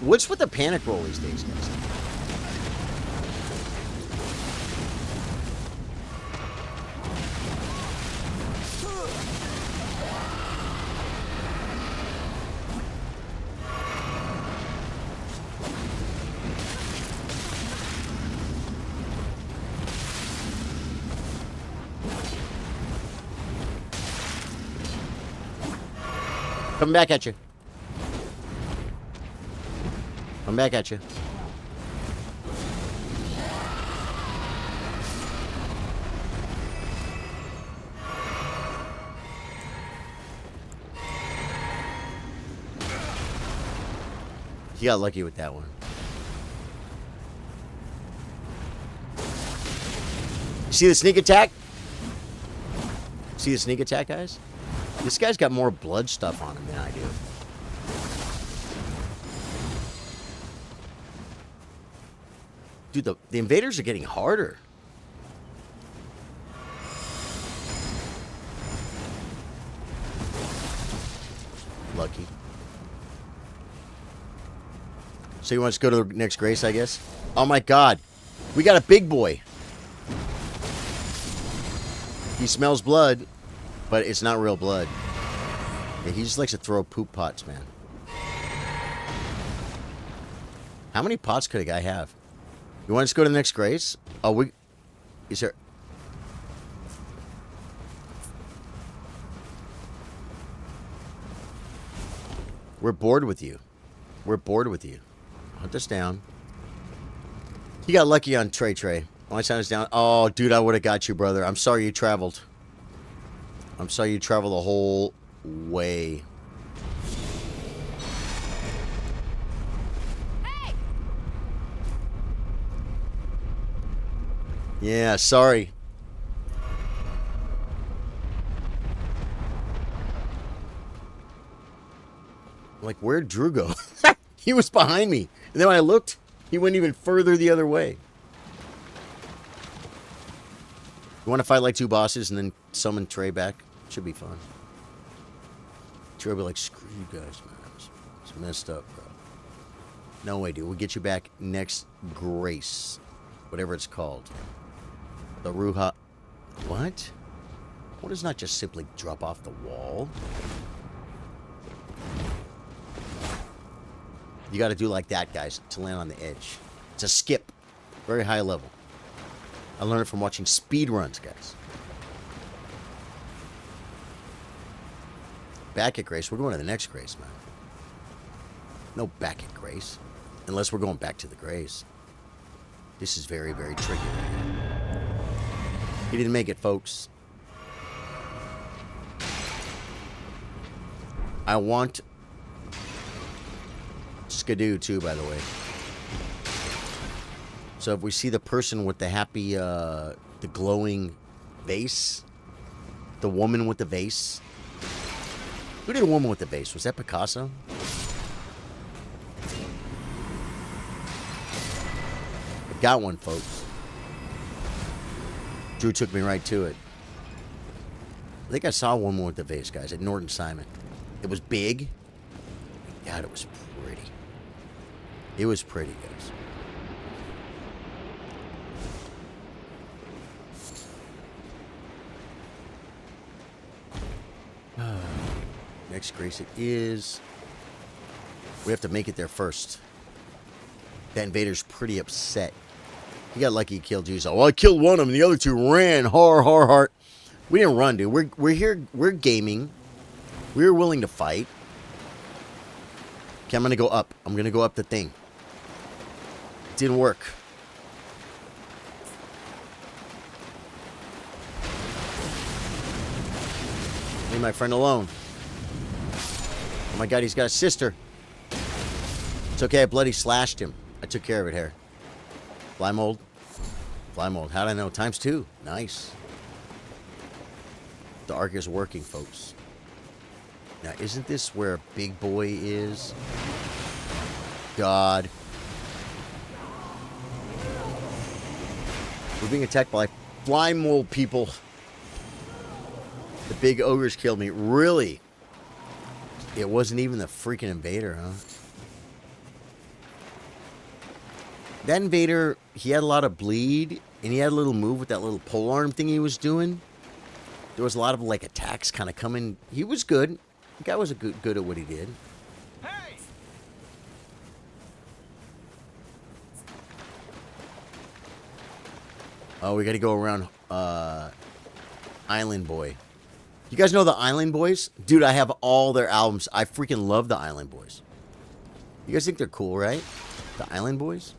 What's with the panic roll these days, guys? Coming back at you. Come back at you. He got lucky with that one. See the sneak attack? See the sneak attack, guys? This guy's got more blood stuff on him than I do. Dude, the invaders are getting harder. lucky. So you want us to go to the next Grace, I guess? Oh my god. We got a big boy. He smells blood, but it's not real blood. Yeah, he just likes to throw poop pots, man. How many pots could a guy have? You want us to go to the next Grace? Oh, is there... We're bored with you. We're bored with you. Hunt us down. He got lucky on Trey. My son is down. Oh, dude, I would have got you, brother. I'm sorry you traveled. I'm sorry you traveled the whole way. Hey! Yeah, sorry. Like, where'd Drew go? He was behind me. And then when I looked, he went even further the other way. You want to fight like two bosses and then summon Trey back? Should be fun. Trey will be like, screw you guys, man. It's messed up, bro. No way, dude. We'll get you back next Grace. Whatever it's called. The Ruha... What? What does not just simply drop off the wall? You got to do like that, guys, to land on the edge. It's a skip. Very high level. I learned it from watching speed runs, guys. Back at Grace. We're going to the next Grace, man. No back at Grace. Unless we're going back to the Grace. This is very, very tricky. He didn't make it, folks. I want... Skidoo too, by the way. So if we see the person with the happy, the glowing vase, the woman with the vase. Who did a woman with the vase? Was that Picasso? I got one, folks. Drew took me right to it. I think I saw a woman with the vase, guys, at Norton Simon. It was big. God, it was pretty. It was pretty, guys. Next Grace it is. We have to make it there first. That invader's pretty upset. He got lucky he killed you. So, well, I killed one of them and the other two ran. Har. We didn't run, dude. We're here. We're gaming. We're willing to fight. Okay, I'm going to go up. I'm going to go up the thing. It didn't work. Leave my friend alone. Oh my god, he's got a sister. It's okay, I bloody slashed him. I took care of it here. Fly mold. Fly mold. How'd I know? ×2. Nice. The arc is working, folks. Now, isn't this where Big Boy is? God. We're being attacked by fly mold people. The big ogres killed me. Really? It wasn't even the freaking invader, huh? That invader, he had a lot of bleed, and he had a little move with that little polearm thing he was doing. There was a lot of, like, attacks kind of coming. He was good. The guy was good at what he did. Hey! Oh, we got to go around Island Boy. You guys know the Island Boys? Dude, I have all their albums. I freaking love the Island Boys. You guys think they're cool, right? The Island Boys?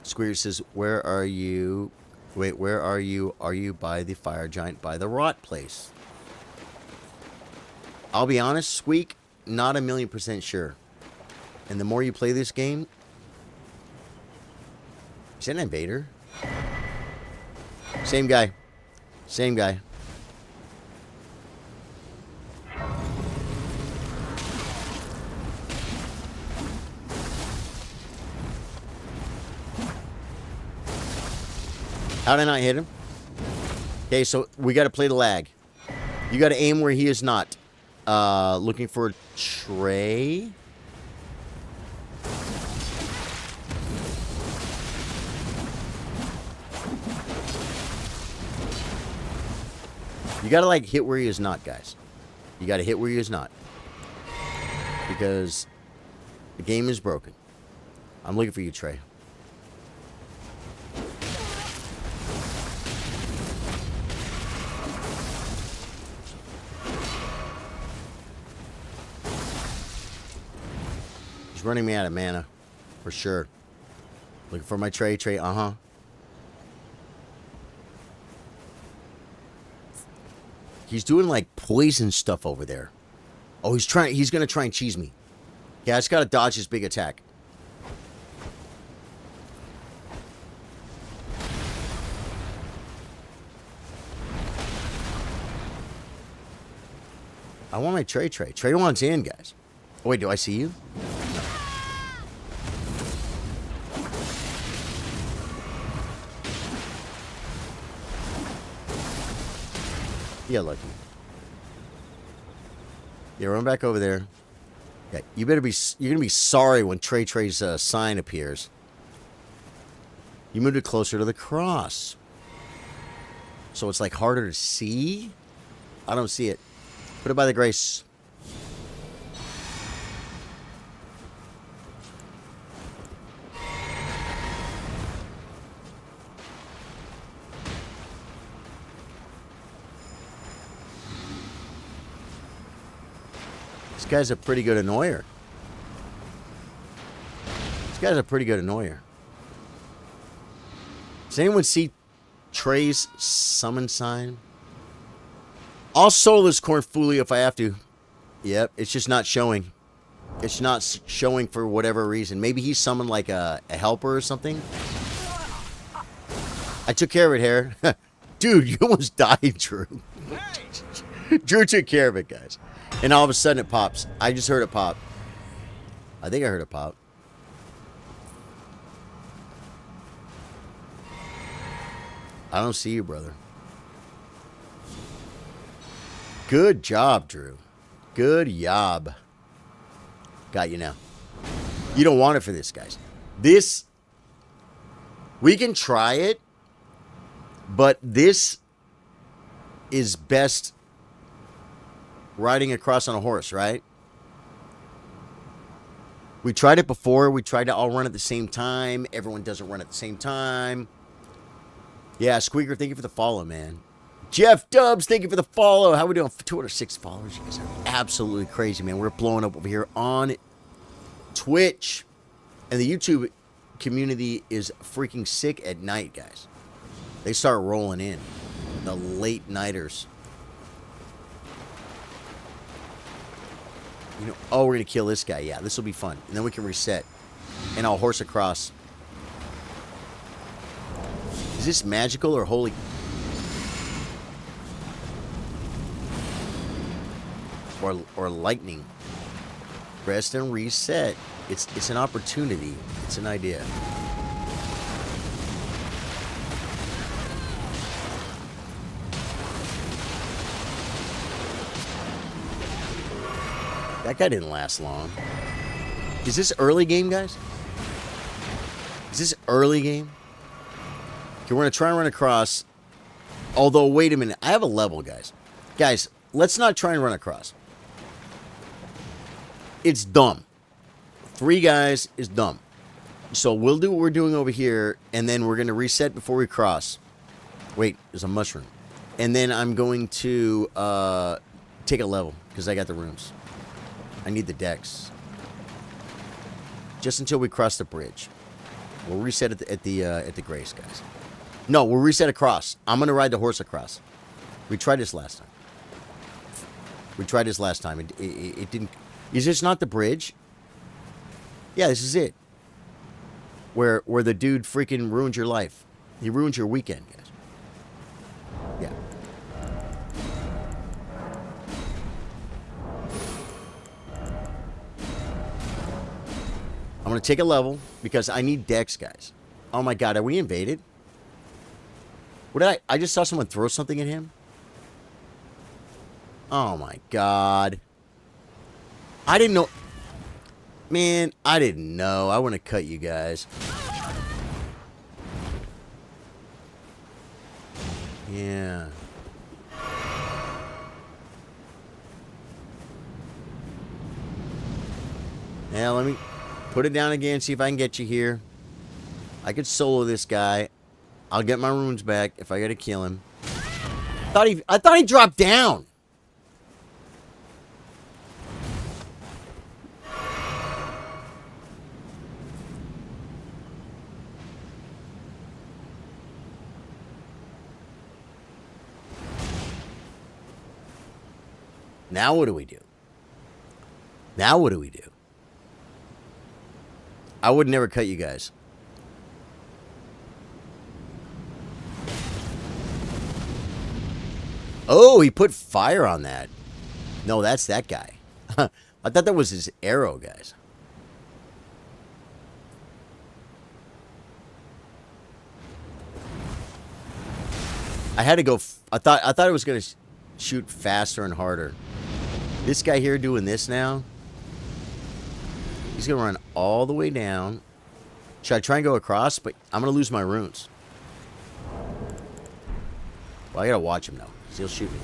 Squeer says, where are you? Wait, where are you? Are you by the fire giant by the rot place? I'll be honest, Squeak, not 1,000,000% sure. And the more you play this game... Is that an invader? Same guy. Same guy. How did I not hit him? Okay, so we got to play the lag. You got to aim where he is not. Looking for Trey. You got to, like, hit where he is not, guys. You got to hit where he is not. Because the game is broken. I'm looking for you, Trey. He's running me out of mana. For sure. Looking for my Trey. Uh-huh. He's doing, like, poison stuff over there. Oh, he's gonna try and cheese me. Yeah, I just gotta dodge his big attack. I want my Trey. Trey wants in, guys. Oh, wait, do I see you? No. Yeah, lucky. Yeah, run back over there. Yeah, you're gonna be sorry when Trey's sign appears. You moved it closer to the cross. So it's like harder to see? I don't see it. Put it by the grace. This guy's a pretty good annoyer. Does anyone see Trey's summon sign? I'll soul this cornfoolie if I have to. Yep, it's just not showing. It's not showing for whatever reason. Maybe he summoned like a helper or something. I took care of it, Hair. Dude, you almost died, Drew. Drew took care of it, guys. And all of a sudden it pops. I just heard it pop. I think I heard it pop. I don't see you, brother. Good job, Drew. Good job. Got you now. You don't want it for this, guys. This, we can try it, but this is best riding across on a horse, right? We tried it before. We tried to all run at the same time. Everyone doesn't run at the same time. Yeah, Squeaker, thank you for the follow, man. Jeff Dubs, thank you for the follow. How we doing? 206 followers. You guys are absolutely crazy, man. We're blowing up over here on Twitch. And the YouTube community is freaking sick at night, guys. They start rolling in. The late nighters. You know, oh, we're going to kill this guy. Yeah, this will be fun. And then we can reset. And I'll horse across. Is this magical or holy? Or lightning. Rest and reset. It's an opportunity. It's an idea. That guy didn't last long. Is this early game, guys? Is this early game? Okay, we're going to try and run across. Although, wait a minute. I have a level, guys. Guys, let's not try and run across. It's dumb. 3 guys is dumb. So we'll do what we're doing over here, and then we're going to reset before we cross. Wait, there's a mushroom. And then I'm going to take a level, because I got the rooms. I need the decks. Just until we cross the bridge. We'll reset at the Grace, guys. No, we'll reset across. I'm going to ride the horse across. We tried this last time. It didn't... Is this not the bridge? Yeah, this is it. Where the dude freaking ruined your life. He ruined your weekend, guys. Yeah. I'm going to take a level because I need decks, guys. Oh my god, are we invaded? What did I just saw someone throw something at him? Oh my god. I didn't know. Man, I didn't know. I want to cut you guys. Yeah. Now let me put it down again, see if I can get you here. I could solo this guy. I'll get my runes back if I gotta kill him. I thought he dropped down. Now what do we do? Now what do we do? I would never cut you guys. Oh, he put fire on that. No, that's that guy. I thought that was his arrow, guys. I had to go. I thought it was gonna shoot faster and harder. This guy here doing this now. He's gonna run all the way down. Should I try and go across? But I'm gonna lose my runes. Well, I gotta watch him now. He'll shoot me.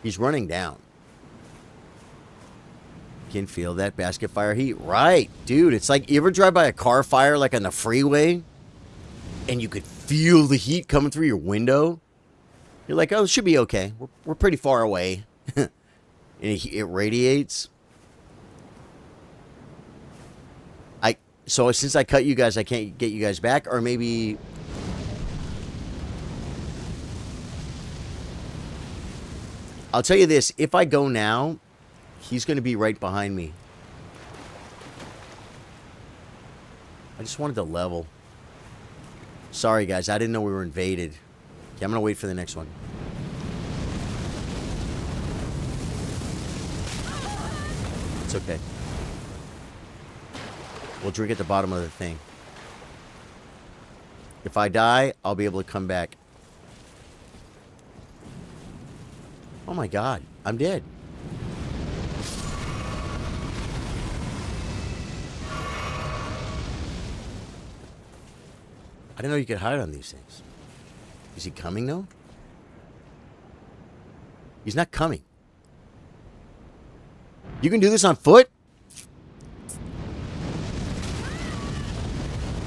He's running down. Can feel that basket fire heat. Right, dude. It's like, you ever drive by a car fire like on the freeway? And you could feel the heat coming through your window? You're like, oh, it should be okay. We're pretty far away. And it radiates. So since I cut you guys, I can't get you guys back? Or maybe... I'll tell you this, if I go now, he's going to be right behind me. I just wanted to level. Sorry, guys, I didn't know we were invaded. Okay, I'm going to wait for the next one. It's okay. We'll drink at the bottom of the thing. If I die, I'll be able to come back. Oh my god, I'm dead. I didn't know you could hide on these things. Is he coming though? He's not coming. You can do this on foot?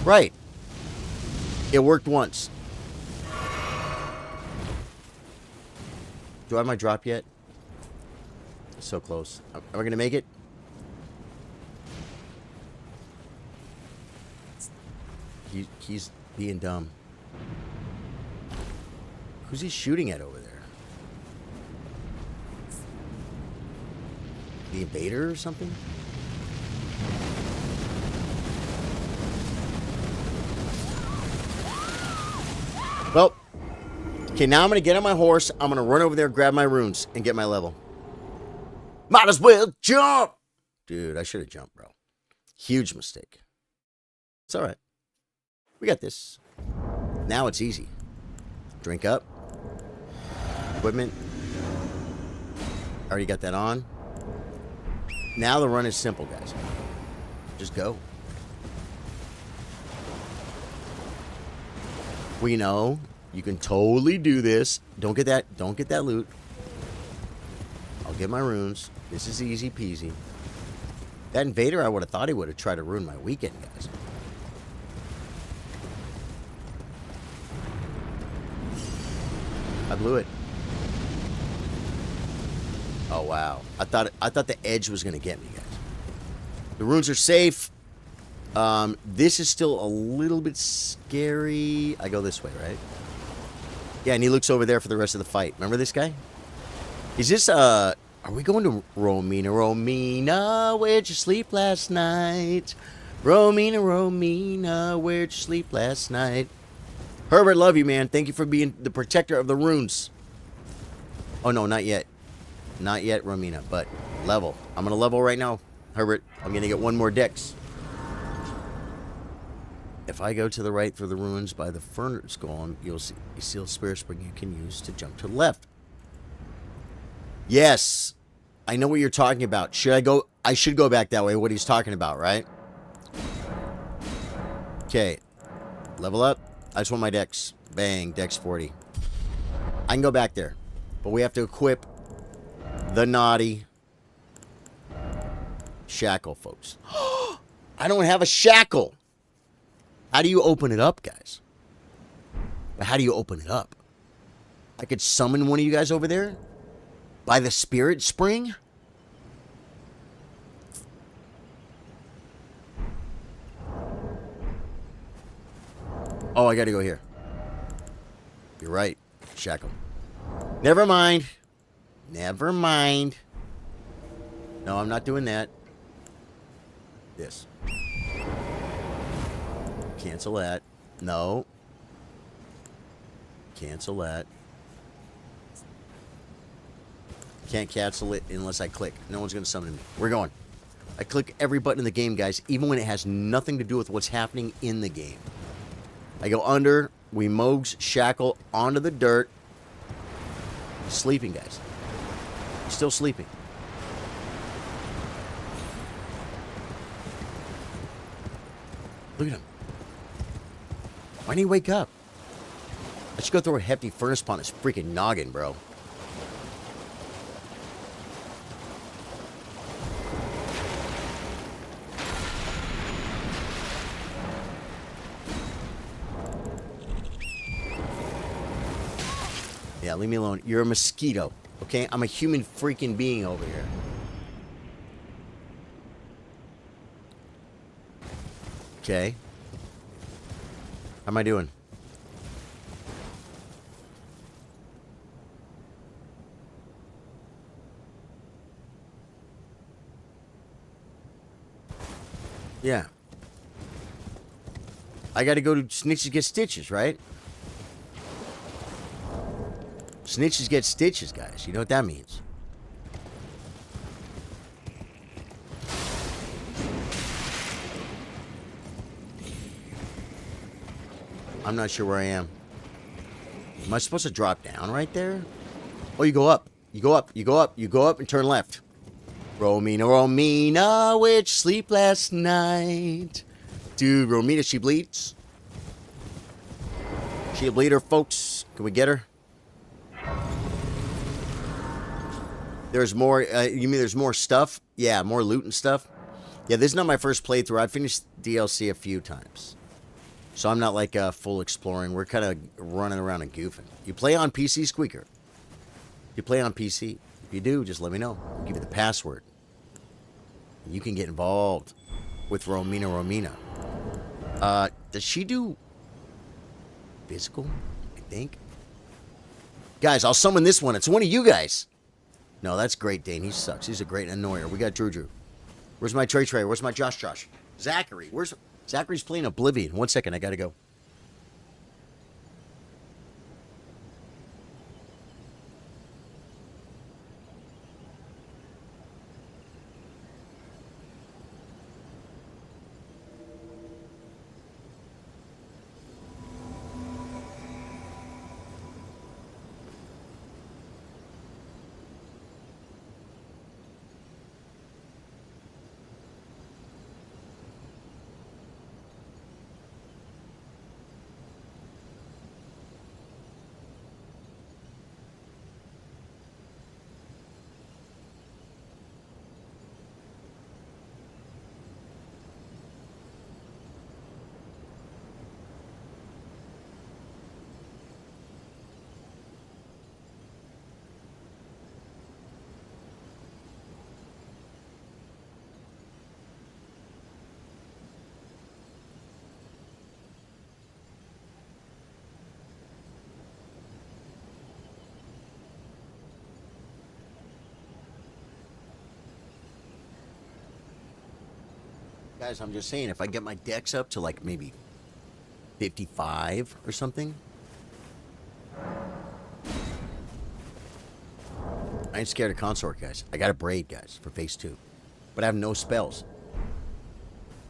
Right. It worked once. Do I have my drop yet? So close. Are we going to make it? He's being dumb. Who's he shooting at over there? The invader or something? Well, okay, now I'm going to get on my horse. I'm going to run over there, grab my runes, and get my level. Might as well jump! Dude, I should have jumped, bro. Huge mistake. It's all right. We got this. Now it's easy. Drink up. Equipment. Already got that on. Now the run is simple, guys. Just go. We know you can totally do this. Don't get that loot. I'll get my runes. This is easy peasy. That invader, I would have thought he would have tried to ruin my weekend, guys. I blew it. Oh wow. I thought the edge was gonna get me, guys. The runes are safe. This is still a little bit scary. I go this way, right? Yeah, and he looks over there for the rest of the fight. Remember this guy? Is this, are we going to Romina? Romina, where'd you sleep last night? Romina, Romina, where'd you sleep last night? Herbert, love you, man. Thank you for being the protector of the runes. Oh, no, not yet. Not yet, Romina, but level. I'm going to level right now, Herbert. I'm going to get one more dex. If I go to the right through the ruins by the furnace golem, you'll see a spirit spring you can use to jump to the left. Yes. I know what you're talking about. Should I go? I should go back that way, what he's talking about, right? Okay. Level up. I just want my dex. Bang. Dex 40. I can go back there. But we have to equip the naughty shackle, folks. I don't have a shackle. How do you open it up, guys? How do you open it up? I could summon one of you guys over there? By the spirit spring? Oh, I gotta go here. You're right. Shackle. Never mind. Never mind. No, I'm not doing that. This. Cancel that. No. Cancel that. Can't cancel it unless I click. No one's going to summon me. We're going. I click every button in the game, guys, even when it has nothing to do with what's happening in the game. I go under. We Mogs shackle onto the dirt. Sleeping, guys. Still sleeping. Look at him. Why didn't he wake up? I should go throw a hefty furnace upon his freaking noggin, bro. Yeah, leave me alone. You're a mosquito, okay? I'm a human freaking being over here. Okay. How am I doing? Yeah. I gotta go to Snitches Get Stitches, right? Snitches get stitches, guys. You know what that means. I'm not sure where I am. Am I supposed to drop down right there? Oh, you go up. You go up. You go up. You go up and turn left. Romina, Romina, which sleep last night. Dude, Romina, she bleeds. She a bleeder, folks. Can we get her? There's more, you mean there's more stuff? Yeah, more loot and stuff. Yeah, this is not my first playthrough. I've finished DLC a few times. So I'm not like full exploring. We're kind of running around and goofing. You play on PC, Squeaker? You play on PC? If you do, just let me know. I'll give you the password. You can get involved with Romina Romina. Does she do physical? I think. Guys, I'll summon this one. It's one of you guys. No, that's Great Dane. He sucks. He's a great annoyer. We got Drew. Where's my Trey? Where's my Josh? Zachary. Where's... Zachary's playing Oblivion. 1 second. I gotta go. Guys, I'm just saying, if I get my dex up to like maybe 55 or something. I ain't scared of consort, guys. I got a braid, guys, for phase 2. But I have no spells.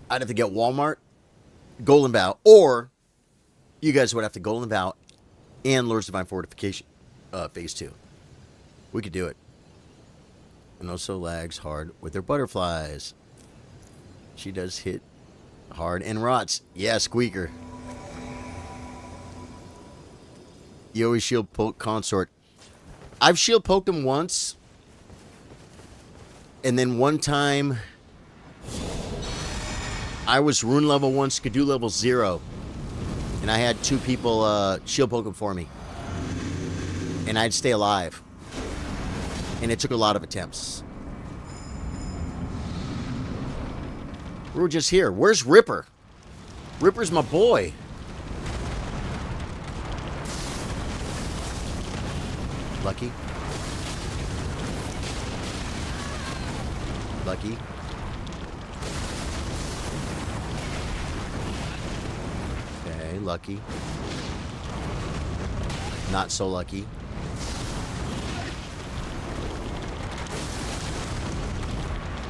I'd have to get Walmart, Golden Vow, or you guys would have to Golden Vow and Lord's Divine Fortification, phase 2. We could do it. and also lags hard with her butterflies. She does hit hard and rots. Yeah, Squeaker. You always shield poke consort. I've shield poked him once. And then one time, I was rune level 1, Skidoo level 0. And I had 2 people shield poke him for me. And I'd stay alive. And it took a lot of attempts. We were just here. Where's Ripper? Ripper's my boy. Lucky. Lucky. Okay, lucky. Not so lucky.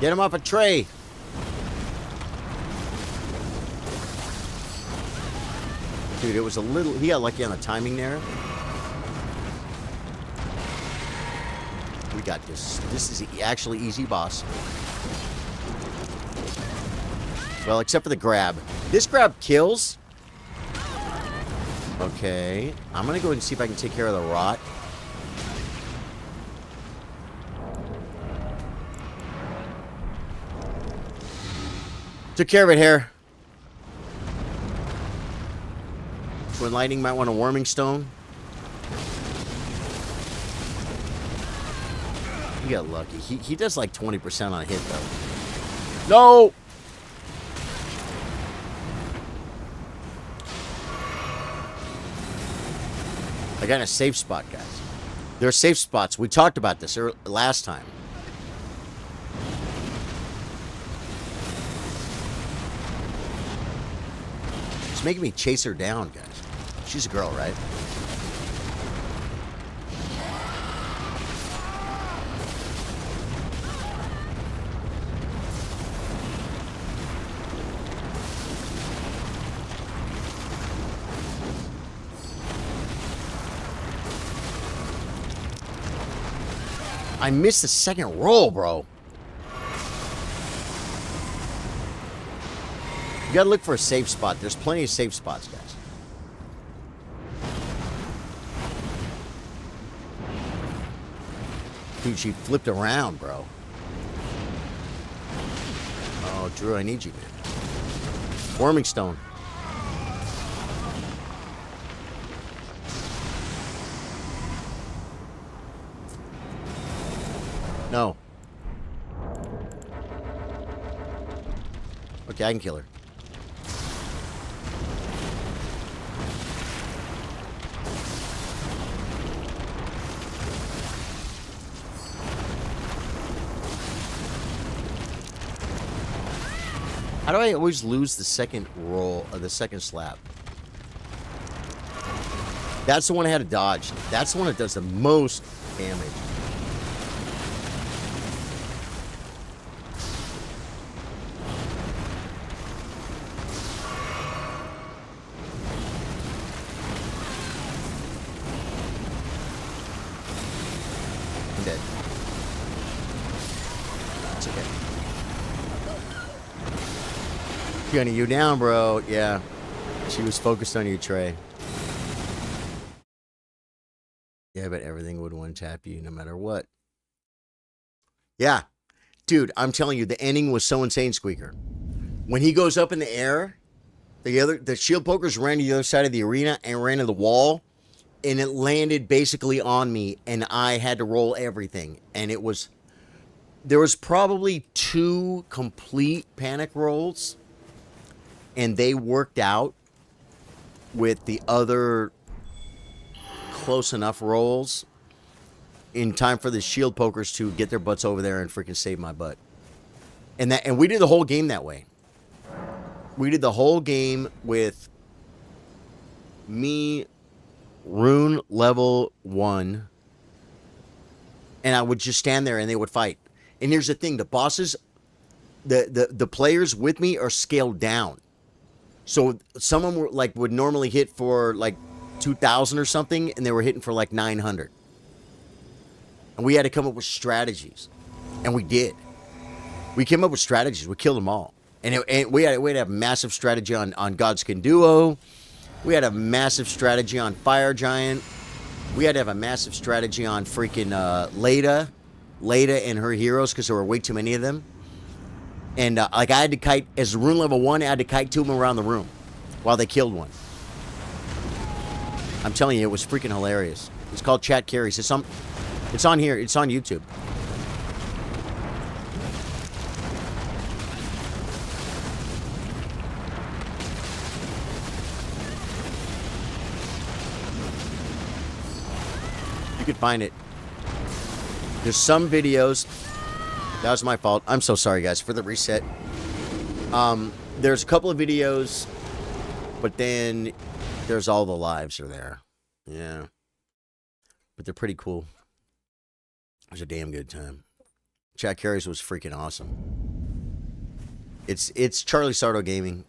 Get him off a tray. Dude, it was a little... He got lucky on the timing there. We got this. This is actually easy, boss. Well, except for the grab. This grab kills. Okay. I'm going to go ahead and see if I can take care of the rot. Took care of it here. Twin Lightning might want a Warming Stone. He got lucky. He does like 20% on a hit, though. No! I got in a safe spot, guys. There are safe spots. We talked about this last time. It's making me chase her down, guys. She's a girl, right? I missed the second roll, bro. You gotta look for a safe spot. There's plenty of safe spots, guys. Dude, she flipped around, bro. Oh, Drew, I need you, man. Warming Stone. No. Okay, I can kill her. How do I always lose the second roll of the second slap? That's the one I had to dodge. That's the one that does the most damage. I'm dead. It's okay. Gunning you down, bro. Yeah. She was focused on you, Trey. Yeah, but everything would one-tap you no matter what. Yeah. Dude, I'm telling you, the ending was so insane, Squeaker. When he goes up in the air, the shield pokers ran to the other side of the arena and ran to the wall, and it landed basically on me, and I had to roll everything. And it was... There was probably 2 complete panic rolls, and they worked out with the other close enough rolls in time for the shield pokers to get their butts over there and freaking save my butt. And we did the whole game that way. We did the whole game with me, rune level 1, and I would just stand there and they would fight. And here's the thing, the bosses, the players with me are scaled down. So some of them were like would normally hit for like 2,000 or something, and they were hitting for like 900. And we had to come up with strategies. And we did. We came up with strategies. We killed them all. And we had a massive strategy on Godskin Duo. We had a massive strategy on Fire Giant. We had to have a massive strategy on freaking Leda and her heroes because there were way too many of them. And like I had to kite, as rune level 1, I had to kite 2 of them around the room while they killed one. I'm telling you, it was freaking hilarious. It's called Chat Carries. It's on here. It's on YouTube. You can find it. There's some videos. That was my fault. I'm so sorry, guys, for the reset. There's a couple of videos, but then there's all the lives are there. Yeah. But they're pretty cool. It was a damn good time. Chat Carries was freaking awesome. It's Charlie Sardo Gaming.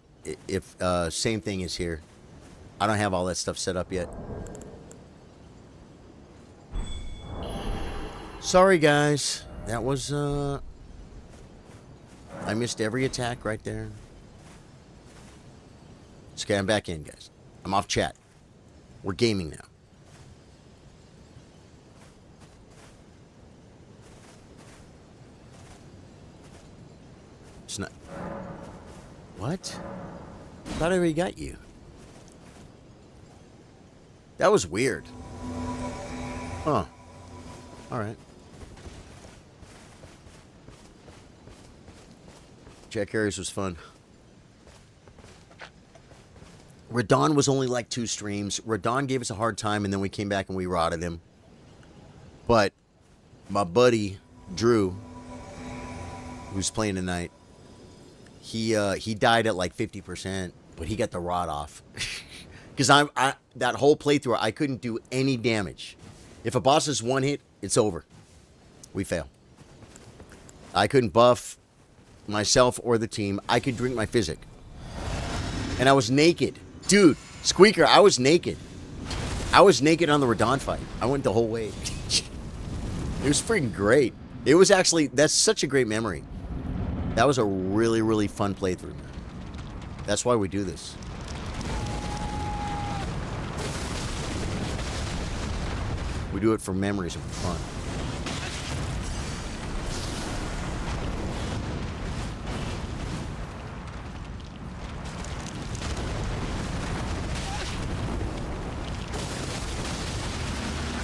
If same thing is here. I don't have all that stuff set up yet. Sorry, guys. That was, I missed every attack right there. Okay, I'm back in, guys. I'm off chat. We're gaming now. It's not... What? I thought I already got you. That was weird. Huh. Alright. Jack Harris was fun. Radon was only like 2 streams. Radon gave us a hard time, and then we came back and we rotted him. But my buddy Drew, who's playing tonight, he died at like 50%, but he got the rot off. Because that whole playthrough, I couldn't do any damage. If a boss is 1 hit, it's over. We fail. I couldn't buff myself or the team. I could drink my physic. And I was naked. Dude, Squeaker, I was naked. I was naked on the Radon fight. I went the whole way. It was freaking great. It was actually, that's such a great memory. That was a really, really fun playthrough. That's why we do this. We do it for memories and for fun.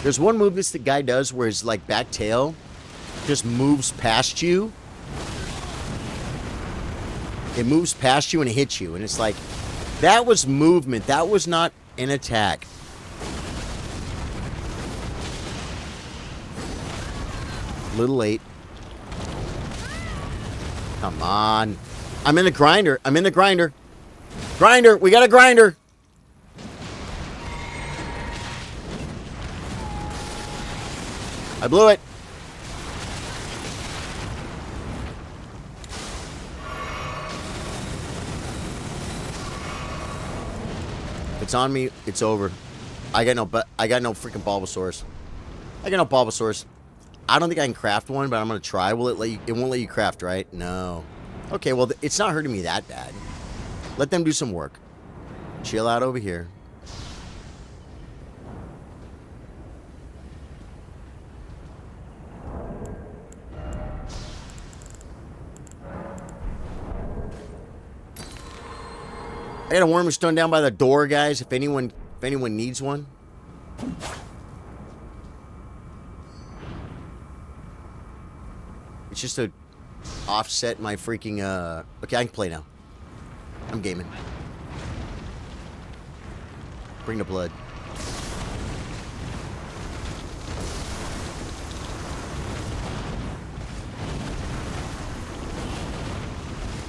There's one move this the guy does where his like back tail just moves past you. It moves past you and it hits you. And it's like, that was movement. That was not an attack. A little late. Come on. I'm in the grinder. I'm in the grinder. Grinder. We got a grinder. I blew it. If it's on me, it's over. I got no freaking Bulbasaurus. I got no Bulbasaurus. I don't think I can craft one, but I'm gonna try. Will it let you? It won't let you craft, right? No. Okay, well, it's not hurting me that bad. Let them do some work. Chill out over here. I got a worm stone down by the door, guys. If anyone needs one. It's just to offset my freaking, okay, I can play now. I'm gaming. Bring the blood.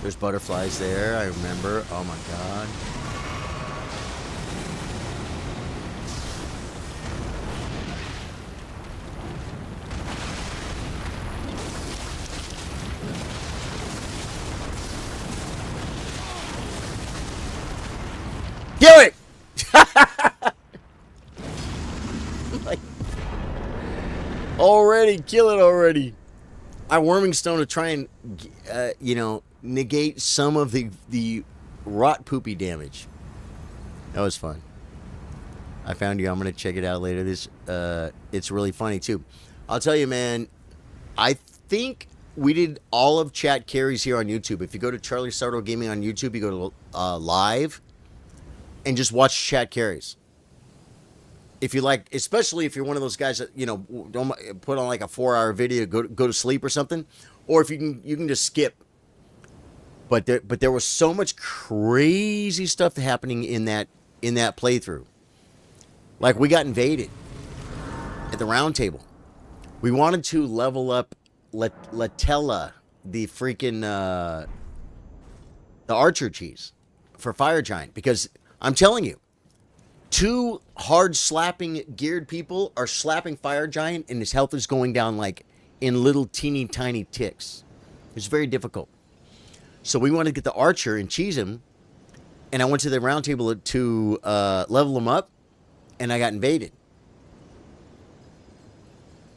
There's butterflies there, I remember. Oh my god. Kill it! Like, already, kill it already. our warming stone to try and, negate some of the rot poopy damage. That was fun. I found you. I'm gonna check it out later. It's really funny too. I'll tell you, man. I think we did all of Chat Carries here on YouTube. If you go to Charlie Sardo Gaming on YouTube, you go to live and just watch Chat Carries. If you like, especially if you're one of those guys that don't put on like a 4-hour video, go to sleep or something, or if you can just skip. But there was so much crazy stuff happening in that playthrough. Like, we got invaded at the round table. We wanted to level up Latella, the freaking the archer cheese for Fire Giant, because I'm telling you, 2 hard slapping geared people are slapping Fire Giant, and his health is going down like in little teeny tiny ticks. It's very difficult. So we wanted to get the archer and cheese him, and I went to the round table to level him up, and I got invaded.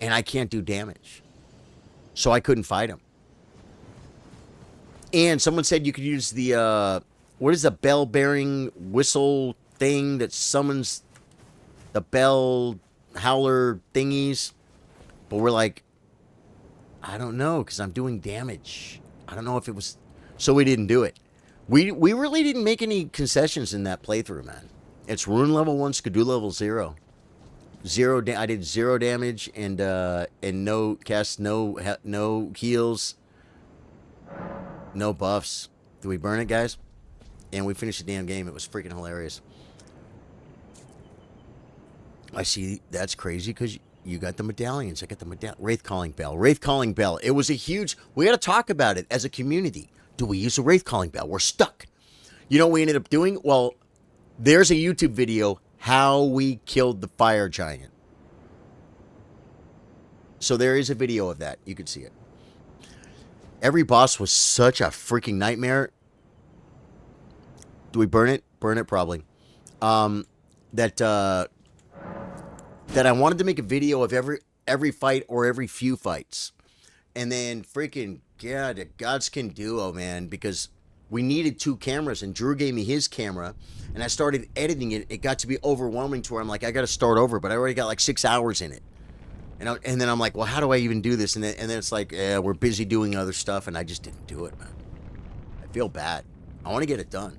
And I can't do damage. So I couldn't fight him. And someone said you could use the, what is the bell-bearing whistle thing that summons the bell howler thingies? But we're like, I don't know, because I'm doing damage. I don't know if it was... So we didn't do it. We really didn't make any concessions in that playthrough, man. It's Rune level 1, Skidoo level 0. I did 0 damage and no cast, no heals, no buffs. Did we burn it, guys? And we finished the damn game. It was freaking hilarious. I see. That's crazy because you got the medallions. I got the Wraith Calling Bell. Wraith Calling Bell. It was a huge... We got to talk about it as a community. Do we use a Wraith Calling Bell? We're stuck. You know what we ended up doing? Well, there's a YouTube video how we killed the Fire Giant. So there is a video of that. You can see it. Every boss was such a freaking nightmare. Do we burn it? Burn it, probably. That I wanted to make a video of every fight or every few fights. And then freaking, God, Godskin Duo, man, because we needed 2 cameras, and Drew gave me his camera, and I started editing it. It got to be overwhelming to where I'm like, I got to start over, but I already got like 6 hours in it. And then I'm like, well, how do I even do this? And then it's like, we're busy doing other stuff, and I just didn't do it, man. I feel bad. I want to get it done.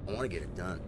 I want to get it done.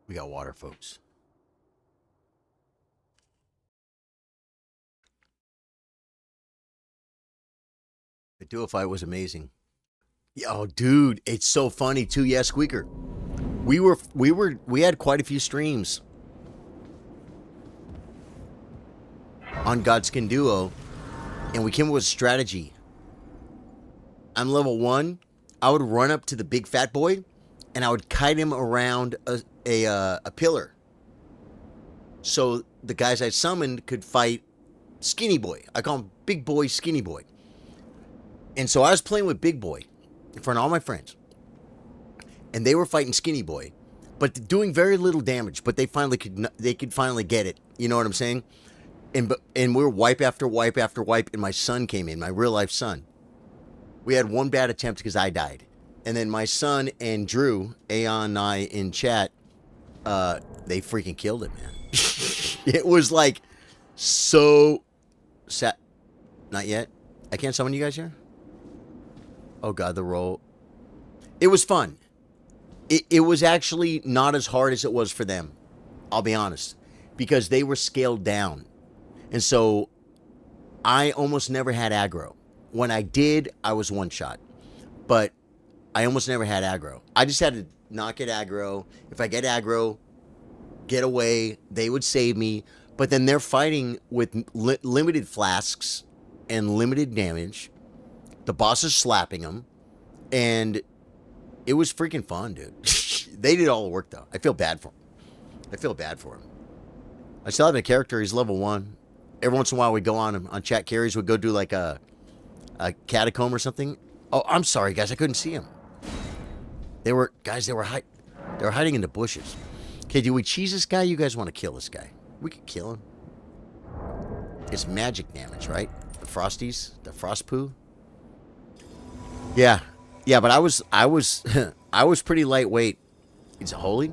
We got water, folks. The duo fight was amazing. Oh, dude, it's so funny too. Yeah, Squeaker. We had quite a few streams on Godskin Duo, and we came up with a strategy. I'm level 1. I would run up to the big fat boy, and I would kite him around a pillar. So the guys I summoned could fight Skinny Boy. I call him Big Boy, Skinny Boy. And so I was playing with Big Boy in front of all my friends. And they were fighting Skinny Boy, but doing very little damage. But they could finally get it. You know what I'm saying? And we were wipe after wipe after wipe, and my son came in, my real life son. We had one bad attempt because I died. And then my son and Drew, Aeon and I in chat, they freaking killed it, man. It was like so sad. Not yet. I can't summon you guys here? Oh god, the roll. It was fun. It was actually not as hard as it was for them. I'll be honest. Because they were scaled down. And so I almost never had aggro. When I did, I was one shot. But I almost never had aggro. I just had to not get aggro. If I get aggro, get away. They would save me. But then they're fighting with limited flasks and limited damage. The boss is slapping them. And it was freaking fun, dude. They did all the work, though. I feel bad for him. I still have a character. He's level 1. Every once in a while, we go on chat carries. We'd go do like a catacomb or something. Oh, I'm sorry, guys. I couldn't see him. They were hiding in the bushes. Okay, do we cheese this guy? You guys want to kill this guy? We could kill him. It's magic damage, right? The frosties, the frost poo. Yeah, but I was I was pretty lightweight. Is it holy?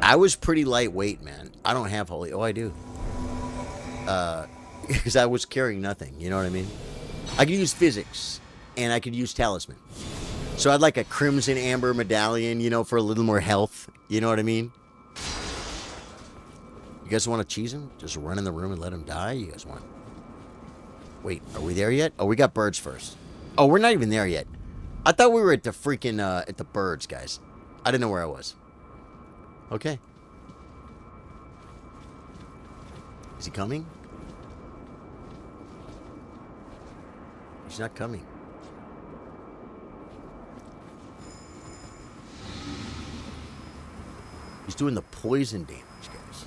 I was pretty lightweight, man. I don't have holy. Oh, I do. Because I was carrying nothing. You know what I mean? I could use physics, and I could use talisman. So I'd like a crimson amber medallion, you know, for a little more health. You know what I mean? You guys want to cheese him? Just run in the room and let him die? You guys want? Wait, are we there yet? Oh, we got birds first. Oh, we're not even there yet. I thought we were at the freaking, at the birds, guys. I didn't know where I was. Okay. Is he coming? He's not coming. He's doing the poison damage, guys.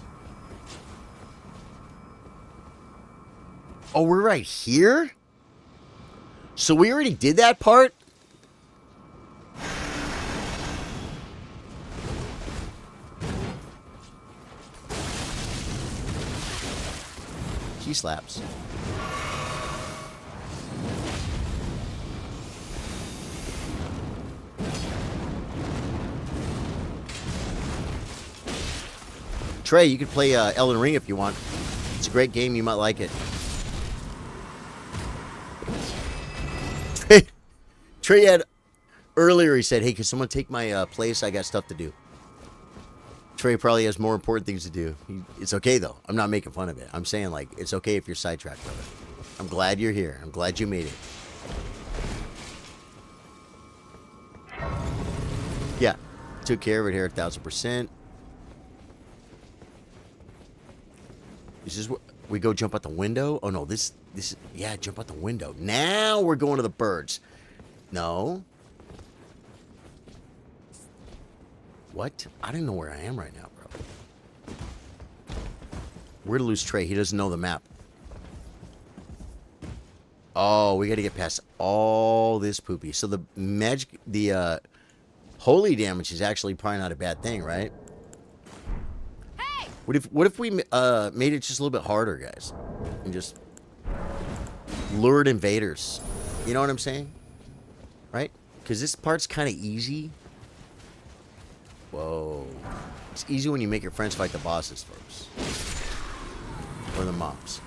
Oh, we're right here? So we already did that part? He slaps. Trey, you could play Elden Ring if you want. It's a great game. You might like it. Trey had earlier. He said, "Hey, can someone take my place? I got stuff to do." Trey probably has more important things to do. It's okay though. I'm not making fun of it. I'm saying like it's okay if you're sidetracked, brother. I'm glad you're here. I'm glad you made it. Yeah, took care of it here 1,000%. Is this where we go jump out the window? Oh no, this yeah, jump out the window. Now we're going to the birds. No. What? I don't know where I am right now, bro. We're to lose Trey. He doesn't know the map. Oh, we got to get past all this poopy. So the magic, the holy damage is actually probably not a bad thing, right? What if we made it just a little bit harder, guys? And just lured invaders. You know what I'm saying? Right? Because this part's kind of easy. Whoa. It's easy when you make your friends fight the bosses first. Or the mobs.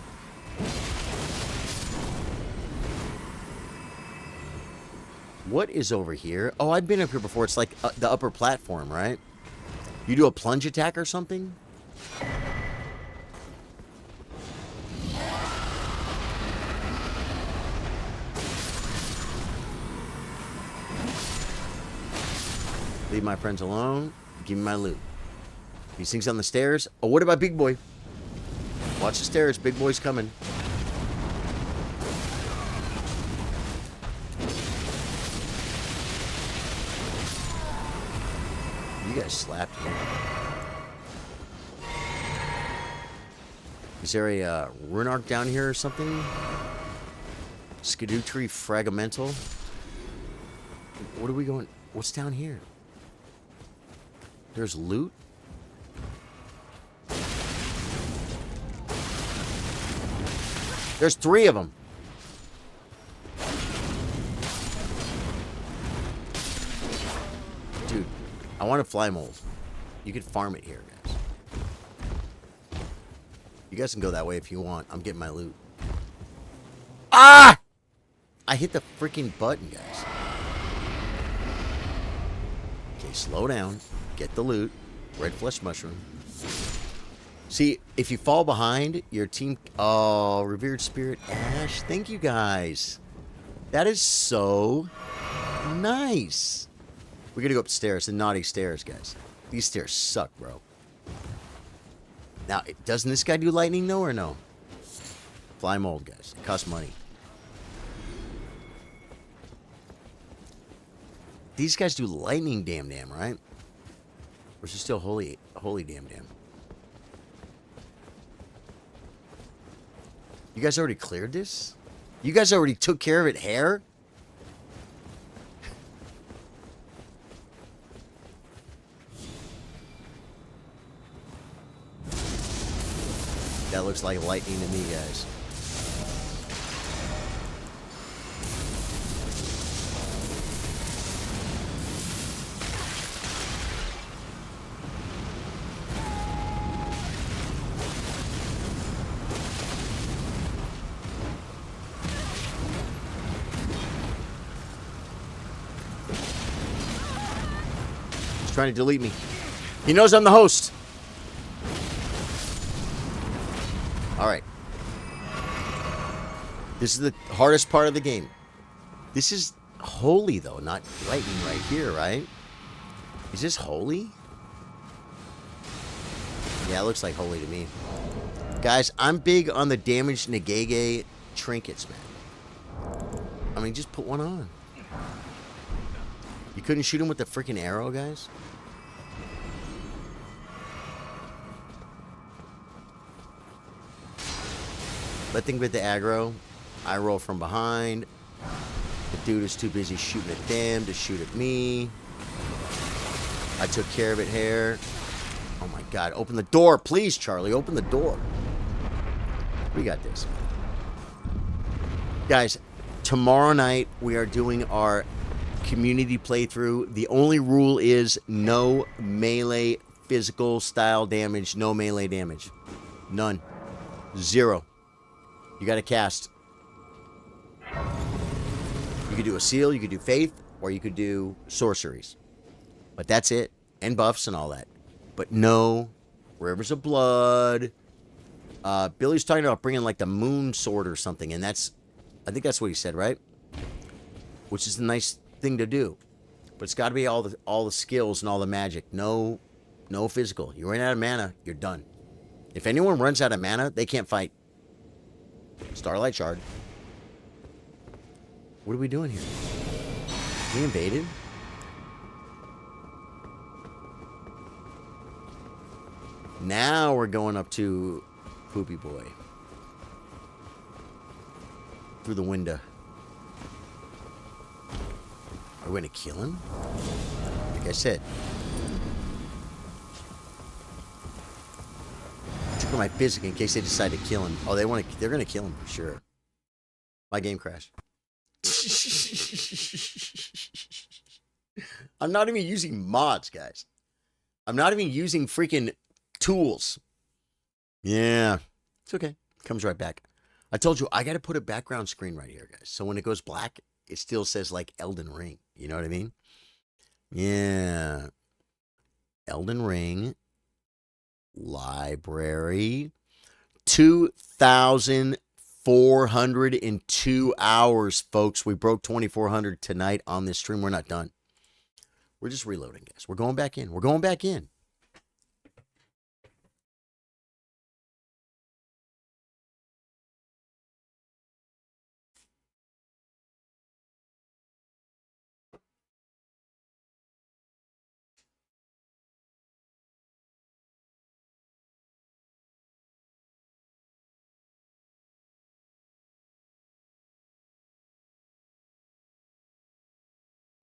What is over here? Oh, I've been up here before. It's like the upper platform, right? You do a plunge attack or something? Leave my friends alone. Give me my loot. These things on the stairs. Oh, what about Big Boy? Watch the stairs. Big Boy's coming. You guys slapped me. Is there a rune arc down here or something? Skidutri Fragmental. What are we going? What's down here? There's loot? There's 3 of them. Dude, I want a fly mold. You could farm it here, guys. You guys can go that way if you want. I'm getting my loot. Ah! I hit the freaking button, guys. Okay, slow down. Get the loot. Red flesh mushroom. See, if you fall behind, your team... Oh, revered spirit Ash. Thank you, guys. That is so nice. We're going to go upstairs. The naughty stairs, guys. These stairs suck, bro. Now, doesn't this guy do lightning, though, or no? Fly mold, guys. It costs money. These guys do lightning damn, right? Or is it still holy damn? You guys already cleared this? You guys already took care of it, hair? That looks like lightning to me, guys. He's trying to delete me. He knows I'm the host. Alright. This is the hardest part of the game. This is holy, though, not lightning right here, right? Is this holy? Yeah, it looks like holy to me. Guys, I'm big on the damaged Negege trinkets, man. I mean, just put one on. You couldn't shoot him with the freaking arrow, guys? But think with the aggro, I roll from behind. The dude is too busy shooting at them to shoot at me. I took care of it, hair. Oh my god, open the door, please, Charlie. Open the door. We got this. Guys, tomorrow night we are doing our community playthrough. The only rule is no melee physical style damage, no melee damage. None. 0. You gotta cast. You could do a seal, you could do faith, or you could do sorceries. But that's it. And buffs and all that. But no rivers of blood. Billy's talking about bringing like the moon sword or something, and that's, I think that's what he said, right? Which is a nice thing to do. But it's got to be all the skills and all the magic. No physical. You run out of mana, you're done. If anyone runs out of mana, they can't fight. Starlight Shard. What are we doing here? We invaded? Now we're going up to Poopy Boy. Through the window. Are we going to kill him? Like I said. Took my physic in case they decide to kill him. Oh, they're going to kill him for sure. My game crashed. I'm not even using mods, guys. I'm not even using freaking tools. Yeah. It's okay. Comes right back. I told you, I got to put a background screen right here, guys. So when it goes black, it still says like Elden Ring. You know what I mean? Yeah. Elden Ring. Library. 2,402 hours, folks. We broke 2,400 tonight on this stream. We're not done. We're just reloading, guys. We're going back in. We're going back in.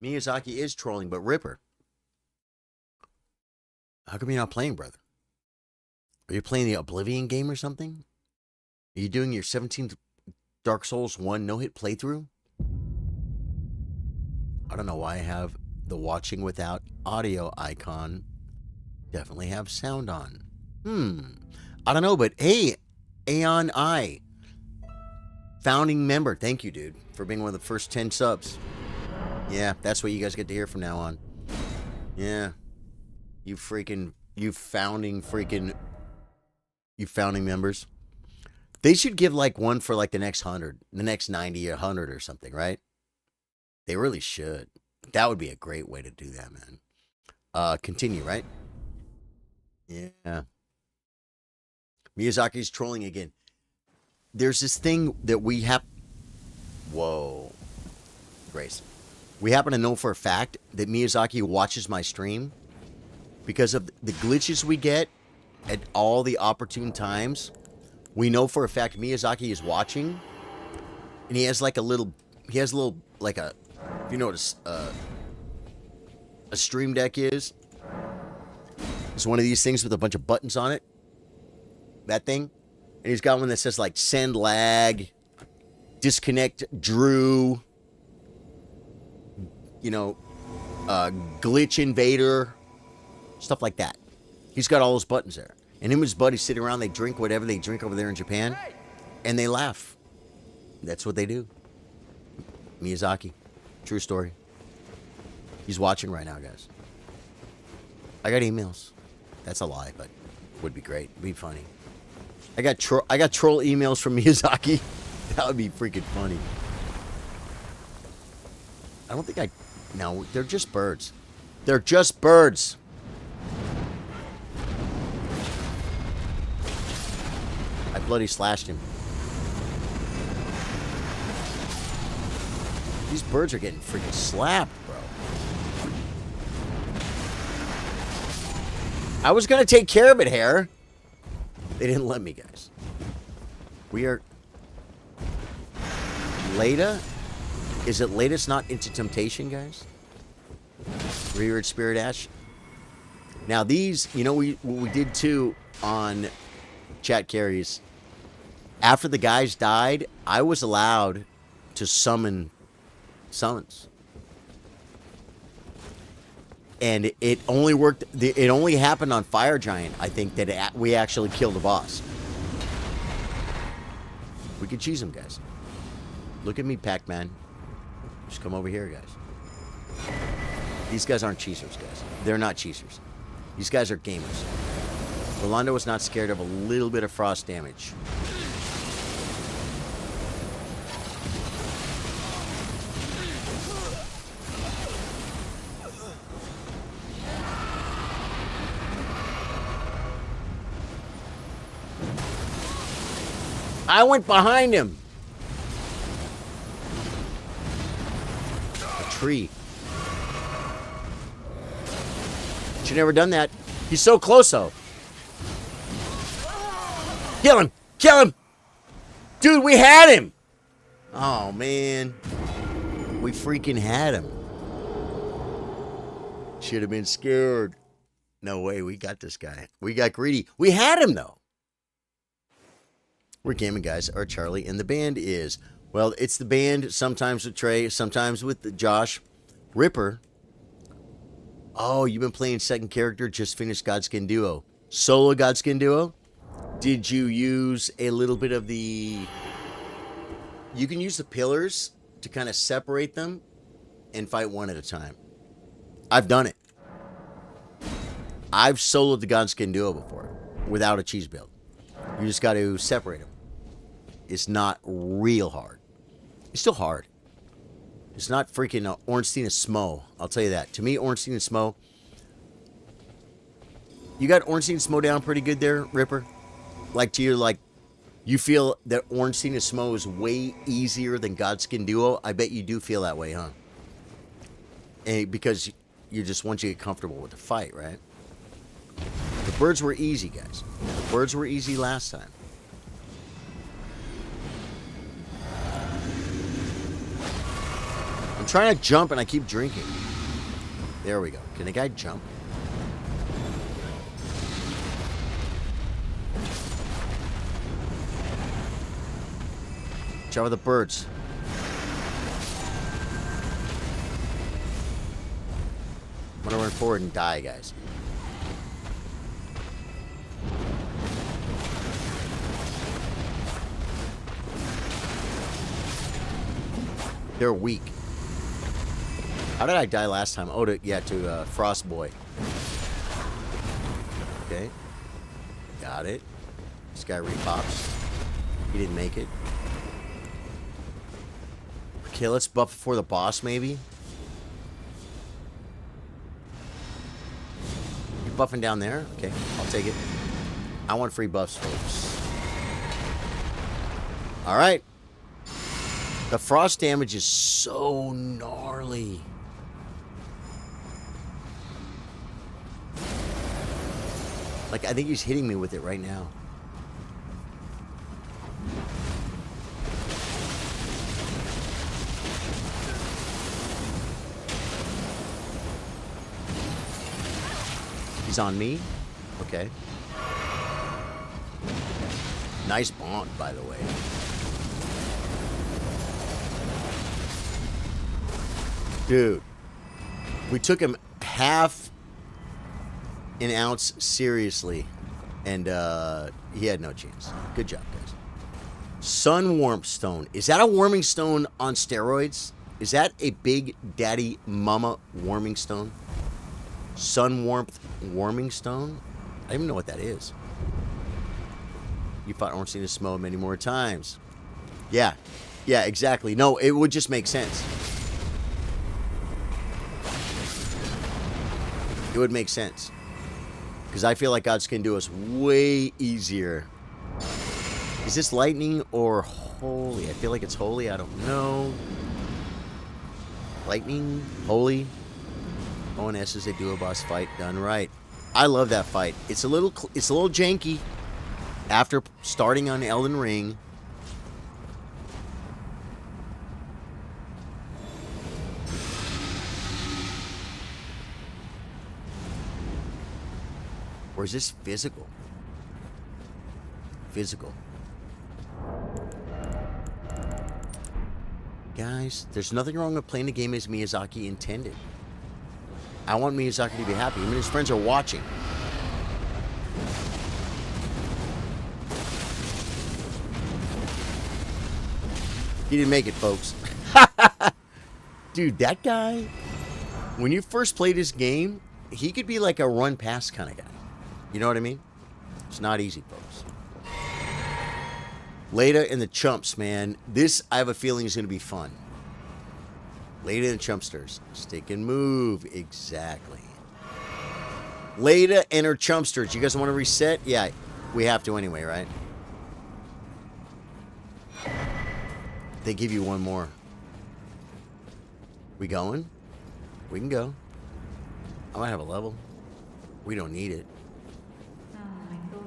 Miyazaki is trolling, but Ripper. How come you're not playing, brother? Are you playing the Oblivion game or something? Are you doing your 17th Dark Souls 1 no-hit playthrough? I don't know why I have the watching without audio icon. Definitely have sound on. I don't know, but hey, Aeon I, founding member. Thank you, dude, for being one of the first 10 subs. Yeah, that's what you guys get to hear from now on. Yeah. You founding members. They should give like one for like the next 100, the next 90 or 100 or something, right? They really should. That would be a great way to do that, man. Continue, right? Yeah. Miyazaki's trolling again. There's this thing that we have... Whoa. Grace. We happen to know for a fact that Miyazaki watches my stream because of the glitches we get at all the opportune times. We know for a fact Miyazaki is watching, and he has like a little, like a, if you know what a stream deck is, it's one of these things with a bunch of buttons on it, that thing, and he's got one that says like send lag, disconnect Drew, you know, glitch invader, stuff like that. He's got all those buttons there. And him and his buddies sit around, they drink whatever they drink over there in Japan, and they laugh. That's what they do. Miyazaki. True story. He's watching right now, guys. I got emails. That's a lie, but would be great. It'd be funny. I got troll emails from Miyazaki. That would be freaking funny. I don't think no, they're just birds. They're just birds. I bloody slashed him. These birds are getting freaking slapped, bro. I was gonna take care of it, Hare. They didn't let me, guys. We are... Leda? Is it latest not into temptation, guys? Reared Spirit Ash. Now these, you know, what we did too on chat carries. After the guys died, I was allowed to summon summons. And it only worked, it only happened on Fire Giant, I think, that we actually killed the boss. We could cheese him, guys. Look at me, Pac-Man. Just come over here, guys. These guys aren't cheesers, guys. They're not cheesers. These guys are gamers. Rolando was not scared of a little bit of frost damage. I went behind him. A tree. Should never done that. He's so close, though. Kill him! Kill him! Dude, we had him! Oh, man. We freaking had him. Should have been scared. No way, we got this guy. We got greedy. We had him, though. We're gaming, guys. Our Charlie, and the band is... Well, it's the band, sometimes with Trey, sometimes with Josh. Ripper. Oh, you've been playing second character, just finished Godskin Duo. Solo Godskin Duo? Did you use a little bit of the... You can use the pillars to kind of separate them and fight one at a time. I've done it. I've soloed the Godskin Duo before without a cheese build. You just got to separate them. It's not real hard. It's still hard. It's not freaking Ornstein and Smo. I'll tell you that. To me, Ornstein and Smo... You got Ornstein and Smo down pretty good there, Ripper? Like, to you, like, you feel that Ornstein and Smo is way easier than Godskin Duo? I bet you do feel that way, huh? And because you just want you to get comfortable with the fight, right? The birds were easy, guys. The birds were easy last time. I'm trying to jump and I keep drinking. There we go. Can the guy jump? Watch out for the birds. I'm gonna run forward and die, guys. They're weak. How did I die last time? Oh, to Frost Boy. Okay. Got it. This guy repops. He didn't make it. Okay, let's buff before the boss, maybe. You buffing down there? Okay, I'll take it. I want free buffs, folks. Alright. The frost damage is so gnarly. Like, I think he's hitting me with it right now. He's on me? Okay. Nice bonk, by the way. Dude. We took him half an ounce seriously, and he had no chance. Good job, guys. Sun Warmth Stone. Is that a warming stone on steroids? Is that a big daddy mama warming stone? Sun Warmth Warming Stone? I don't even know what that is. You fought Ornstein Smo many more times. Yeah. Yeah, exactly. No, it would just make sense. It would make sense. Because I feel like God's can do us way easier. Is this lightning or holy? I feel like it's holy. I don't know. Lightning? Holy? ONS is a duo boss fight done right. I love that fight. It's a little janky after starting on Elden Ring. Or is this physical? Physical. Guys, there's nothing wrong with playing the game as Miyazaki intended. I want Miyazaki to be happy. I mean, his friends are watching. He didn't make it, folks. Dude, that guy, when you first played his game, he could be like a run-pass kind of guy. You know what I mean? It's not easy, folks. Leda and the Chumps, man. This, I have a feeling, is going to be fun. Leda and the Chumpsters. Stick and move. Exactly. Leda and her Chumpsters. You guys want to reset? Yeah, we have to anyway, right? They give you one more. We going? We can go. I might have a level. We don't need it.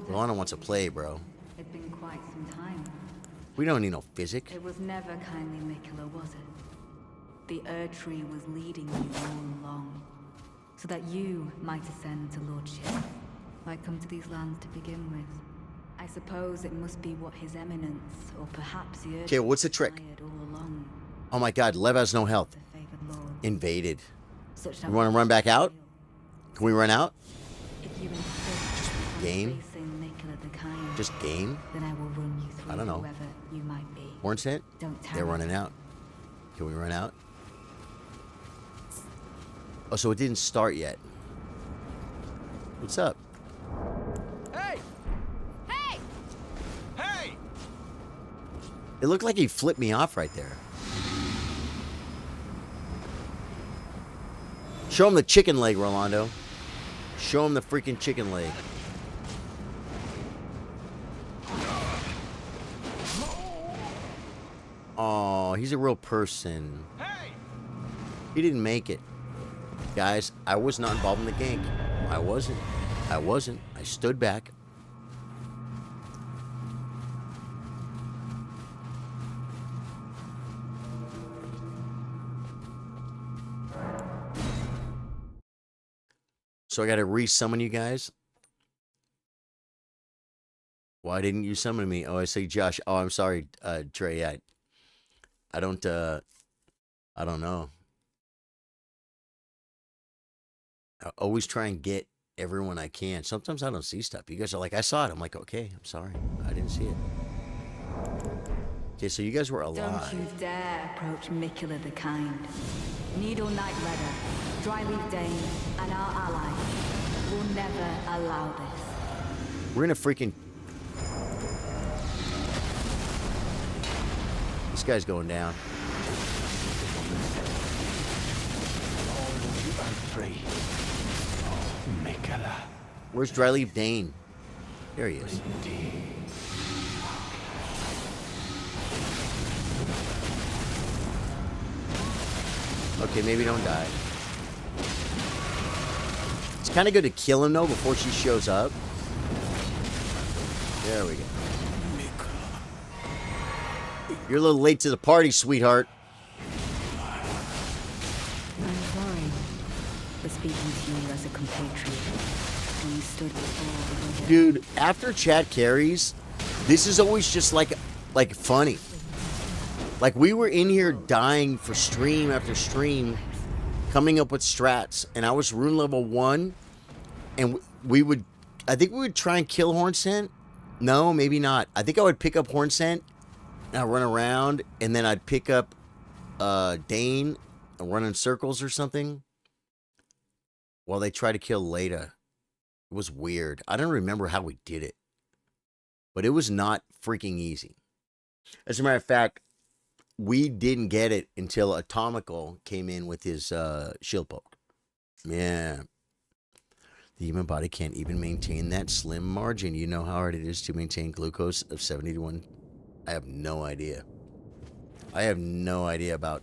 Luana wants to play, bro. It's been quite some time. We don't need no physic. It was never kindly Miquella, was it? The Erdtree was leading you all along, so that you might ascend to lordship. Why come to these lands to begin with? I suppose it must be what His Eminence, or perhaps the Erdtree, okay, what's the trick? all along. Oh my God, Lev has no health. The favored lord. Invaded. Such You want to run back out? Can we run out? If you insist on Game? facing Miquella the Kind, Just game? then I will run you through I don't know. whoever you might be. Hornsent? Don't They're tarry. running out. Can we run out? Oh, so it didn't start yet. What's up? Hey! Hey! Hey! It looked like he flipped me off right there. Show him the chicken leg, Rolando. Show him the freaking chicken leg. Oh, he's a real person. Hey! He didn't make it. Guys, I was not involved in the gank. I wasn't. I stood back. So I got to re-summon you guys. Why didn't you summon me? Oh, I say Josh. Oh, I'm sorry, Trey. I don't know. I always try and get everyone I can. Sometimes I don't see stuff. You guys are like, I saw it. I'm like, okay, I'm sorry. I didn't see it. Okay, so you guys were alive. Don't you dare approach Mikula the Kind. Needle Knight Redder, Dryleaf Dane, and our allies will never allow this. We're in a freaking... This guy's going down. Free. Oh, Mikula. Where's Dryleaf Dane? There he is. Indeed. Okay, maybe don't die. It's kind of good to kill him, though, before she shows up. There we go. You're a little late to the party, sweetheart. I'm sorry for speaking to you as a compatriot when you stood before the Dude, after chat carries, this is always just like funny. Like, we were in here dying for stream after stream, coming up with strats, and I was rune level 1, and I think we would try and kill Hornsent. No, maybe not. I think I would pick up Hornsent, and I'd run around, and then I'd pick up Dane, and run in circles or something, while they try to kill Leda. It was weird. I don't remember how we did it, but it was not freaking easy. As a matter of fact, we didn't get it until Atomical came in with his shield poke. Yeah. The human body can't even maintain that slim margin. You know how hard it is to maintain glucose of 70 to 1? I have no idea. I have no idea about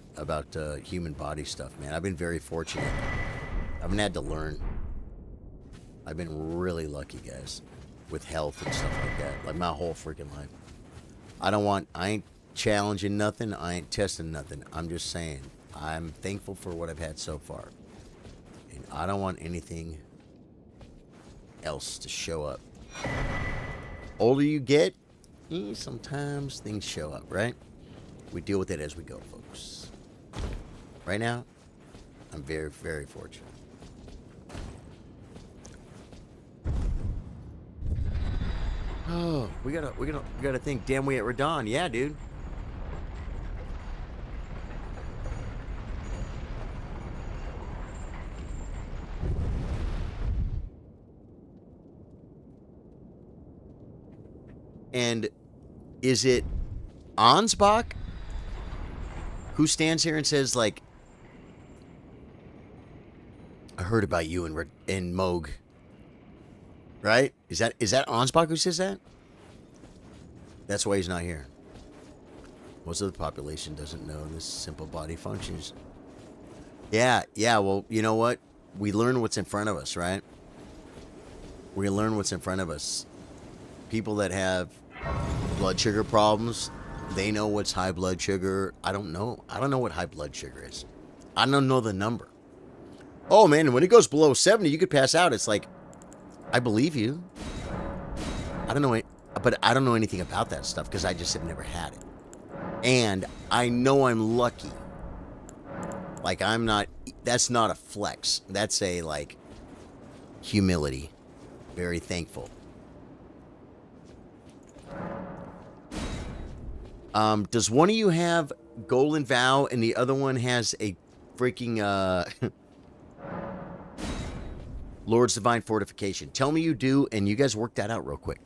human body stuff, man. I've been very fortunate. I haven't had to learn. I've been really lucky, guys, with health and stuff like that. Like, my whole freaking life. I ain't challenging nothing. I ain't testing nothing. I'm just saying, I'm thankful for what I've had so far. And I don't want anything else to show up. Older you get, sometimes things show up, right? We deal with it as we go, folks. Right now, I'm very, very fortunate. Oh, we gotta think. Damn, we at Radon. Yeah, dude. And is it Ansbach who stands here and says, like, I heard about you in Moog, right? Is that Ansbach who says that? That's why he's not here. Most of the population doesn't know this simple body functions. Yeah, well, you know what? We learn what's in front of us, right? We learn what's in front of us. People that have blood sugar problems, they know what's high blood sugar. I don't know what high blood sugar is. I don't know the number. Oh, man, when it goes below 70, you could pass out. It's like, I believe you. I don't know it, but I don't know anything about that stuff because I just have never had it. And I know I'm lucky. Like, that's not a flex. That's a, like, humility. Very thankful. Does one of you have Golden Vow and the other one has a freaking, Lord's Divine Fortification? Tell me you do, and you guys work that out real quick.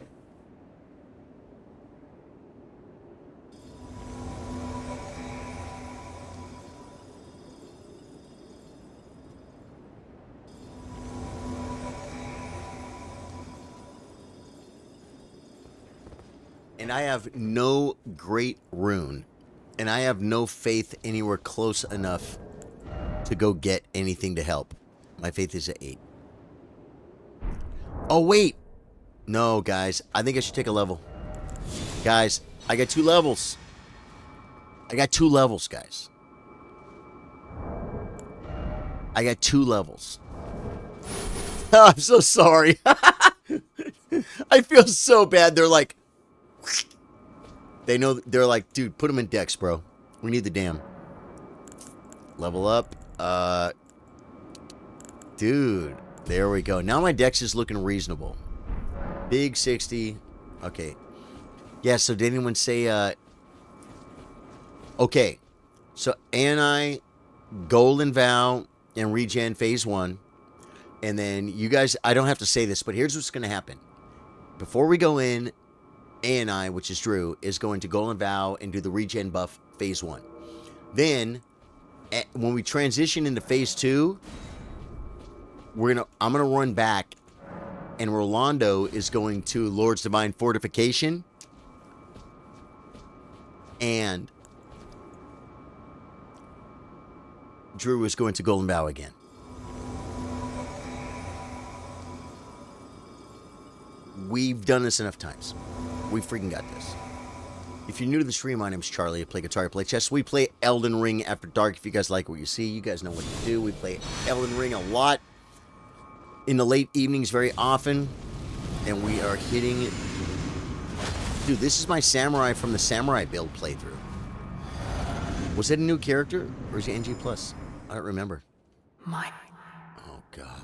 And I have no great rune, and I have no faith anywhere close enough to go get anything to help. My faith is at 8. Oh, wait. No, guys. I think I should take a level. Guys, I got 2 levels. I got 2 levels, guys. I got 2 levels. Oh, I'm so sorry. I feel so bad. They're like... They know, they're like, dude, put him in Dex, bro. We need the dam. Level up. Dude. There we go. Now my dex is looking reasonable. Big 60. Okay. Yeah, so did anyone say, okay. So, Ani, Golden Vow, and Regen Phase 1. And then you guys, I don't have to say this, but here's what's going to happen. Before we go in, Ani, which is Drew, is going to Golden Vow and do the Regen buff Phase 1. Then, when we transition into Phase 2, I'm gonna run back, and Rolando is going to Lord's Divine Fortification, and Drew is going to Golden Bow again. We've done this enough times. We freaking got this. If you're new to the stream, my name's Charlie. I play guitar, I play chess. We play Elden Ring After Dark. If you guys like what you see, you guys know what to do. We play Elden Ring a lot in the late evenings very often. And we are hitting... Dude, this is my samurai from the samurai build playthrough. Was it a new character? Or is it NG+? I don't remember. My... Oh, God.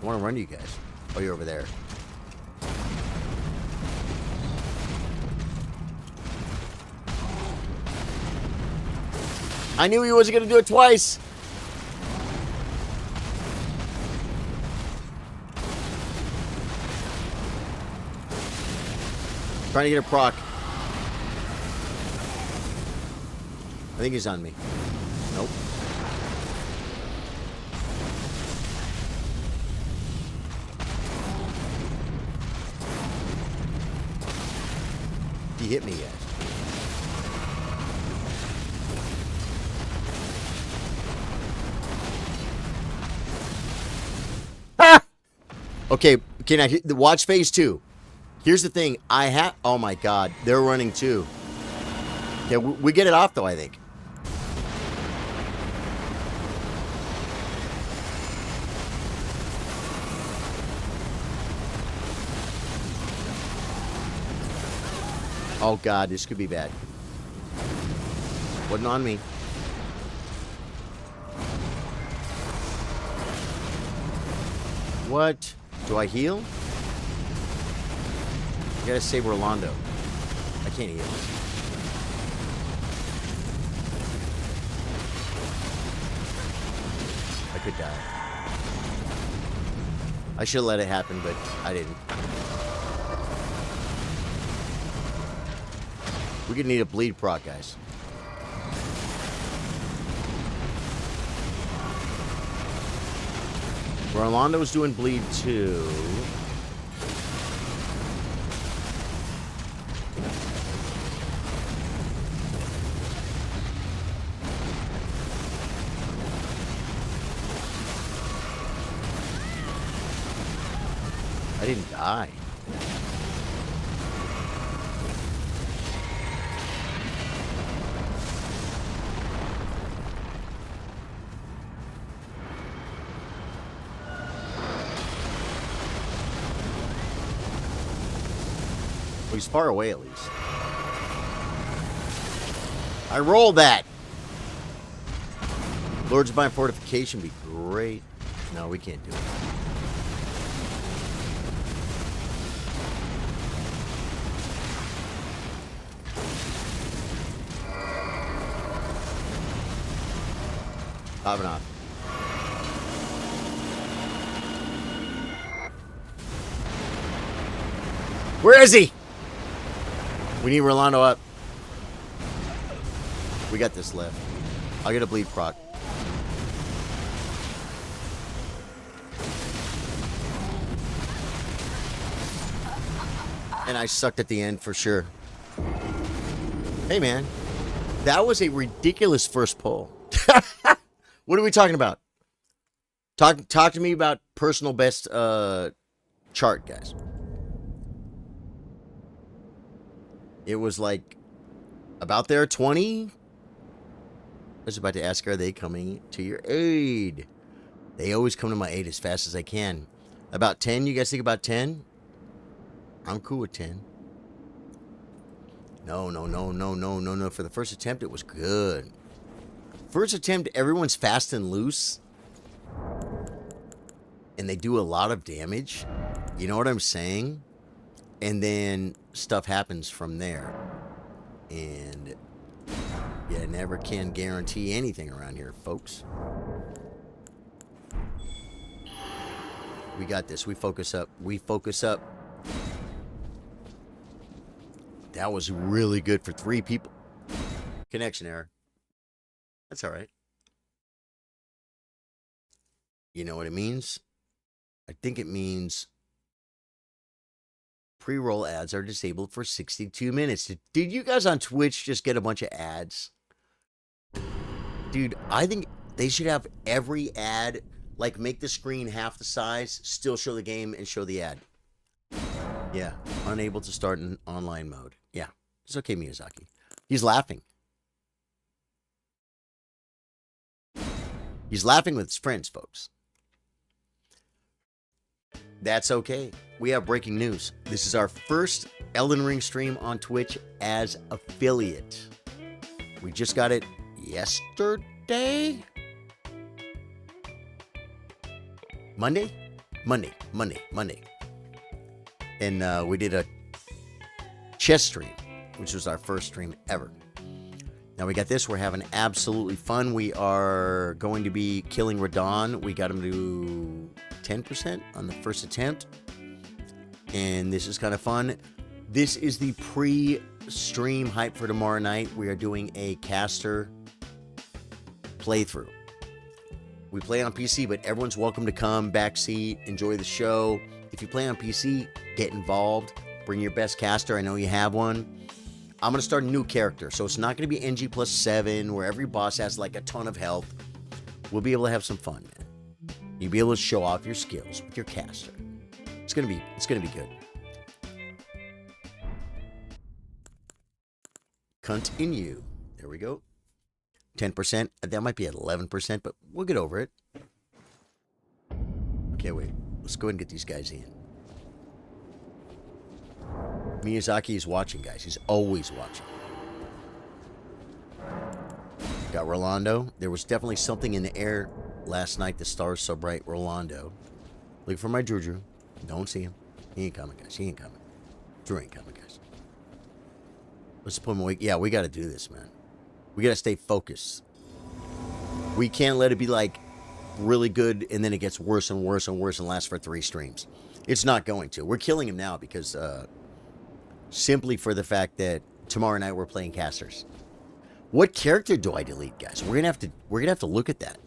I want to run to you guys. Oh, you're over there. I knew he wasn't going to do it twice. Trying to get a proc. I think he's on me. Nope. He hit me yet. Ah! Okay, now watch Phase 2. Here's the thing. Oh my God, they're running too. Yeah, we get it off though, I think. Oh God, this could be bad. Wasn't on me. What? Do I heal? I gotta save Rolando. I can't heal. I could die. I should have let it happen, but I didn't. We're gonna need a bleed proc, guys. Rolando's doing bleed too. I didn't die. Well, he's far away at least. I rolled that. Lord's Divine Fortification would be great. No, we can't do it. Popping off. Where is he? We need Rolando up. We got this left. I'll get a bleed proc. And I sucked at the end for sure. Hey man, that was a ridiculous first pull. What are we talking about? Talk to me about personal best chart, guys. It was like about there 20. I was about to ask, are they coming to your aid? They always come to my aid as fast as I can. About 10? You guys think about 10? I'm cool with 10. No. For the first attempt, it was good. First attempt, everyone's fast and loose. And they do a lot of damage. You know what I'm saying? And then stuff happens from there. And you never can guarantee anything around here, folks. We got this. We focus up. We focus up. That was really good for 3 people. Connection error. That's all right. You know what it means? I think it means pre-roll ads are disabled for 62 minutes. Did you guys on Twitch just get a bunch of ads? Dude, I think they should have every ad, like make the screen half the size, still show the game, and show the ad. Yeah, unable to start in online mode. Yeah, it's okay, Miyazaki. He's laughing. He's laughing with his friends, folks. That's okay. We have breaking news. This is our first Elden Ring stream on Twitch as affiliate. We just got it yesterday? Monday. And we did a chess stream, which was our first stream ever. Now we got this. We're having absolutely fun. We are going to be killing Radon. We got him to 10% on the first attempt. And this is kind of fun. This is the pre-stream hype for tomorrow night. We are doing a caster playthrough. We play on PC, but everyone's welcome to come, backseat, enjoy the show. If you play on PC, get involved. Bring your best caster. I know you have one. I'm going to start a new character, so it's not going to be NG plus 7, where every boss has like a ton of health. We'll be able to have some fun, man. You'll be able to show off your skills with your caster. It's going to be good. Continue. There we go. 10%. That might be at 11%, but we'll get over it. Okay, wait. Let's go ahead and get these guys in. Miyazaki is watching, guys. He's always watching. Got Rolando. There was definitely something in the air last night. The stars so bright. Rolando. Look for my Drew. Don't see him. He ain't coming, guys. He ain't coming. Drew ain't coming, guys. Let's put him away. Yeah, we got to do this, man. We got to stay focused. We can't let it be like really good and then it gets worse and worse and worse and lasts for 3 streams. It's not going to. We're killing him now because simply for the fact that tomorrow night we're playing casters. What character do I delete, guys? We're gonna have to look at that.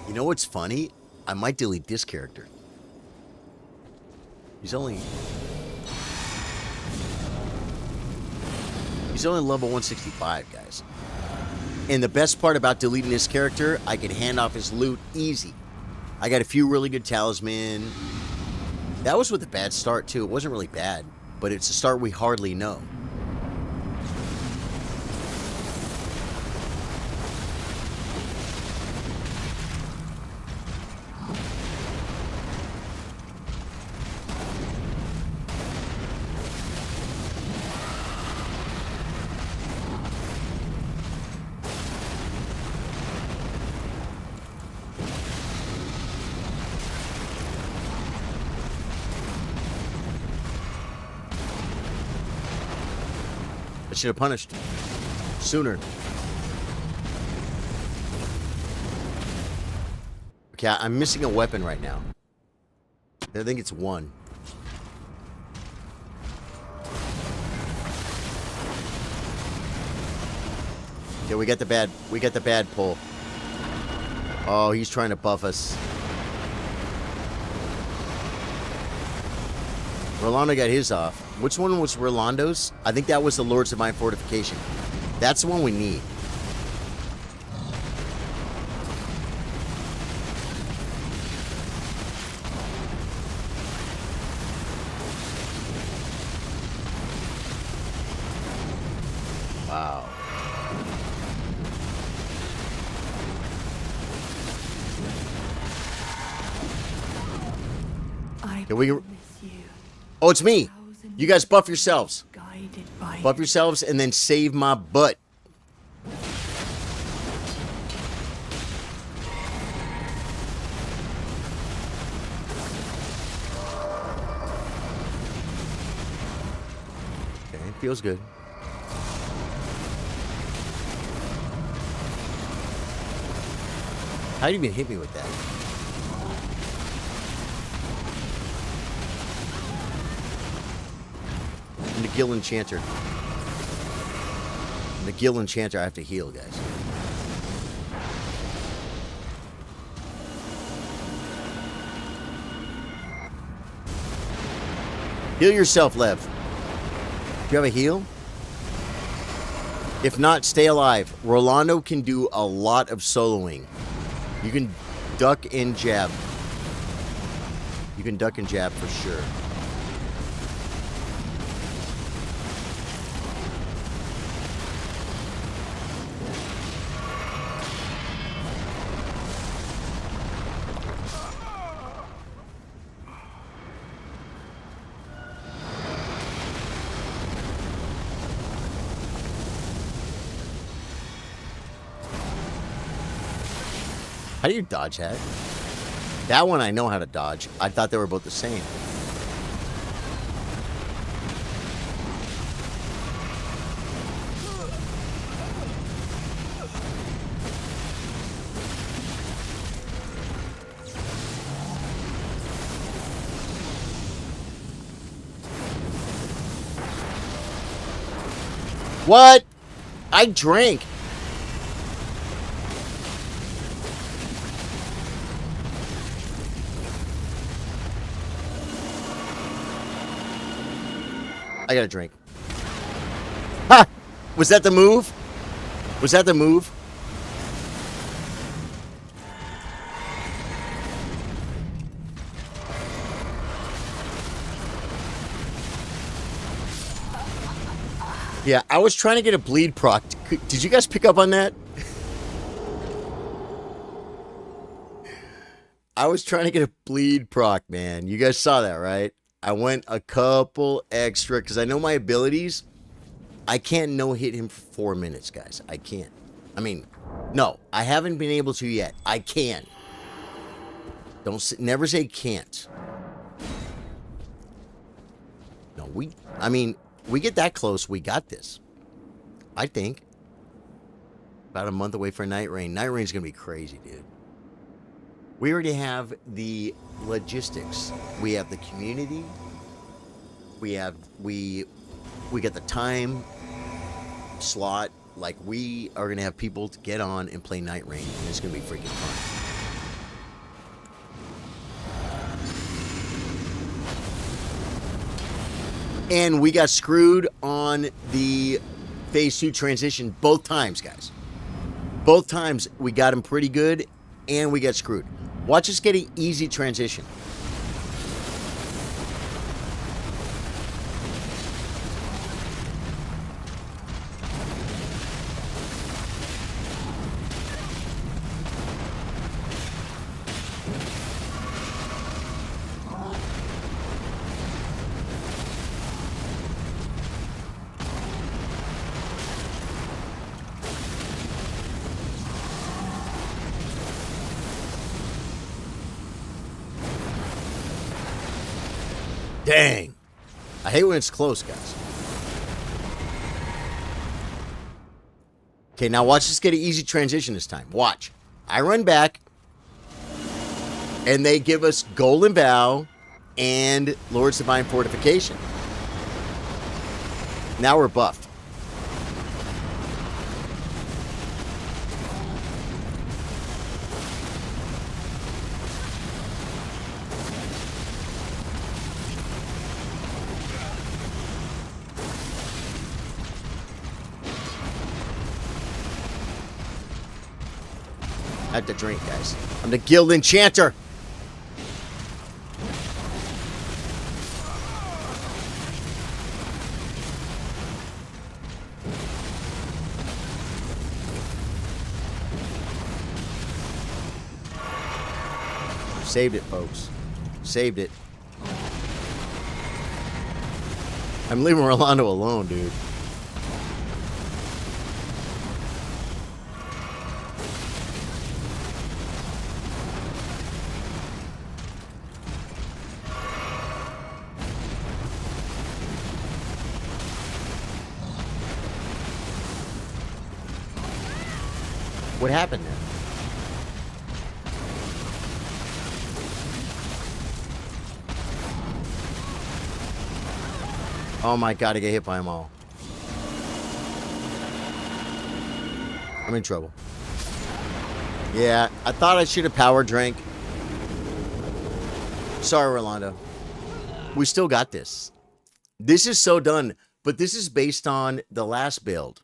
You know what's funny? I might delete this character. He's only level 165, guys. And the best part about deleting this character, I can hand off his loot easy. I got a few really good talisman. That was with a bad start, too. It wasn't really bad, but it's a start we hardly know. Should have punished sooner. Okay, I'm missing a weapon right now. I think it's 1. Okay, we got the bad pull. Oh, he's trying to buff us. Rolando got his off. Which one was Rolando's? I think that was the Lord's Divine Fortification. That's the one we need. Wow. I Can we... promise you, Oh, it's me. You guys buff yourselves. Guided by Buff yourselves and then save my butt. Okay, feels good. How do you even hit me with that? I'm the Gill Enchanter. I'm the Gill Enchanter. I have to heal, guys. Heal yourself, Lev. Do you have a heal? If not, stay alive. Rolando can do a lot of soloing. You can duck and jab. You can duck and jab for sure. How do you dodge that? That one I know how to dodge. I thought they were both the same. What? I drank. I got a drink. Ha! Was that the move? Was that the move? Yeah, I was trying to get a bleed proc. Did you guys pick up on that? I was trying to get a bleed proc, man. You guys saw that, right? I went a couple extra because I know my abilities. I can't no-hit him for 4 minutes, guys. I can't. I mean, no, I haven't been able to yet. I can. Never say can't. No, we get that close, we got this. I think. About a month away for Night Rain. Night Rain's gonna be crazy, dude. We already have the logistics. We have the community. We got the time slot. Like, we are gonna have people to get on and play Night Rain, and it's gonna be freaking fun. And we got screwed on the Phase 2 transition both times, guys. Both times we got him pretty good, and we got screwed. Watch us get an easy transition. Dang. I hate when it's close, guys. Okay, now watch us get an easy transition this time. Watch. I run back, and they give us Golden Bow and Lord's Divine Fortification. Now we're buffed. I have to drink, guys. I'm the Guild Enchanter. Saved it, folks. Saved it. I'm leaving Rolando alone, dude. What happened there? Oh my god, I get hit by them all. I'm in trouble. Yeah, I thought I should have power drank. Sorry, Rolando. We still got this. This is so done, but this is based on the last build.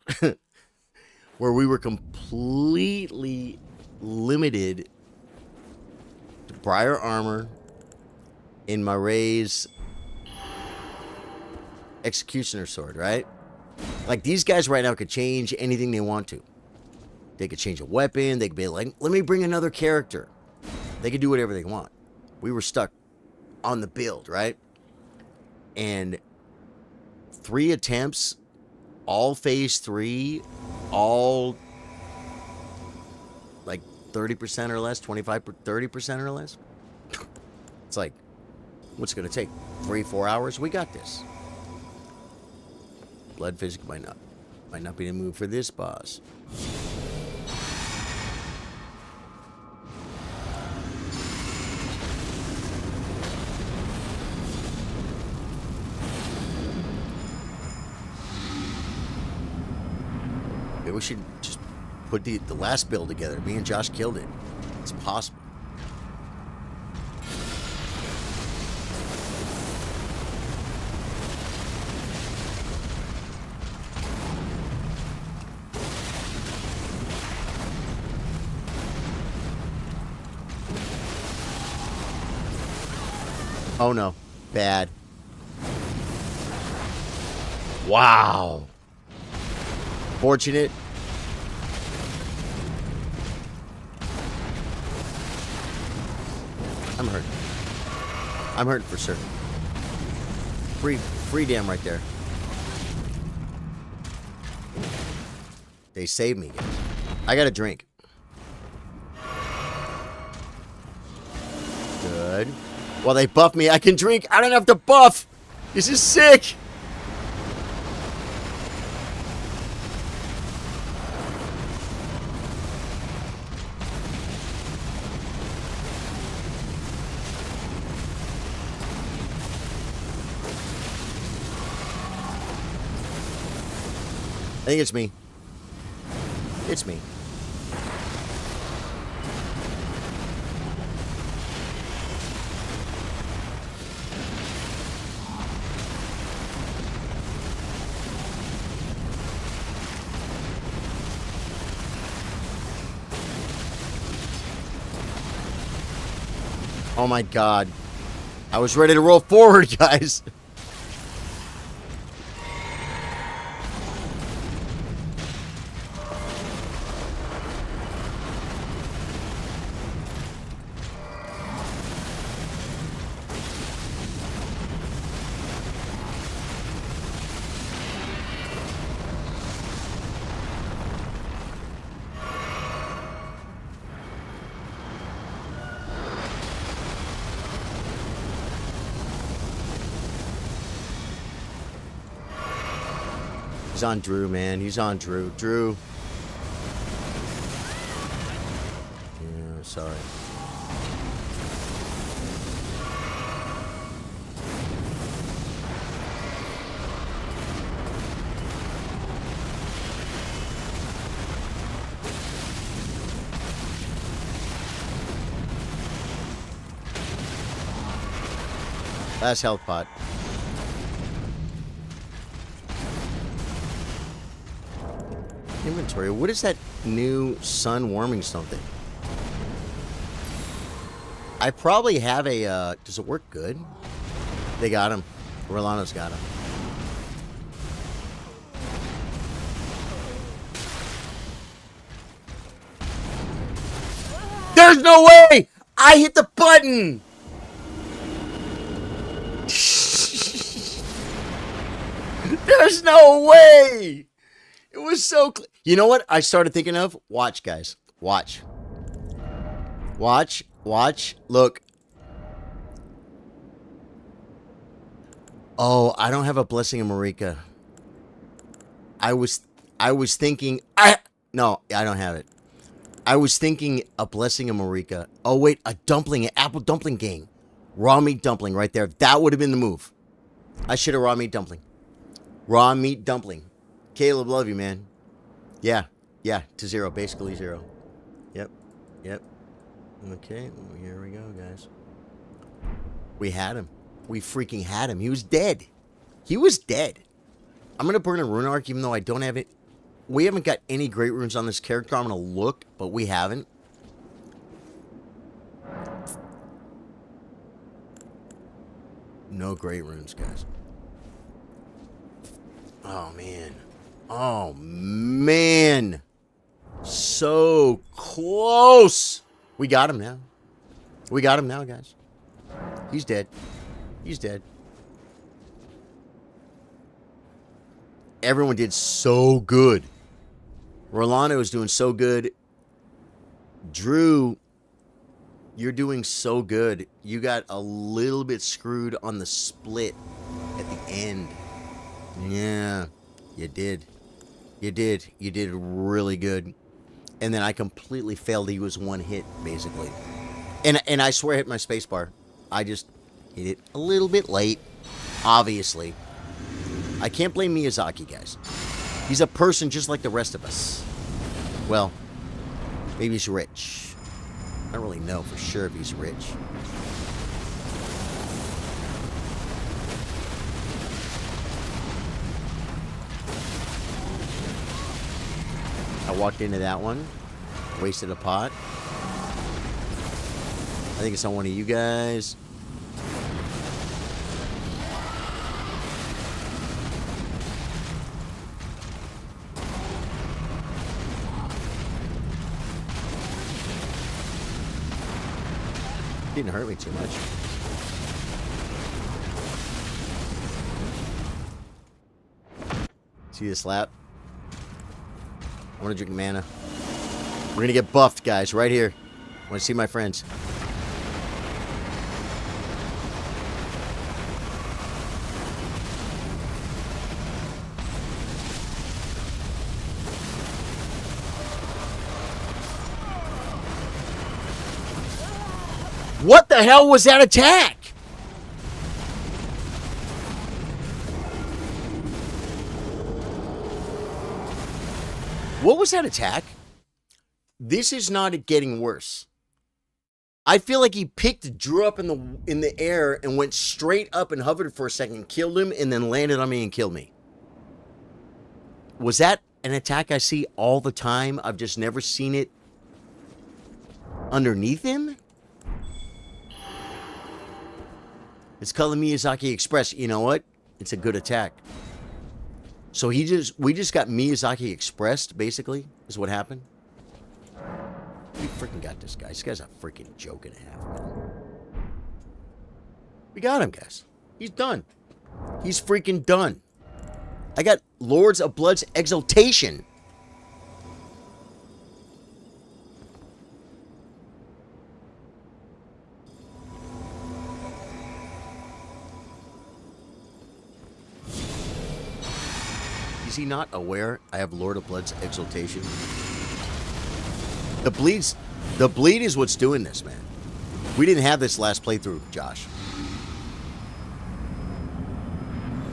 Where we were completely limited to prior armor in Marae's Executioner Sword, right? Like, these guys right now could change anything they want to. They could change a weapon. They could be like, let me bring another character. They could do whatever they want. We were stuck on the build, right? And 3 attempts, all phase 3, all like 30% or less, 30% or less. It's like, what's it going to take? 3-4 hours? We got this. Blood physics might not be the move for this boss. Maybe we should just put the last build together. Me and Josh killed it. It's possible. Oh no. Bad. Wow. Fortunate. I'm hurt. I'm hurt for certain. Free damn right there. They saved me, guys. I got a drink. Good. While they buff me, I can drink. I don't have to buff. This is sick. I think it's me. It's me. Oh my god. I was ready to roll forward, guys. He's on Drew, man. He's on Drew. Drew. Yeah, sorry. Last health pot. Inventory. What is that new sun warming something? I probably have a, does it work good? They got him. Rolano's got him. There's no way! I hit the button! There's no way! It was so you know what I started thinking of? Watch, guys. Watch. Watch. Watch. Look. Oh, I don't have a Blessing of Marika. I was thinking... No, I don't have it. I was thinking a Blessing of Marika. Oh, wait. A dumpling. An apple dumpling gang. Raw meat dumpling right there. That would have been the move. I should have raw meat dumpling. Raw meat dumpling. Caleb, love you, man. Yeah. Yeah. To 0. Basically 0. Yep. Yep. Okay. Well, here we go, guys. We had him. We freaking had him. He was dead. He was dead. I'm going to burn a rune arc even though I don't have it. We haven't got any great runes on this character. I'm going to look, but we haven't. No great runes, guys. Oh, man. Oh, man. So close. We got him now. We got him now, guys. He's dead. He's dead. Everyone did so good. Rolando is doing so good. Drew, you're doing so good. You got a little bit screwed on the split at the end. Yeah, you did. You did. You did really good. And then I completely failed. He was one hit, basically. And I swear I hit my space bar. I just hit it a little bit late, obviously. I can't blame Miyazaki, guys. He's a person just like the rest of us. Well, maybe he's rich. I don't really know for sure if he's rich. I walked into that one. Wasted a pot. I think it's on one of you guys. Didn't hurt me too much. See this lap? I want to drink mana. We're going to get buffed, guys, right here. I want to see my friends. What the hell was that attack? What was that attack? This is not getting worse. I feel like he picked Drew up in the air and went straight up and hovered for a second, killed him, and then landed on me and killed me. Was that an attack I see all the time? I've just never seen it underneath him? It's called the Miyazaki Express. You know what? It's a good attack. So we just got Miyazaki Expressed, basically, is what happened. We freaking got this guy. This guy's a freaking joke and a half, man. We got him, guys. He's done. He's freaking done. I got Lords of Blood's Exaltation. Is he not aware I have Lord of Blood's Exaltation? The bleed is what's doing this, man. We didn't have this last playthrough, Josh.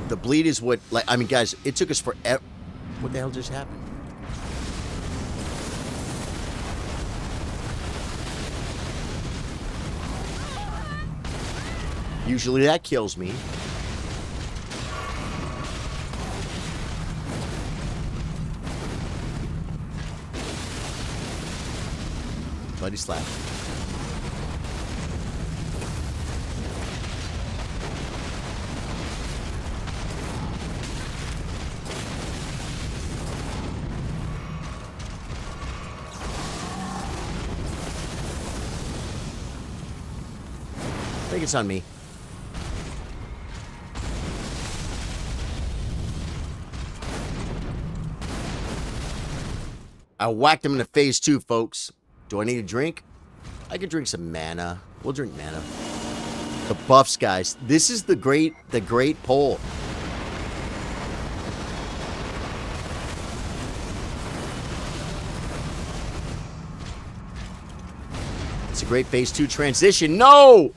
The bleed is what, like, I mean, guys, it took us forever. What the hell just happened? Usually that kills me. Bloody slap. think it's on me. I whacked him into phase 2, folks. Do I need a drink? I could drink some mana. We'll drink mana. The buffs, guys. This is the great poll. It's a great phase 2 transition. No!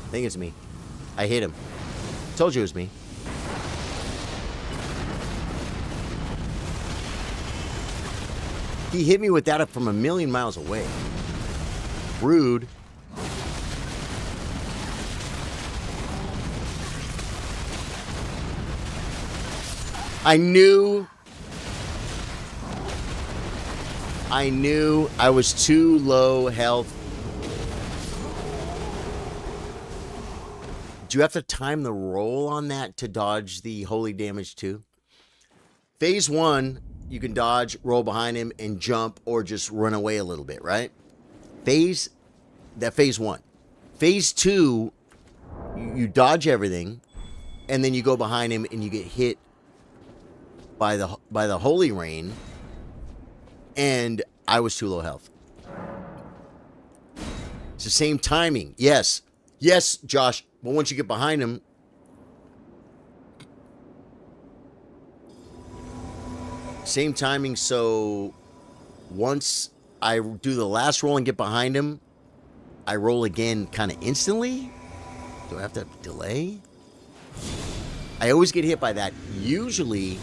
I think it's me. I hit him. Told you it was me. He hit me with that up from a million miles away. Rude. I knew I was too low health. Do you have to time the roll on that to dodge the holy damage too? Phase 1, you can dodge, roll behind him, and jump, or just run away a little bit, right? Phase 1. Phase 2, you dodge everything, and then you go behind him, and you get hit by the holy rain, and I was too low health. It's the same timing. Yes, Josh. But once you get behind him, same timing. So once I do the last roll and get behind him, I roll again kind of instantly. Do I have to delay? I always get hit by that. Usually,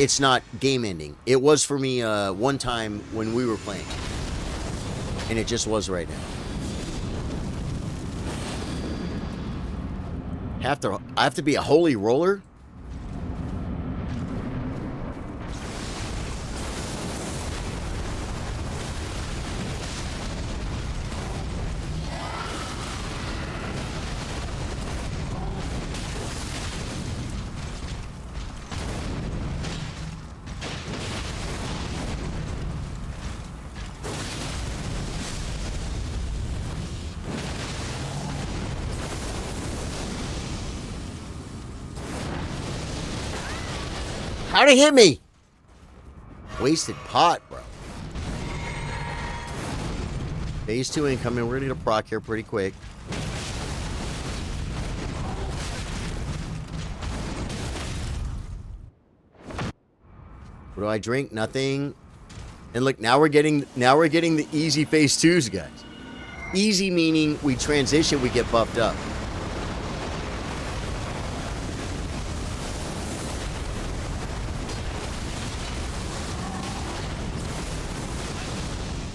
it's not game ending. It was for me one time when we were playing. And it just was right now. I have to be a holy roller? How'd it hit me? Wasted pot, bro. Phase 2 incoming. We're gonna get a proc here pretty quick. What do I drink? Nothing. And look, now we're getting the easy phase 2s, guys. Easy meaning we transition, we get buffed up.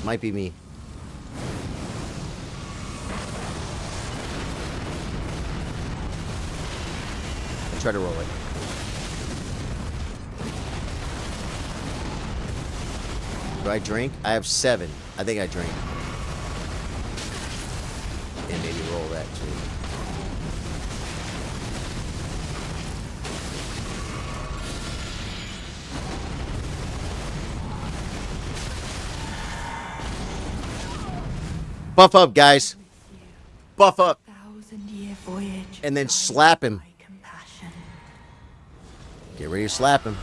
Might be me. I'll try to roll it. Do I drink? I have 7. I think I drink. And maybe roll that too. Buff up, guys. Buff up. And then slap him. Get ready to slap him.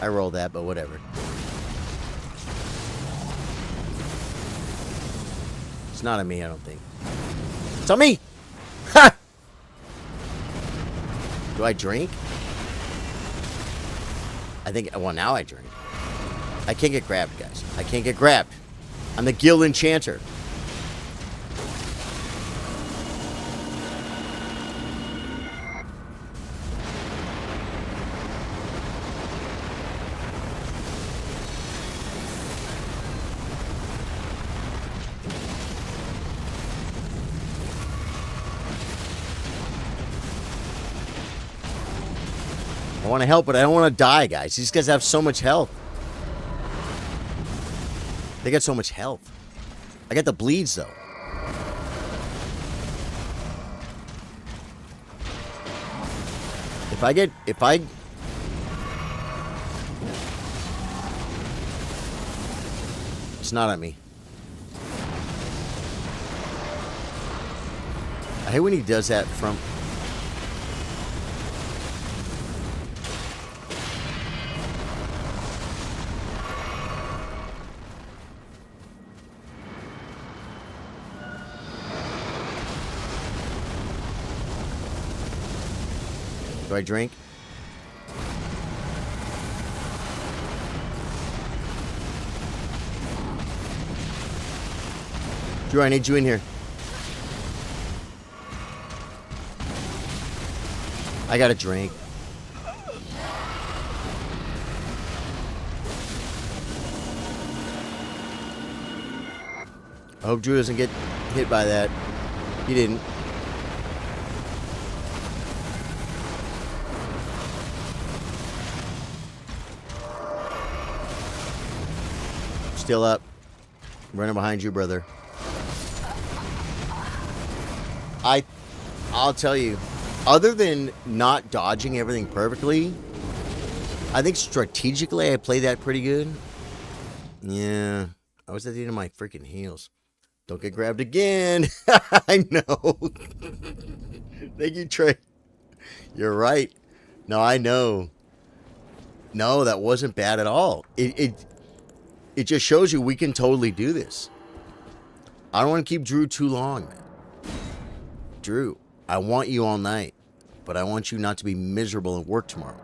I rolled that, but whatever. It's not on me, I don't think. It's on me! Ha! Do I drink? I think, well, now I drink. I can't get grabbed, guys. I can't get grabbed. I'm the guild enchanter. want to help, but I don't want to die, guys. These guys have so much health. They got so much health. I got the bleeds, though. If I... It's not at me. I hate when he does that from... Do I drink? Drew, I need you in here. I got a drink. I hope Drew doesn't get hit by that. He didn't. Still up. Running behind you, brother. I'll tell you, other than not dodging everything perfectly, I think strategically I played that pretty good. Yeah. I was at the end of my freaking heels. Don't get grabbed again. I know. Thank you, Trey. You're right. No, I know. No, that wasn't bad at all. It just shows you we can totally do this. I don't want to keep Drew too long, man. Drew, I want you all night, but I want you not to be miserable at work tomorrow.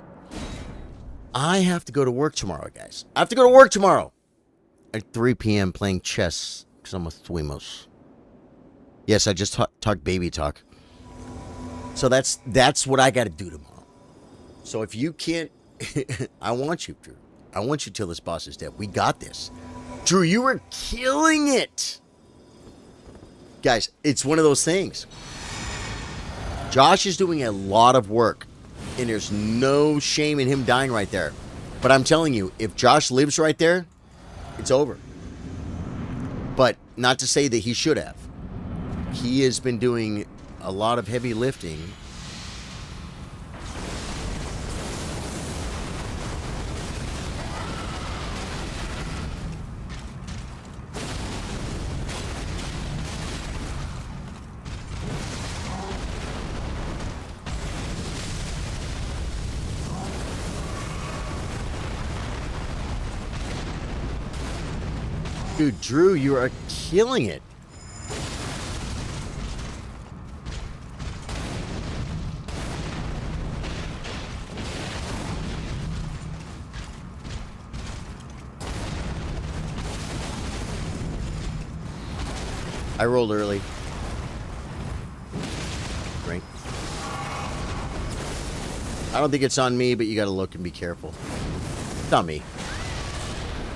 I have to go to work tomorrow, guys. I have to go to work tomorrow at 3 p.m. playing chess because I'm a Thwemos. Yes, I just talked baby talk. So that's what I got to do tomorrow. So if you can't, I want you, Drew. I want you till this boss is dead. We got this. Drew, you were killing it. Guys, it's one of those things. Josh is doing a lot of work, and there's no shame in him dying right there. But I'm telling you, if Josh lives right there, it's over. But not to say that he should have. He has been doing a lot of heavy lifting. Dude, Drew, you are killing it. I rolled early. Drink. I don't think it's on me, but you gotta look and be careful. It's on me.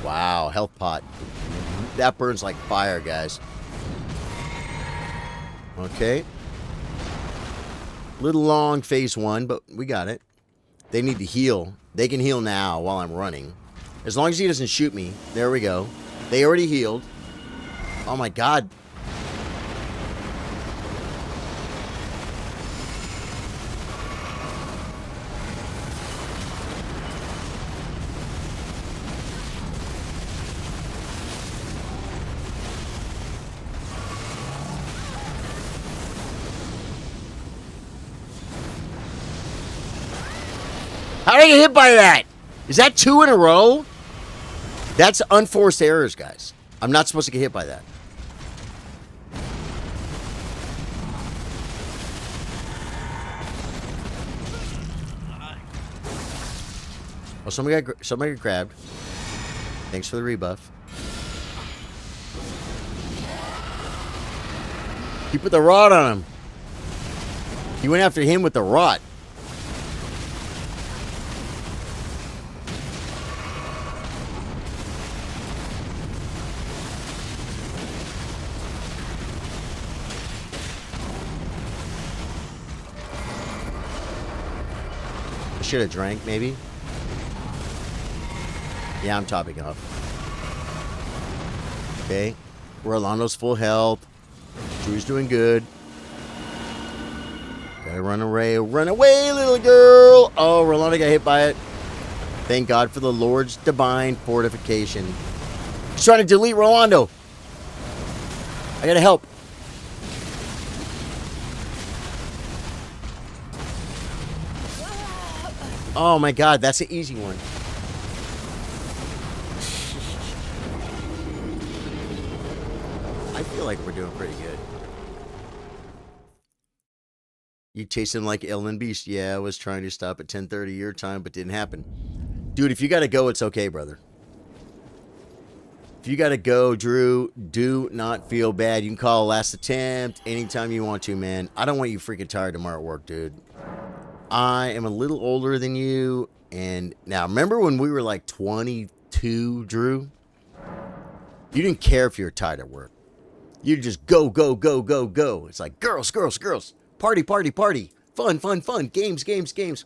Wow, health pot. That burns like fire, guys. Okay. Little long phase one, but we got it. They need to heal. They can heal now while I'm running. As long as he doesn't shoot me. There we go. They already healed. Oh my god. How did I get hit by that? Is that 2 in a row? That's unforced errors, guys. I'm not supposed to get hit by that. Oh, somebody got grabbed. Thanks for the rebuff. He put the rod on him. He went after him with the rod. should have drank, maybe. Yeah, I'm topping off. Okay. Rolando's full health. Drew's doing good. Gotta run away. Run away, little girl! Oh, Rolando got hit by it. Thank God for the Lord's divine fortification. He's trying to delete Rolando. I gotta help. Oh my God, that's an easy one. I feel like we're doing pretty good. You chase him like Elden Beast. Yeah, I was trying to stop at 10:30 your time, but didn't happen. Dude, if you gotta go, it's okay, brother. If you gotta go, Drew, do not feel bad. You can call last attempt anytime you want to, man. I don't want you freaking tired tomorrow at work, dude. I am a little older than you. And now, remember when we were like 22, Drew? You didn't care if you were tired at work. You just go, go, go, go, go. It's like girls, girls, girls. Party, party, party. Fun, fun, fun. Games, games, games.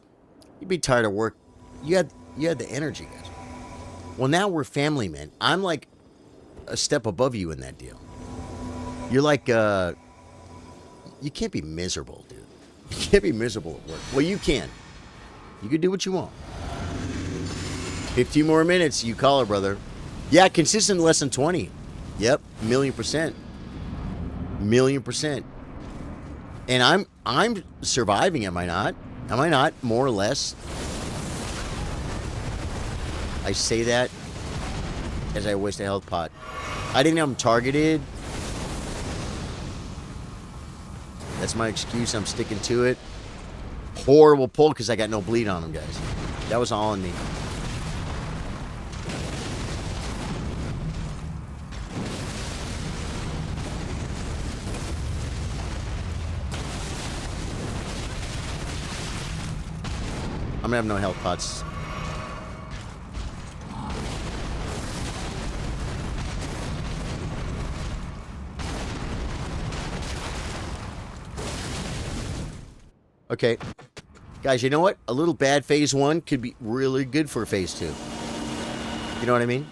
You'd be tired of work. You had the energy, guys. Well, now we're family, man. I'm like a step above you in that deal. You're like, you can't be miserable, dude. You can't be miserable at work. Well, you can. You can do what you want. 15 more minutes, you call it, brother. Yeah, consistent less than 20. Yep, 1,000,000%. 1,000,000%. And I'm surviving, am I not? Am I not, more or less? I say that as I waste a health pot. I didn't have him targeted. That's my excuse. I'm sticking to it. Horrible pull because I got no bleed on him, guys. That was all on me. I'm gonna have no health pots. Okay. Guys, you know what? A little bad phase 1 could be really good for phase 2. You know what I mean?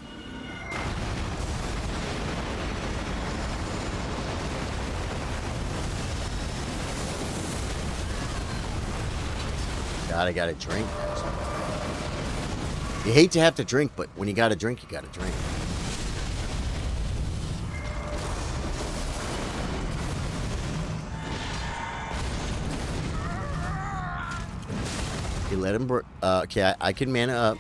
God, I gotta drink, guys. You hate to have to drink, but when you gotta drink, you gotta drink. You let him... okay, I can mana up.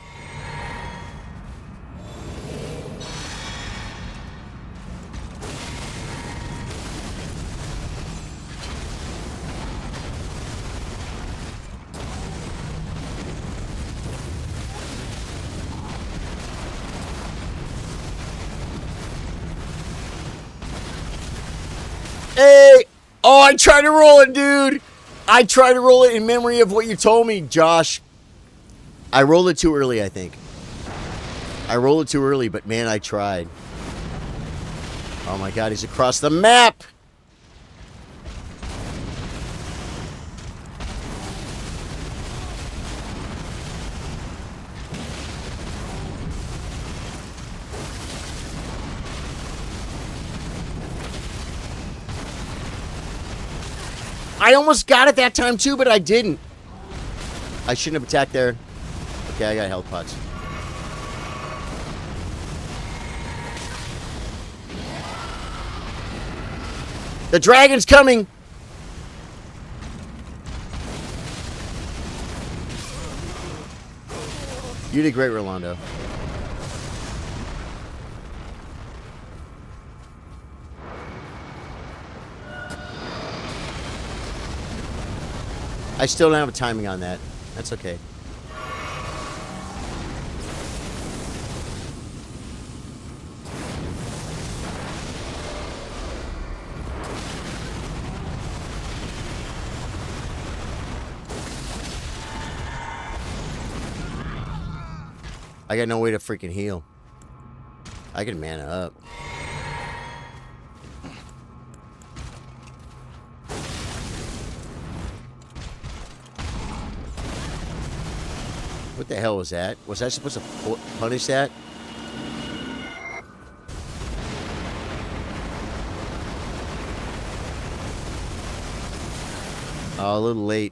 Hey! Oh, I tried to roll it, dude! I tried to roll it in memory of what you told me, Josh. I rolled it too early, I think. I rolled it too early, but man, I tried. Oh my God, he's across the map! I almost got it that time too, but I didn't. I shouldn't have attacked there. Okay, I got health pots. The dragon's coming! You did great, Rolando. I still don't have a timing on that. That's okay. I got no way to freaking heal. I can mana up. What the hell was that? Was I supposed to punish that? Oh, a little late.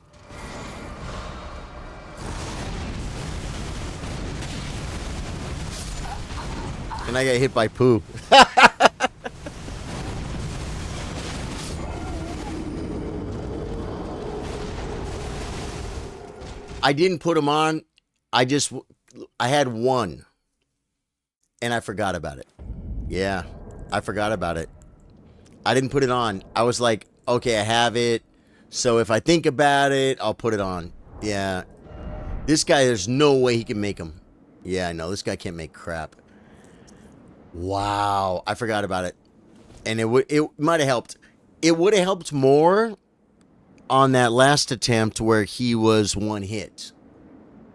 And I got hit by poo. I didn't put them on. I had one. And I forgot about it. Yeah, I forgot about it. I didn't put it on. I was like, okay, I have it. So if I think about it, I'll put it on. Yeah. This guy, there's no way he can make them. Yeah, I know. This guy can't make crap. Wow. I forgot about it. And it might have helped. It would have helped more on that last attempt where he was one hit.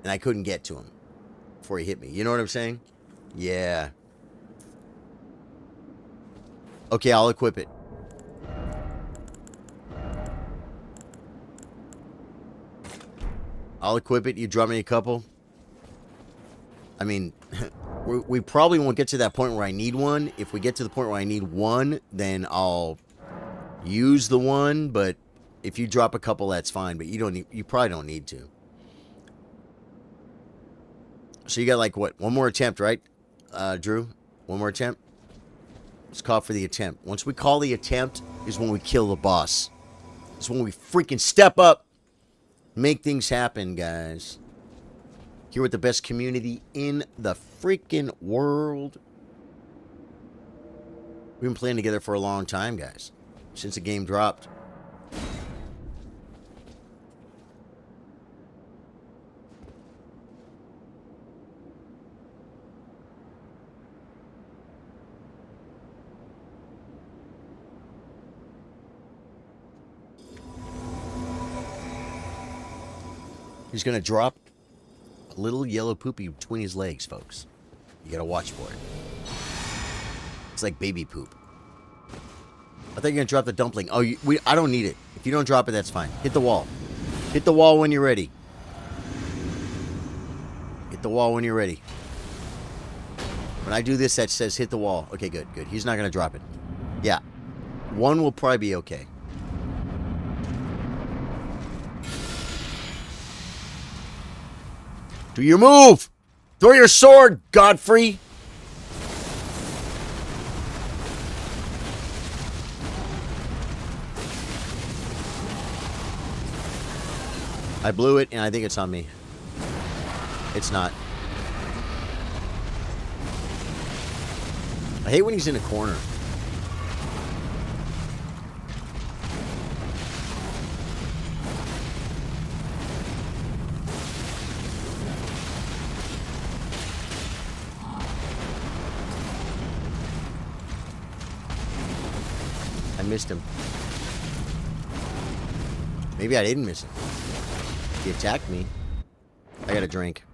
And I couldn't get to him before he hit me. You know what I'm saying? Yeah. Okay, I'll equip it. I'll equip it. You drop me a couple. I mean, we probably won't get to that point where I need one. If we get to the point where I need one, then I'll use the one. But if you drop a couple, that's fine. But you probably don't need to. So you got like what? One more attempt, right, Drew? One more attempt. Let's call for the attempt. Once we call the attempt is when we kill the boss. It's when we freaking step up. Make things happen, guys. Here with the best community in the freaking world. We've been playing together for a long time, guys. Since the game dropped. He's going to drop a little yellow poopy between his legs, folks. You got to watch for it. It's like baby poop. I thought you were going to drop the dumpling. Oh, I don't need it. If you don't drop it, that's fine. Hit the wall. Hit the wall when you're ready. Hit the wall when you're ready. When I do this, that says hit the wall. Okay, good, good. He's not going to drop it. Yeah. One will probably be okay. Do your move! Throw your sword, Godfrey! I blew it, and I think it's on me. It's not. I hate when he's in a corner. Missed him. Maybe I didn't miss him. He attacked me. I got a drink.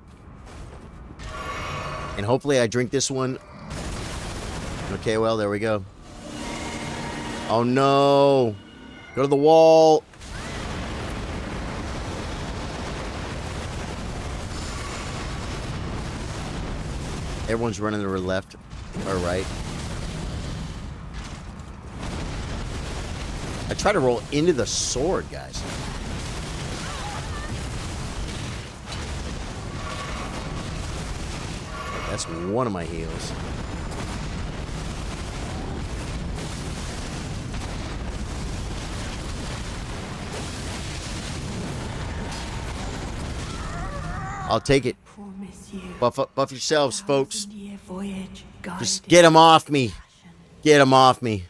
And hopefully I drink this one. Okay, well, there we go. Oh no. Go to the wall. Everyone's running to the left or right. I try to roll into the sword, guys. That's one of my heals. I'll take it. Buff yourselves, folks. Just get him off me. Get him off me.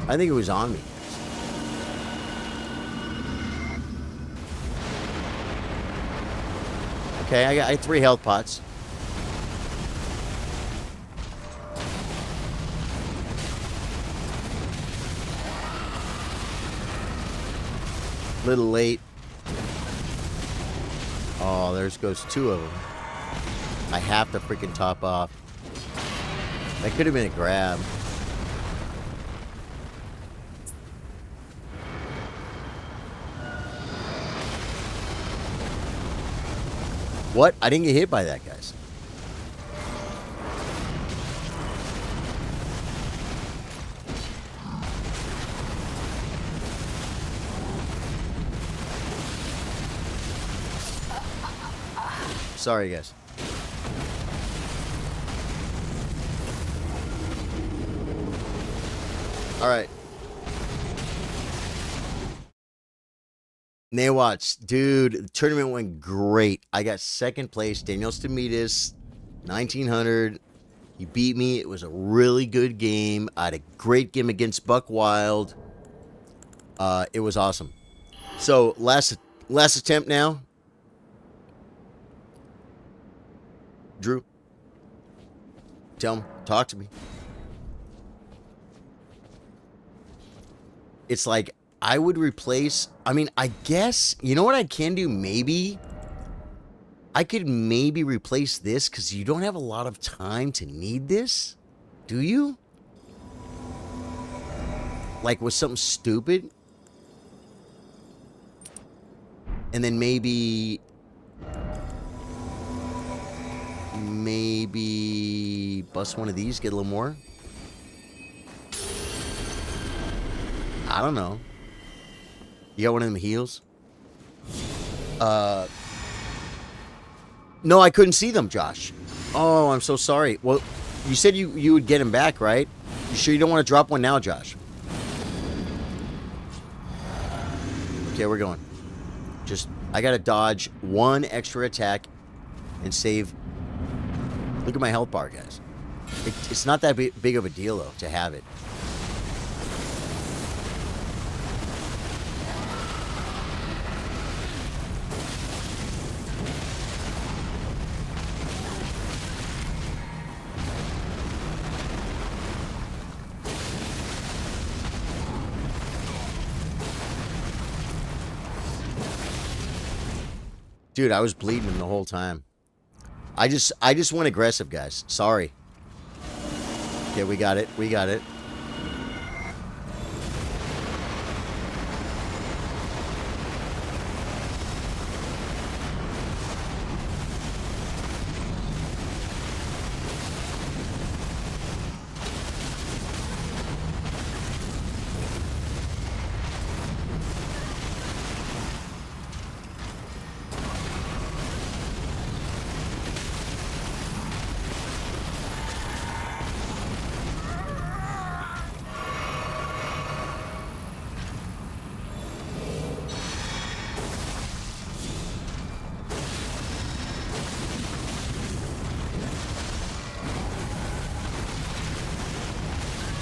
I think it was on me. Okay, I got 3 health pots. Little late. Oh, there's goes 2 of them. I have to freaking top off. That could have been a grab. What? I didn't get hit by that, guys. Sorry, guys. All right. Naywatch, dude, the tournament went great. I got 2nd place. Daniel Stamidas, 1900. He beat me. It was a really good game. I had a great game against Buck Wild. It was awesome. So last attempt now. Drew, tell him, talk to me. It's like I would replace, I mean, I guess, you know what I can do? Maybe I could maybe replace this because you don't have a lot of time to need this, do you? Like with something stupid? And then maybe bust one of these, get a little more. I don't know. You got one of them heals? No, I couldn't see them, Josh. Oh, I'm so sorry. Well, you said you would get him back, right? You sure you don't want to drop one now, Josh? Okay, we're going. Just, I gotta dodge 1 extra attack and save. Look at my health bar, guys. It's not that big of a deal, though, to have it. Dude, I was bleeding him the whole time. I just went aggressive, guys. Sorry. Okay, we got it. We got it.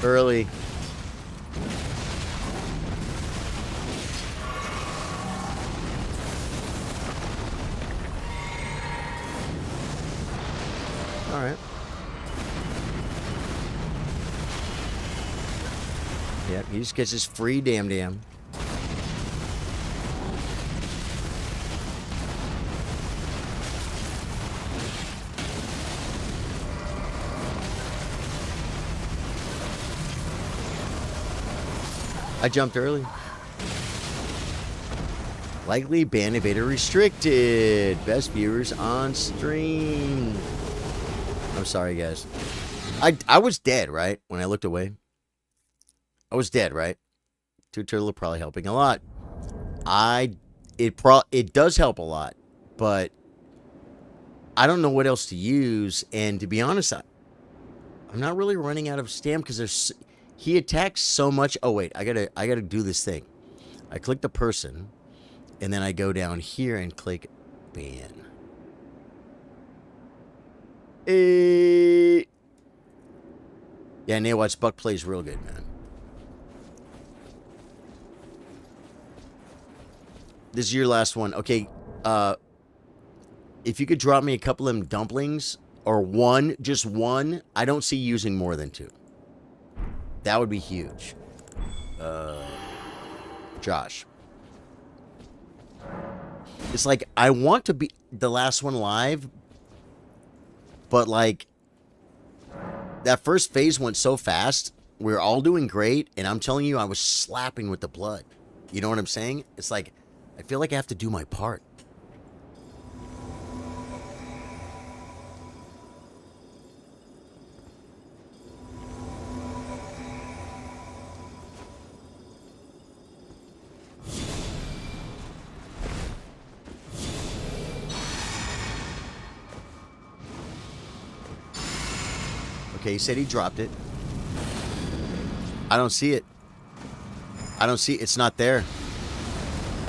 Early. All right. Yep, he just gets his free damn. I jumped early. Likely ban evader restricted. Best viewers on stream. I'm sorry, guys. I was dead, right? When I looked away. I was dead, right? Two Turtle are probably helping a lot. It does help a lot, but I don't know what else to use. And to be honest, I'm not really running out of stam because he attacks so much. Oh wait, I gotta do this thing. I click the person, and then I go down here and click ban. Yeah, Naywatch Buck plays real good, man. This is your last one. Okay, if you could drop me a couple of them dumplings, or one, just one, I don't see using more than 2. That would be huge. Josh. It's like, I want to be the last one live, but like, that first phase went so fast. We were all doing great, and I'm telling you, I was slapping with the blood. You know what I'm saying? It's like, I feel like I have to do my part. Okay, he said he dropped it. I don't see it. I don't see it. It's not there.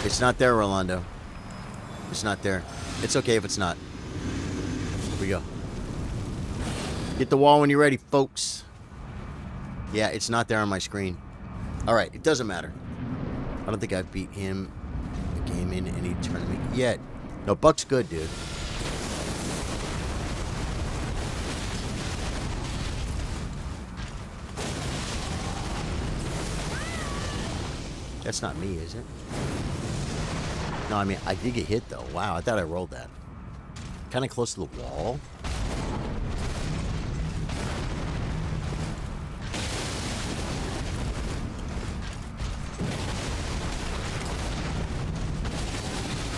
It's not there, Rolando. It's not there. It's okay if it's not. Here we go. Get the wall when you're ready, folks. Yeah, it's not there on my screen. Alright, it doesn't matter. I don't think I've beat him a game in any tournament yet. No, Buck's good, dude. That's not me, is it? No, I mean, I did get hit, though. Wow, I thought I rolled that. Kind of close to the wall.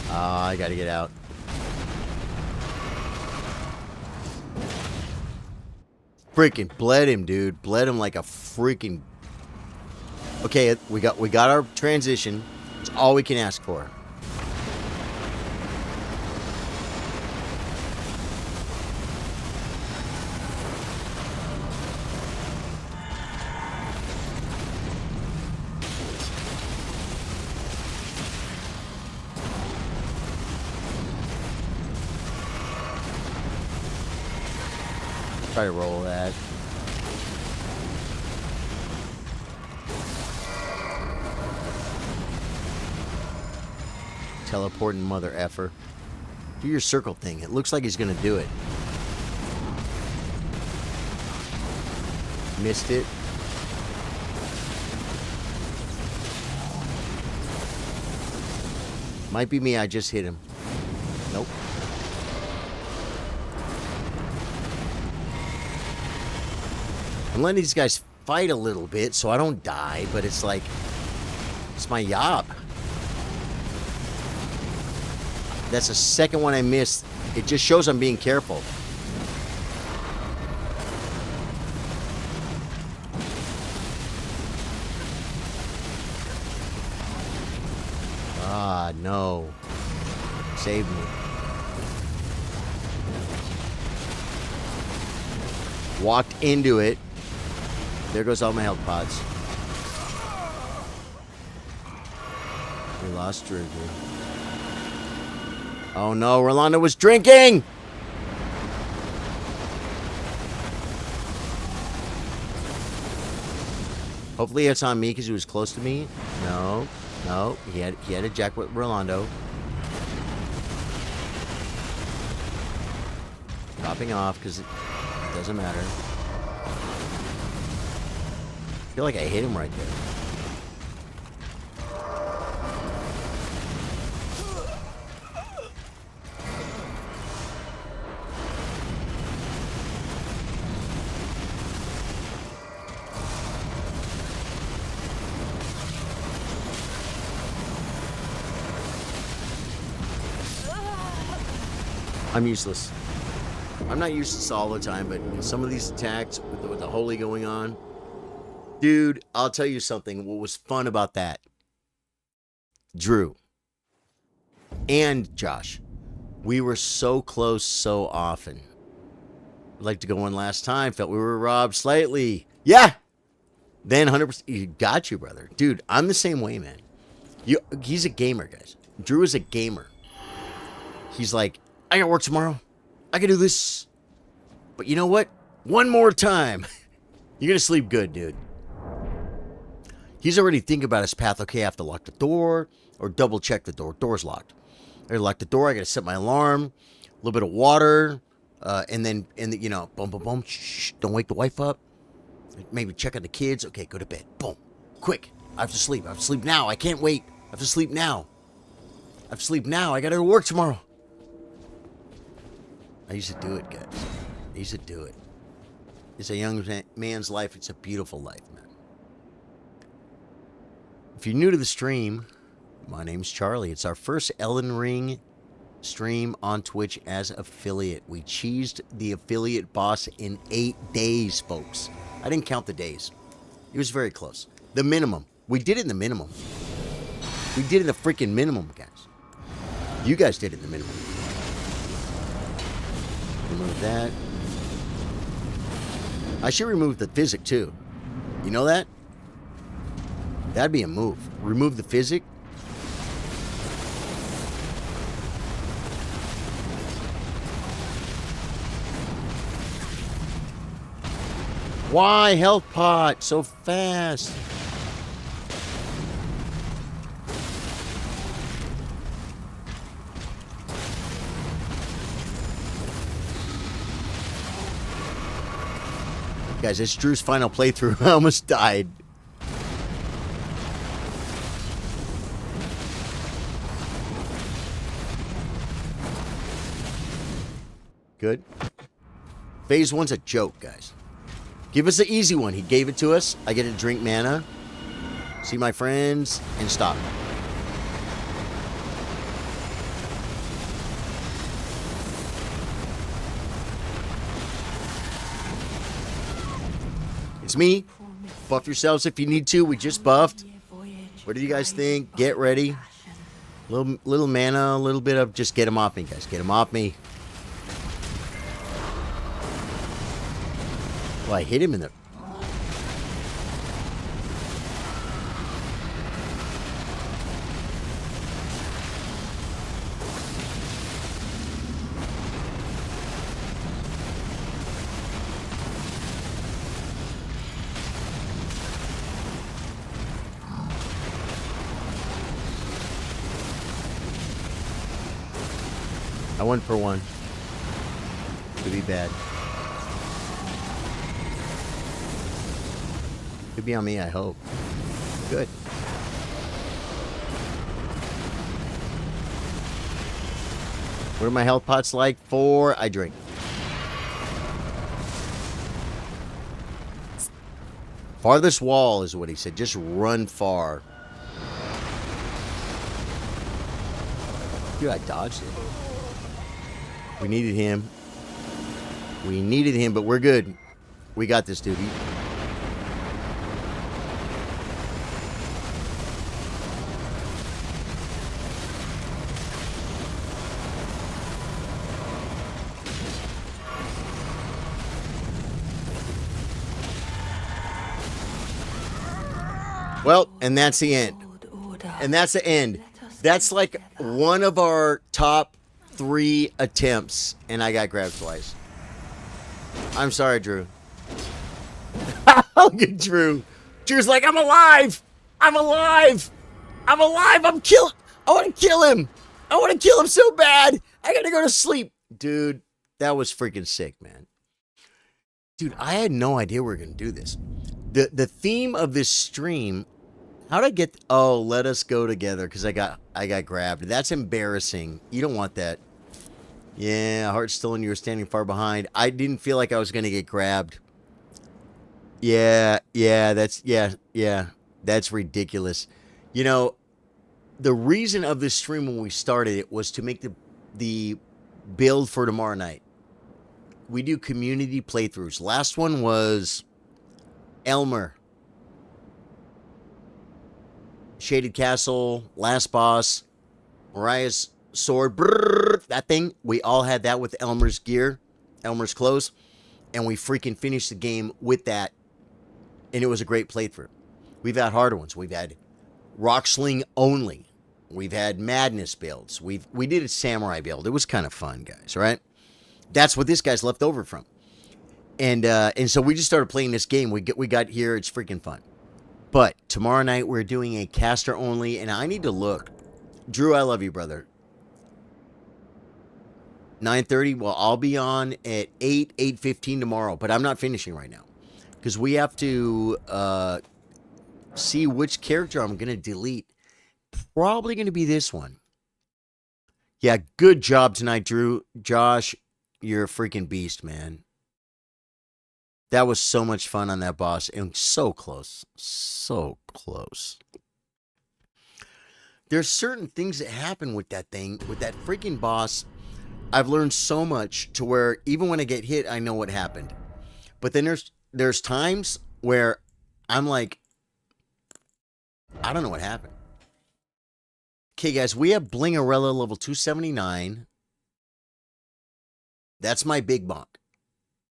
I gotta get out. Freaking bled him, dude. Bled him like a freaking... Okay, we got our transition. It's all we can ask for. Try to roll that. Teleporting mother effer. Do your circle thing. It looks like he's gonna do it. Missed it. Might be me, I just hit him. Nope. I'm letting these guys fight a little bit so I don't die, but it's like, it's my job. That's the second one I missed. It just shows I'm being careful. Ah, no. Save me. Walked into it. There goes all my health pods. We lost Drew. Oh no, Rolando was drinking! Hopefully it's on me because he was close to me. No, no, he had a jack with Rolando. Dropping off because it doesn't matter. I feel like I hit him right there. I'm useless. I'm not useless all the time, but in some of these attacks with the holy going on, dude, I'll tell you something. What was fun about that? Drew and Josh, we were so close so often. I'd like to go one last time. Felt we were robbed slightly. Yeah. Then 100%. You got you, brother. Dude, I'm the same way, man. He's a gamer, guys. Drew is a gamer. He's like, I gotta work tomorrow. I can do this. But you know what? One more time. You're gonna sleep good, dude. He's already thinking about his path. Okay, I have to lock the door or double check the door. Door's locked. I gotta lock the door. I gotta set my alarm. A little bit of water. And then, you know, boom, boom, boom. Shh, don't wake the wife up. Maybe check on the kids. Okay, go to bed. Boom. Quick. I have to sleep. I have to sleep now. I can't wait. I have to sleep now. I have sleep now. I gotta go to work tomorrow. I used to do it, guys. I used to do it. It's a young man's life. It's a beautiful life, man. If you're new to the stream, my name's Charlie. It's our first Elden Ring stream on Twitch as affiliate. We cheesed the affiliate boss in 8 days, folks. I didn't count the days. It was very close. The minimum. We did it in the minimum. We did it in the freaking minimum, guys. You guys did it in the minimum. Remove that. I should remove the physic too. You know that? That'd be a move. Remove the physic. Why health pot so fast? Guys, it's Drew's final playthrough. I almost died. Good. Phase 1's a joke, guys. Give us the easy one. He gave it to us. I get to drink mana, see my friends, and stop. It's me. Buff yourselves if you need to. We just buffed. What do you guys think? Get ready. Little mana, a little bit of just get him off me, guys. Get him off me. Well, I hit him in the... I went for one. Could be bad. Could be on me, I hope. Good. What are my health pots like? 4. I drink. Farthest wall is what he said. Just run far. Dude, I dodged it. We needed him. We needed him, but we're good. We got this, dude. Well, and that's the end. And that's the end. That's like one of our top 3 attempts, and I got grabbed twice. I'm sorry, Drew. Look at Drew. Drew's like, I'm alive. I'm alive. I'm alive. I want to kill him. I want to kill him so bad. I got to go to sleep. Dude, that was freaking sick, man. Dude, I had no idea we were going to do this. The theme of this stream, how'd I get... Oh, let us go together because I got grabbed. That's embarrassing. You don't want that. Yeah, heart still and you were standing far behind. I didn't feel like I was going to get grabbed. Yeah, that's ridiculous. You know, the reason of this stream when we started it was to make the build for tomorrow night. We do community playthroughs. Last one was Elmer. Shaded Castle, last boss, Mariah's sword, that thing. We all had that with Elmer's gear, Elmer's clothes, and we freaking finished the game with that, and it was a great playthrough. We've had harder ones. We've had Rock Sling only. We've had Madness builds. We did a Samurai build. It was kind of fun, guys, right? That's what this guy's left over from. And so we just started playing this game. We got here. It's freaking fun. But tomorrow night we're doing a caster only, and I need to look. Drew, I love you, brother. 9:30. Well, I'll be on at 8:15 tomorrow, but I'm not finishing right now because we have to see which character I'm gonna delete. Probably gonna be this one. Yeah, good job tonight, Drew. Josh, you're a freaking beast, man. That was so much fun on that boss, and so close. So close. There's certain things that happen with that thing, with that freaking boss. I've learned so much to where even when I get hit, I know what happened. But then there's times where I'm like, I don't know what happened. Okay, guys, we have Blingarella level 279. That's my big bonk.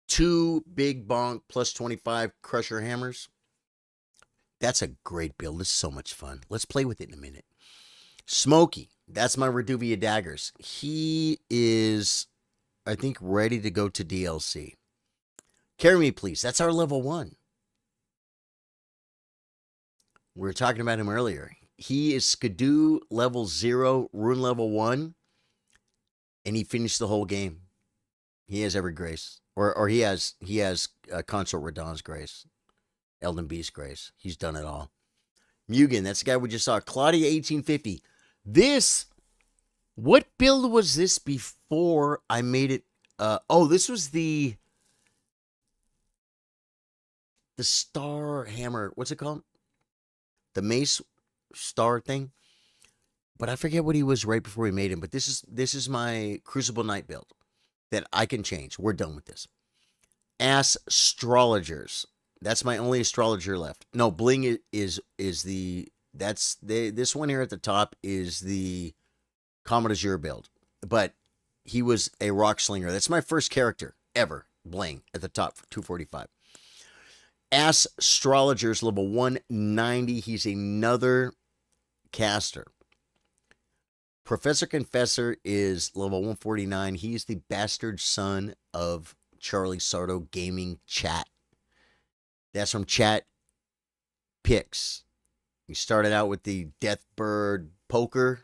2 big bonk plus 25 crusher hammers. That's a great build. This is so much fun. Let's play with it in a minute. Smokey, that's my Reduvia daggers. He is, I think, ready to go to DLC. Carry me, please. That's our level 1. We were talking about him earlier. He is Skidoo level 0, Rune level 1, and he finished the whole game. He has every grace. Or he has Consort Radahn's grace. Elden Beast grace. He's done it all. Mugen, that's the guy we just saw. Claudia 1850. This, what build was this before I made it? This was the Star Hammer. What's it called? The Mace Star thing. But I forget what he was right before we made him. But this is my Crucible Knight build that I can change. We're done with this. Astrologers. That's my only astrologer left. No, Bling is the this one here at the top is the Comet Azure build. But he was a rock slinger. That's my first character ever. Bling at the top for 245. Astrologers level 190. He's another caster. Professor Confessor is level 149. He's the bastard son of Charlie Sardo Gaming Chat. That's from Chat Picks. He started out with the Deathbird Poker.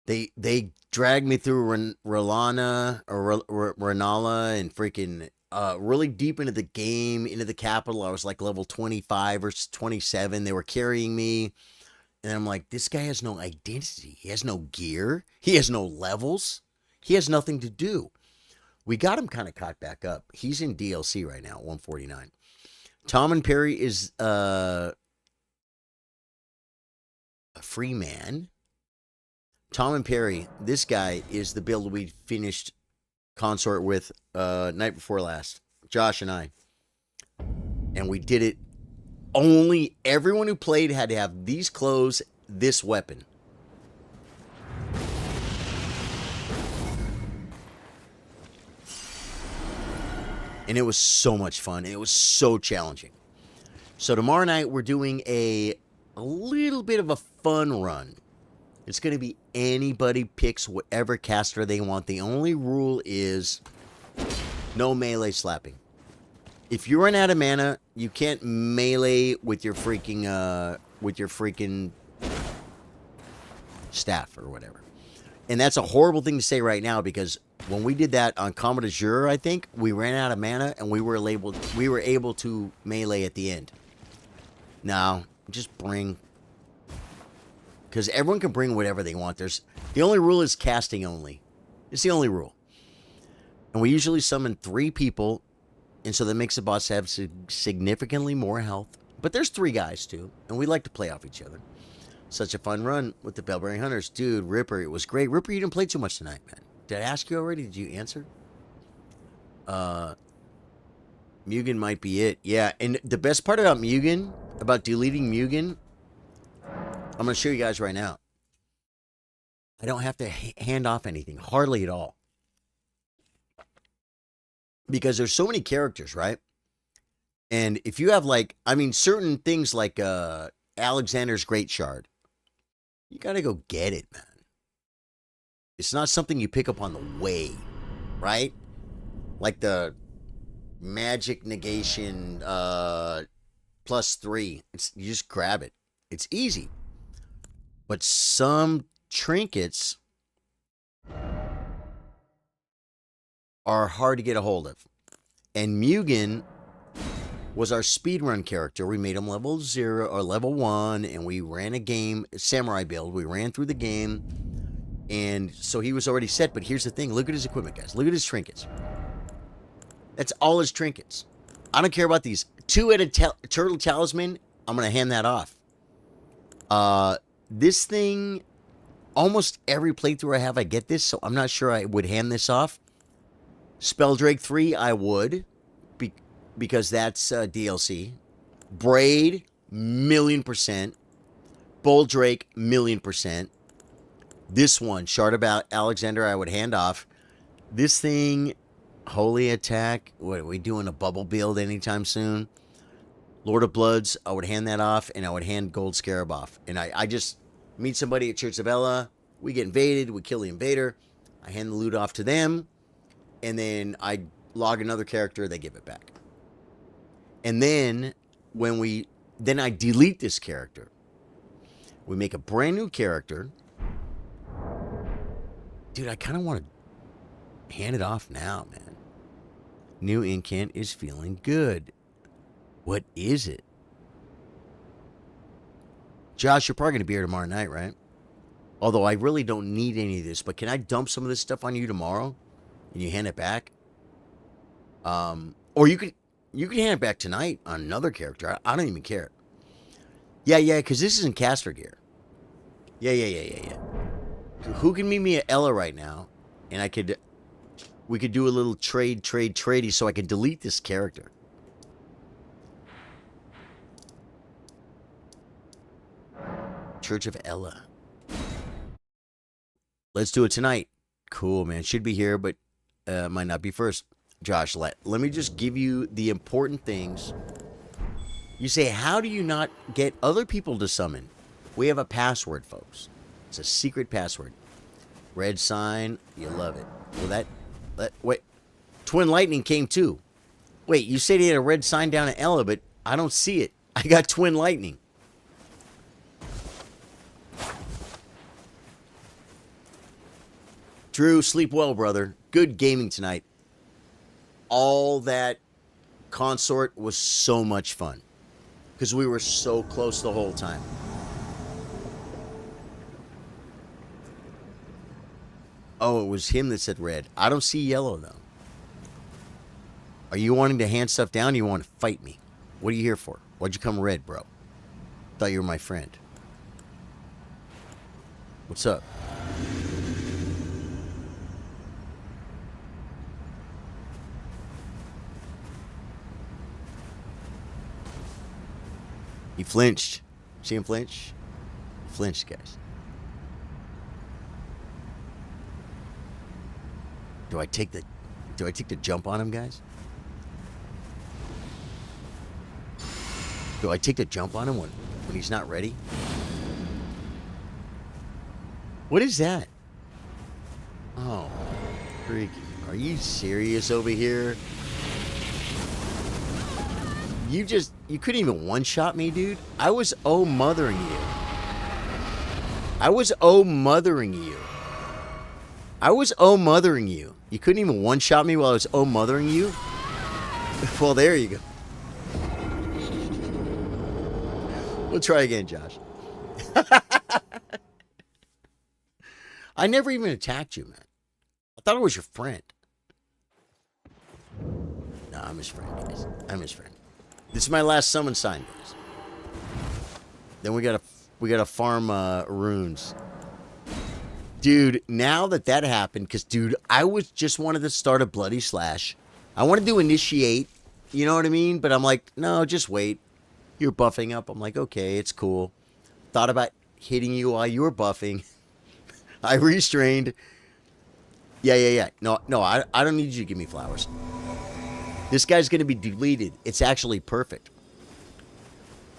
They dragged me through Renala and freaking really deep into the game, into the capital. I was like level 25 or 27. They were carrying me. And I'm like, this guy has no identity. He has no gear. He has no levels. He has nothing to do. We got him kind of caught back up. He's in DLC right now, 149. Tom and Perry is a free man. Tom and Perry, this guy is the build we finished Consort with night before last. Josh and I. And we did it. Only everyone who played had to have these clothes, this weapon. And it was so much fun. It was so challenging. So tomorrow night we're doing a little bit of a fun run. It's going to be anybody picks whatever caster they want. The only rule is no melee slapping. If you run out of mana, you can't melee with your freaking staff or whatever. And that's a horrible thing to say right now because when we did that on Comet Azure, I think we ran out of mana and we were able to melee at the end. Now, just bring, because everyone can bring whatever they want. The only rule is casting only. It's the only rule. And we usually summon 3 people. And so that makes the boss have significantly more health. But there's 3 guys, too. And we like to play off each other. Such a fun run with the Bellbearing Hunters. Dude, Ripper, it was great. Ripper, you didn't play too much tonight, man. Did I ask you already? Did you answer? Mugen might be it. Yeah, and the best part about Mugen, about deleting Mugen, I'm going to show you guys right now. I don't have to hand off anything. Hardly at all. Because there's so many characters, right? And if you have certain things like Alexander's Great Shard, you got to go get it, man. It's not something you pick up on the way, right? Like the magic negation +3. You just grab it. It's easy. But some trinkets are hard to get a hold of. And Mugen was our speedrun character. We made him level 0 or level 1, and we ran a game, samurai build. We ran through the game, And so he was already set, but here's the thing. Look at his equipment, guys. Look at his trinkets. That's all his trinkets. I don't care about these. 2-headed turtle talisman, I'm going to hand that off. This thing, almost every playthrough I have, I get this, so I'm not sure I would hand this off. Spelldrake 3, I would, because that's DLC. Braid, 1,000,000%. Boldrake, 1,000,000%. This one, Shard about Alexander, I would hand off. This thing, Holy Attack. What, are we doing a bubble build anytime soon? Lord of Bloods, I would hand that off, and I would hand Gold Scarab off. And I just meet somebody at Church of Ella. We get invaded. We kill the invader. I hand the loot off to them. And then I log another character. They give it back. And then then I delete this character. We make a brand new character. Dude, I kind of want to hand it off now, man. New incant is feeling good. What is it? Josh, you're probably going to be here tomorrow night, right? Although I really don't need any of this, but can I dump some of this stuff on you tomorrow? And you hand it back? Or you could hand it back tonight on another character. I don't even care. Yeah, because this isn't caster gear. Yeah. Who can meet me at Ella right now? And we could do a little tradey so I can delete this character. Church of Ella. Let's do it tonight. Cool, man. Should be here, but might not be first. Josh, let me just give you the important things. You say, how do you not get other people to summon? We have a password, folks. It's a secret password. Red sign. You love it. Well, wait. Twin Lightning came too. Wait, you said he had a red sign down at Ella, but I don't see it. I got Twin Lightning. Drew, sleep well, brother. Good gaming tonight. All that consort was so much fun. Because we were so close the whole time. Oh, it was him that said red. I don't see yellow, though. Are you wanting to hand stuff down or you want to fight me? What are you here for? Why'd you come red, bro? Thought you were my friend. What's up? He flinched. See him flinch? Flinched, guys. Do I take the jump on him, guys? Do I take the jump on him when he's not ready? What is that? Oh, freaky. Are you serious over here? You couldn't even one-shot me, dude. I was mothering you. You couldn't even one-shot me while I was mothering you? Well, there you go. We'll try again, Josh. I never even attacked you, man. I thought I was your friend. No, I'm his friend, guys. I'm his friend. This is my last summon sign, guys. Then we gotta farm runes. Dude, now that happened, because, dude, I just wanted to start a Bloody Slash. I wanted to initiate, you know what I mean? But I'm like, no, just wait. You're buffing up. I'm like, okay, it's cool. Thought about hitting you while you were buffing. I restrained. Yeah. No, I don't need you to give me flowers. This guy's going to be deleted. It's actually perfect.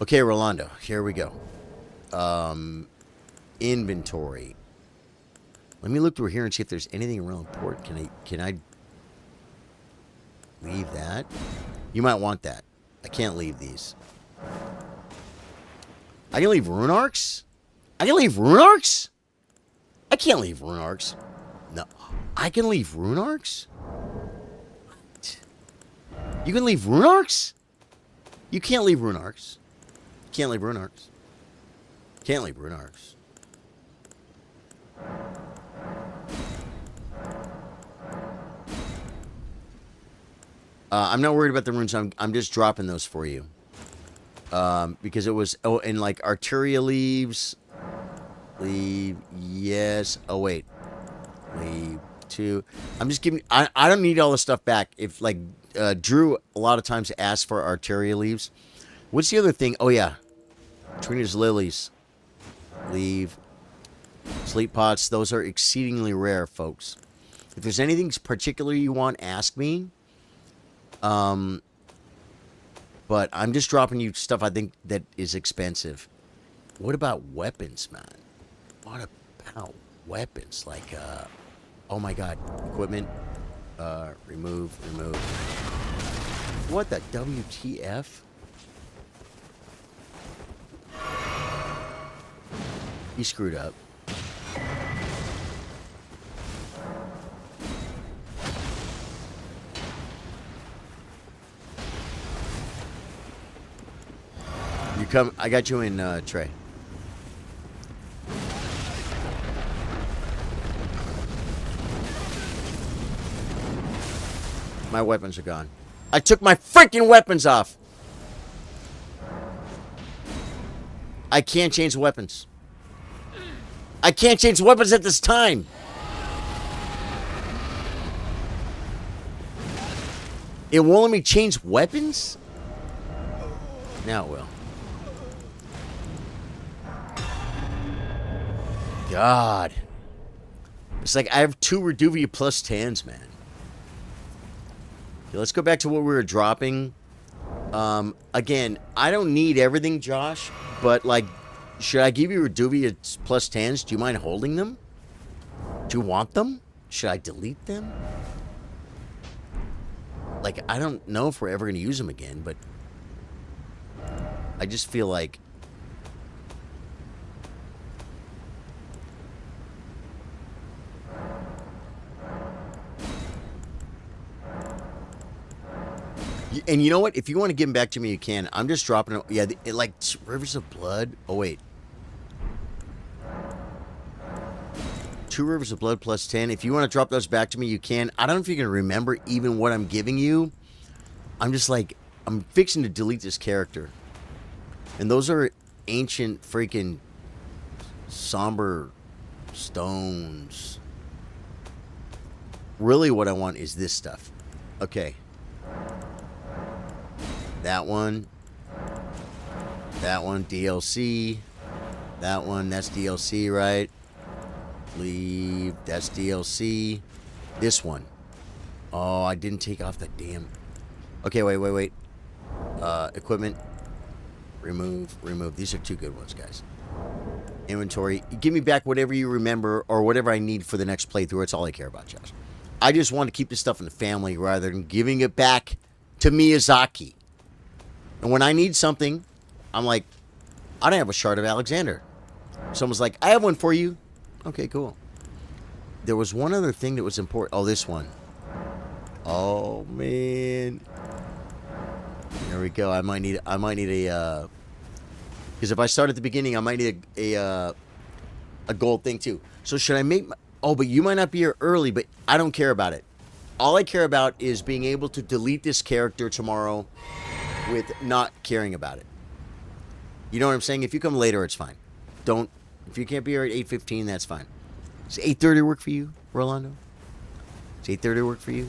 Okay, Rolando, here we go. Inventory. Let me look through here and see if there's anything real important. Can I leave that? You might want that. I can't leave these. I can leave rune arcs? I can't leave rune arcs. No. I can leave rune arcs? What? You can leave rune arcs? You can't leave rune arcs. Can't leave rune arcs. I'm not worried about the runes. I'm just dropping those for you. Because it was... Oh, and like Arteria leaves. Leave. Yes. Oh, wait. Leave. 2. I'm just giving... I don't need all the stuff back. If, like, Drew a lot of times asks for Arteria leaves. What's the other thing? Oh, yeah. Trina's lilies. Leave. Sleep pots. Those are exceedingly rare, folks. If there's anything particular you want, ask me. But I'm just dropping you stuff I think that is expensive. What about weapons, man? What about weapons? Like, oh my god. Equipment. Remove. What the WTF? He screwed up. You come. I got you in, Trey. My weapons are gone. I took my freaking weapons off. I can't change the weapons. I can't change the weapons at this time. It won't let me change weapons? Now it will. God. It's like I have 2 Reduvia plus 10s, man. Okay, let's go back to what we were dropping. Again, I don't need everything, Josh, but like, should I give you Reduvia plus 10s? Do you mind holding them? Do you want them? Should I delete them? Like, I don't know if we're ever going to use them again, but I just feel like... And you know what? If you want to give them back to me, you can. I'm just dropping it. Yeah, like Rivers of Blood. Oh, wait. 2 Rivers of Blood plus 10. If you want to drop those back to me, you can. I don't know if you can remember even what I'm giving you. I'm just like, I'm fixing to delete this character. And those are ancient freaking somber stones. Really what I want is this stuff. Okay. That one. That one, DLC. That one, that's DLC, right? Leave. That's DLC. This one. Oh, I didn't take off the damn... Okay, wait. Equipment. Remove. These are 2 good ones, guys. Inventory. Give me back whatever you remember or whatever I need for the next playthrough. It's all I care about, Josh. I just want to keep this stuff in the family rather than giving it back to Miyazaki. And when I need something, I'm like, I don't have a Shard of Alexander. Someone's like, I have one for you. Okay, cool. There was one other thing that was important. Oh, this one. Oh, man. There we go. I might need a, because if I start at the beginning, I might need a gold thing too. So should I make, oh, but you might not be here early, but I don't care about it. All I care about is being able to delete this character tomorrow with not caring about it. You know what I'm saying? If you come later, it's fine. Don't, if you can't be here at 8:15, that's fine. Does 8:30 work for you, Rolando? Does 8:30 work for you?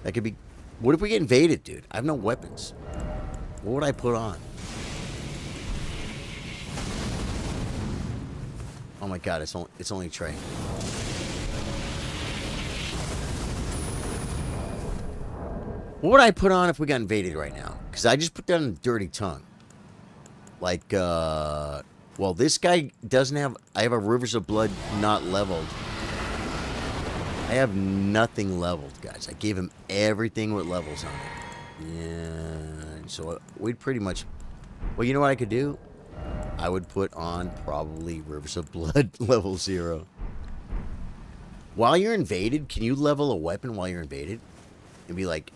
That could be, what if we get invaded, dude? I have no weapons. What would I put on? Oh my god, it's only Trey. What would I put on if we got invaded right now? Because I just put down a dirty tongue. Like, well, this guy doesn't have... I have a Rivers of Blood not leveled. I have nothing leveled, guys. I gave him everything with levels on it. Yeah, so we'd pretty much... Well, you know what I could do? I would put on probably Rivers of Blood level 0. While you're invaded, can you level a weapon while you're invaded? And be like...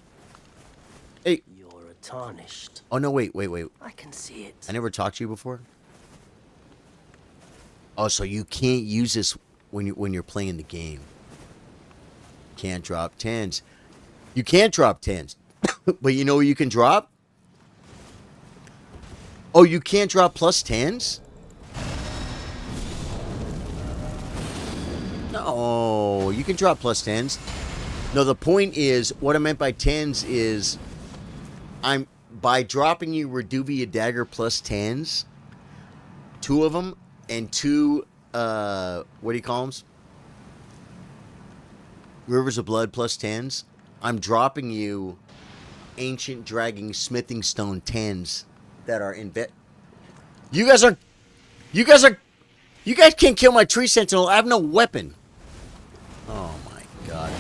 Hey. You're tarnished. Oh, no, wait. I can see it. I never talked to you before? Oh, so you can't use this when you're playing the game. Can't drop 10s. You can't drop 10s. But you know what you can drop? Oh, you can't drop plus 10s? No, you can drop plus 10s. No, the point is, what I meant by 10s is, by dropping you Reduvia Dagger plus 10s, 2 of them, and 2, what do you call them? Rivers of Blood plus 10s. I'm dropping you Ancient Dragon Smithing Stone 10s that are in vet. You guys can't kill my tree sentinel. I have no weapon. Oh my god.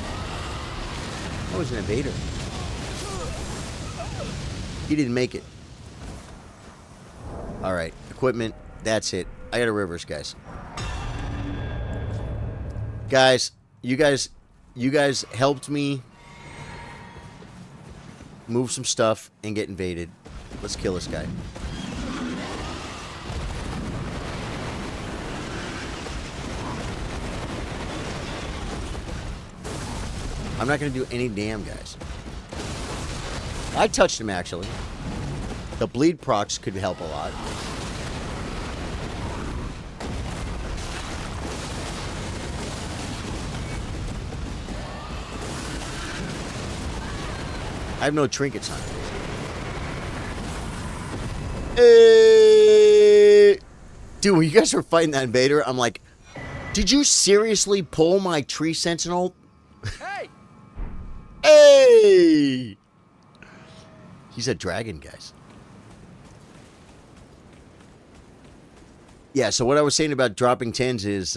That was an invader. He didn't make it. Alright, equipment. That's it. I got a rivers, guys. Guys, you guys helped me move some stuff and get invaded. Let's kill this guy. I'm not going to do any damn, guys. I touched him, actually. The bleed procs could help a lot. I have no trinkets on it. Dude, when you guys were fighting that invader, I'm like, did you seriously pull my tree sentinel? Hey! Hey! He's a dragon, guys. Yeah, so what I was saying about dropping 10s is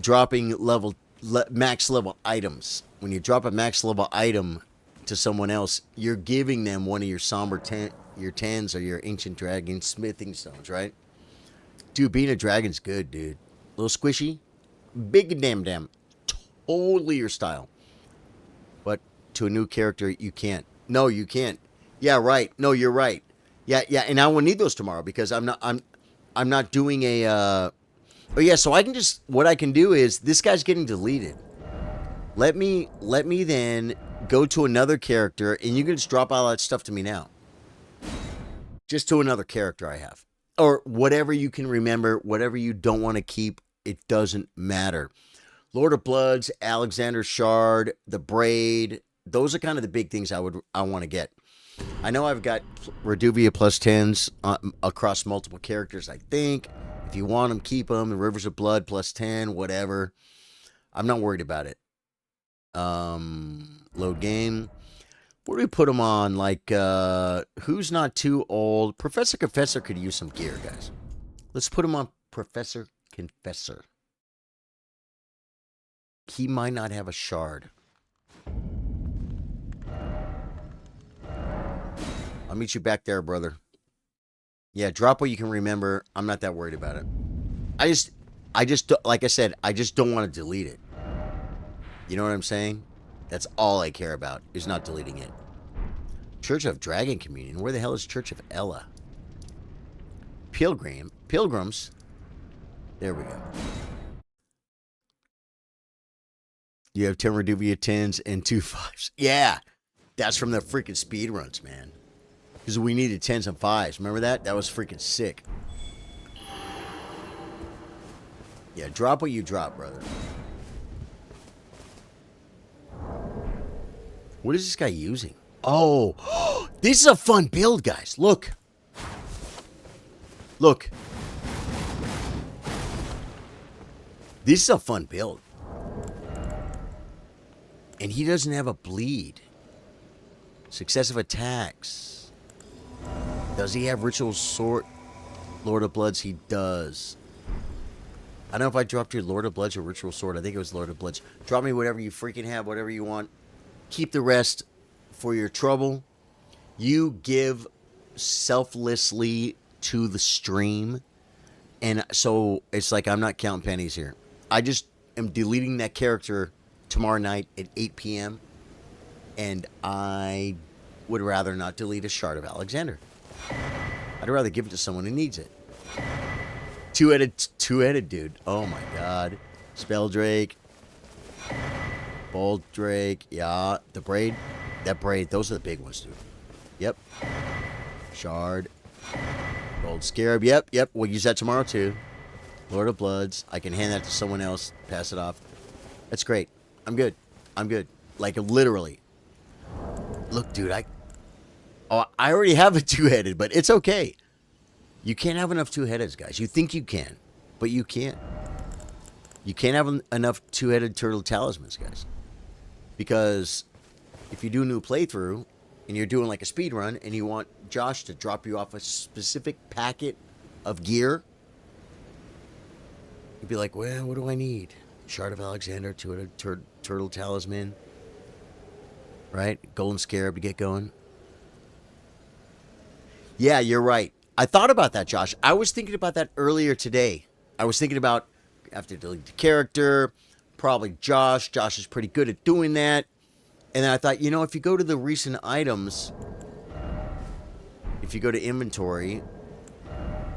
dropping max level items. When you drop a max level item to someone else, you're giving them one of your somber your 10s or your ancient dragon smithing stones, right? Dude, being a dragon's good, dude. Little squishy, big damn. Totally your style. But to a new character, you can't. No, you can't. Yeah, right. No, you're right. Yeah, and I won't need those tomorrow because I'm not doing a oh yeah, so I can just, what I can do is, this guy's getting deleted. Let me then go to another character, and you can just drop all that stuff to me now. Just to another character I have. Or whatever you can remember, whatever you don't want to keep, it doesn't matter. Lord of Bloods, Alexander Shard, the Braid, those are kind of the big things I want to get. I know I've got Reduvia plus 10s across multiple characters, I think. If you want them, keep them. The Rivers of Blood plus 10, whatever. I'm not worried about it. Load game. Where do we put them on? Like, who's not too old? Professor Confessor could use some gear, guys. Let's put him on Professor Confessor. He might not have a shard. I'll meet you back there, brother. Yeah, drop what you can remember. I'm not that worried about it. I just, like I said, I just don't want to delete it. You know what I'm saying? That's all I care about, is not deleting it. Church of Dragon Communion. Where the hell is Church of Ella? Pilgrims. There we go. You have 10 Reduvia 10s and 2 5s. Yeah, that's from the freaking speed runs, man. Because we needed 10s and 5s. Remember that? That was freaking sick. Yeah, drop what you drop, brother. What is this guy using? Oh, this is a fun build, guys. Look. Look. This is a fun build. And he doesn't have a bleed. Successive attacks. Does he have Ritual Sword? Lord of Bloods, he does. I don't know if I dropped you Lord of Bloods or Ritual Sword. I think it was Lord of Bloods. Drop me whatever you freaking have, whatever you want. Keep the rest for your trouble. You give selflessly to the stream. And so it's like I'm not counting pennies here. I just am deleting that character tomorrow night at 8 p.m. And I would rather not delete a Shard of Alexander. I'd rather give it to someone who needs it. Two-headed dude. Oh my god. Spelldrake. Bold Drake. Yeah. The braid. That braid. Those are the big ones, dude. Yep. Shard. Gold Scarab. Yep. Yep. We'll use that tomorrow, too. Lord of Bloods. I can hand that to someone else. Pass it off. That's great. I'm good. I'm good. Like, literally. Look, dude, I already have a two-headed, but it's okay. You can't have enough two-headeds, guys. You think you can, but you can't. You can't have enough two-headed turtle talismans, guys. Because if you do a new playthrough, and you're doing like a speed run, and you want Josh to drop you off a specific packet of gear, you'd be like, well, what do I need? Shard of Alexander, two-headed turtle talisman, right? Golden Scarab to get going. Yeah, you're right. I thought about that, Josh. I was thinking about that earlier today. I was thinking about, I have to delete the character, probably Josh. Josh is pretty good at doing that. And then I thought, you know, if you go to the recent items, if you go to inventory,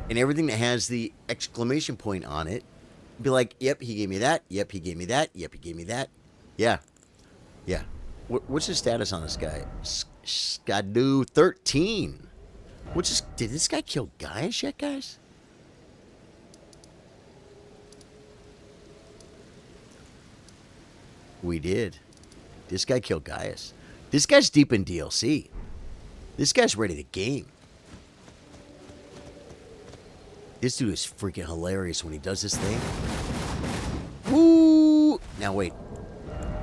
and everything that has the exclamation point on it, be like, yep, he gave me that. Yep, he gave me that. Yep, he gave me that. Yeah. Yeah. What's the status on this guy? Skadu 13. Did this guy kill Gaius yet, guys? We did. This guy killed Gaius. This guy's deep in DLC. This guy's ready to game. This dude is freaking hilarious when he does this thing. Woo! Now wait.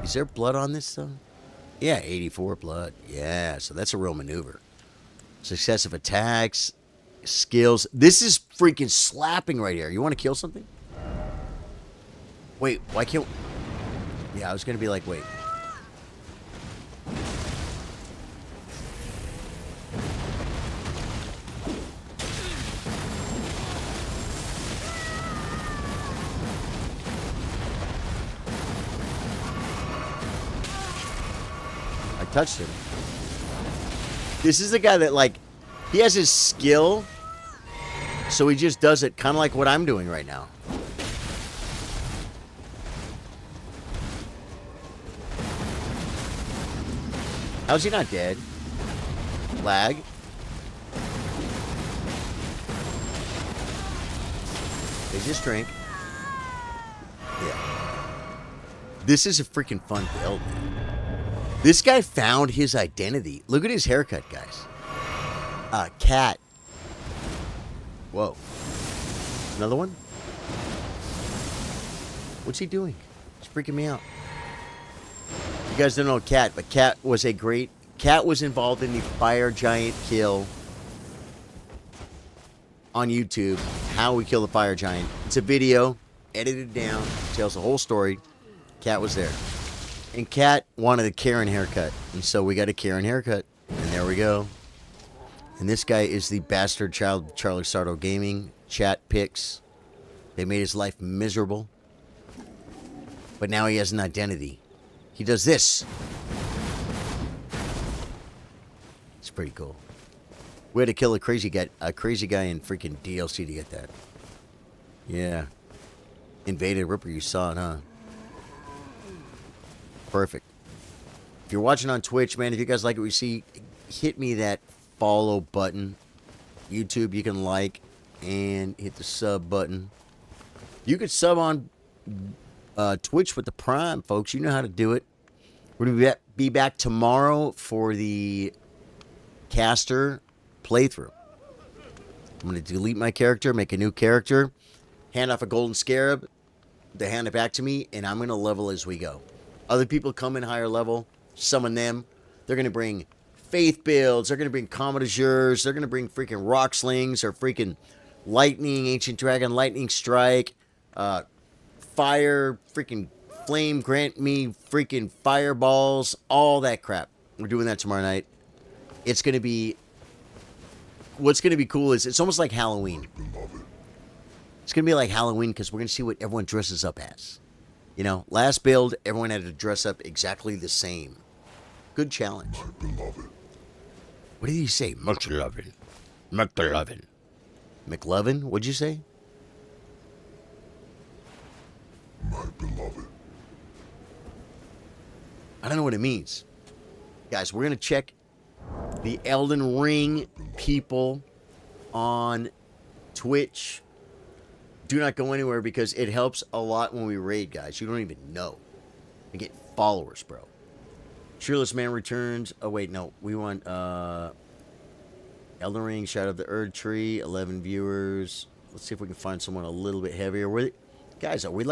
Is there blood on this though? Yeah, 84 blood. Yeah, so that's a real maneuver. Successive attacks, skills. This is freaking slapping right here. You want to kill something? Wait, why can't... Yeah, I was going to be like, wait. I touched him. This is the guy that, like, he has his skill, so he just does it kind of like what I'm doing right now. How's he not dead? Lag. They just drink. Yeah. This is a freaking fun build, man. This guy found his identity. Look at his haircut, guys. Cat. Whoa. Another one? What's he doing? He's freaking me out. You guys don't know Cat, but Cat was involved in the fire giant kill on YouTube. How we kill the fire giant. It's a video, edited down, tells the whole story. Cat was there. And Cat wanted a Karen haircut. And so we got a Karen haircut. And there we go. And this guy is the bastard child of Charlie Sardo Gaming. Chat picks. They made his life miserable. But now he has an identity. He does this. It's pretty cool. We had to kill a crazy guy in freaking DLC to get that. Yeah. Invaded Ripper, you saw it, huh? Perfect. If you're watching on Twitch, man, if you guys like what we see, hit me that follow button. YouTube, you can like and hit the sub button. You could sub on Twitch with the Prime, folks. You know how to do it. We're going to be back tomorrow for the caster playthrough. I'm going to delete my character, make a new character, hand off a golden scarab, they hand it back to me, and I'm going to level as we go. Other people come in higher level, summon them. They're going to bring faith builds. They're going to bring Comet Azures. They're going to bring freaking rock slings or freaking lightning, ancient dragon, lightning strike, fire, freaking flame, grant me freaking fireballs, all that crap. We're doing that tomorrow night. It's going to be, what's going to be cool is it's almost like Halloween. It's going to be like Halloween because we're going to see what everyone dresses up as. You know, last build, everyone had to dress up exactly the same. Good challenge. My beloved. What did he say? McLovin. McLovin. McLovin? What'd you say? My beloved. I don't know what it means. Guys, we're going to check the Elden Ring people on Twitch. Do not go anywhere because it helps a lot when we raid, guys. You don't even know. We get followers, bro. Cheerless Man returns. Oh, wait, no. We want Elden Ring, Shadow of the Erd Tree, 11 viewers. Let's see if we can find someone a little bit heavier. Guys, are we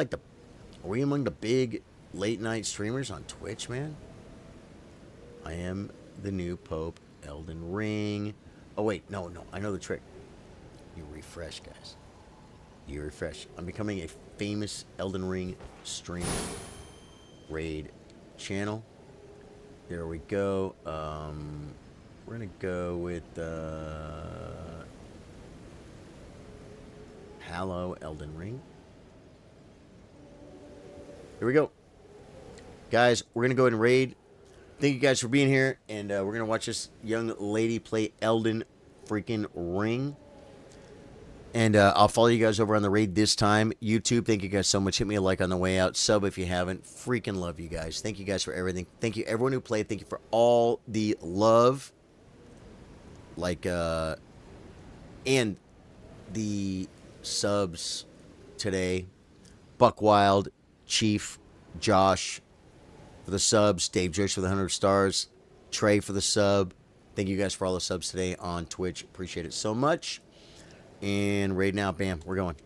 among the big late night streamers on Twitch, man? I am the new Pope. Elden Ring. Oh, wait. No. I know the trick. You refresh, guys. You refresh. I'm becoming a famous Elden Ring streamer. Raid channel. There we go. We're going to go with Hello Elden Ring. Here we go. Guys, we're going to go ahead and raid. Thank you guys for being here, and we're going to watch this young lady play Elden freaking Ring. And I'll follow you guys over on the raid this time. YouTube, thank you guys so much. Hit me a like on the way out. Sub if you haven't. Freaking love you guys. Thank you guys for everything. Thank you everyone who played. Thank you for all the love. And the subs today. Buckwild, Chief, Josh for the subs. Dave Joyce for the 100 stars. Trey for the sub. Thank you guys for all the subs today on Twitch. Appreciate it so much. And raid now. Bam. We're going.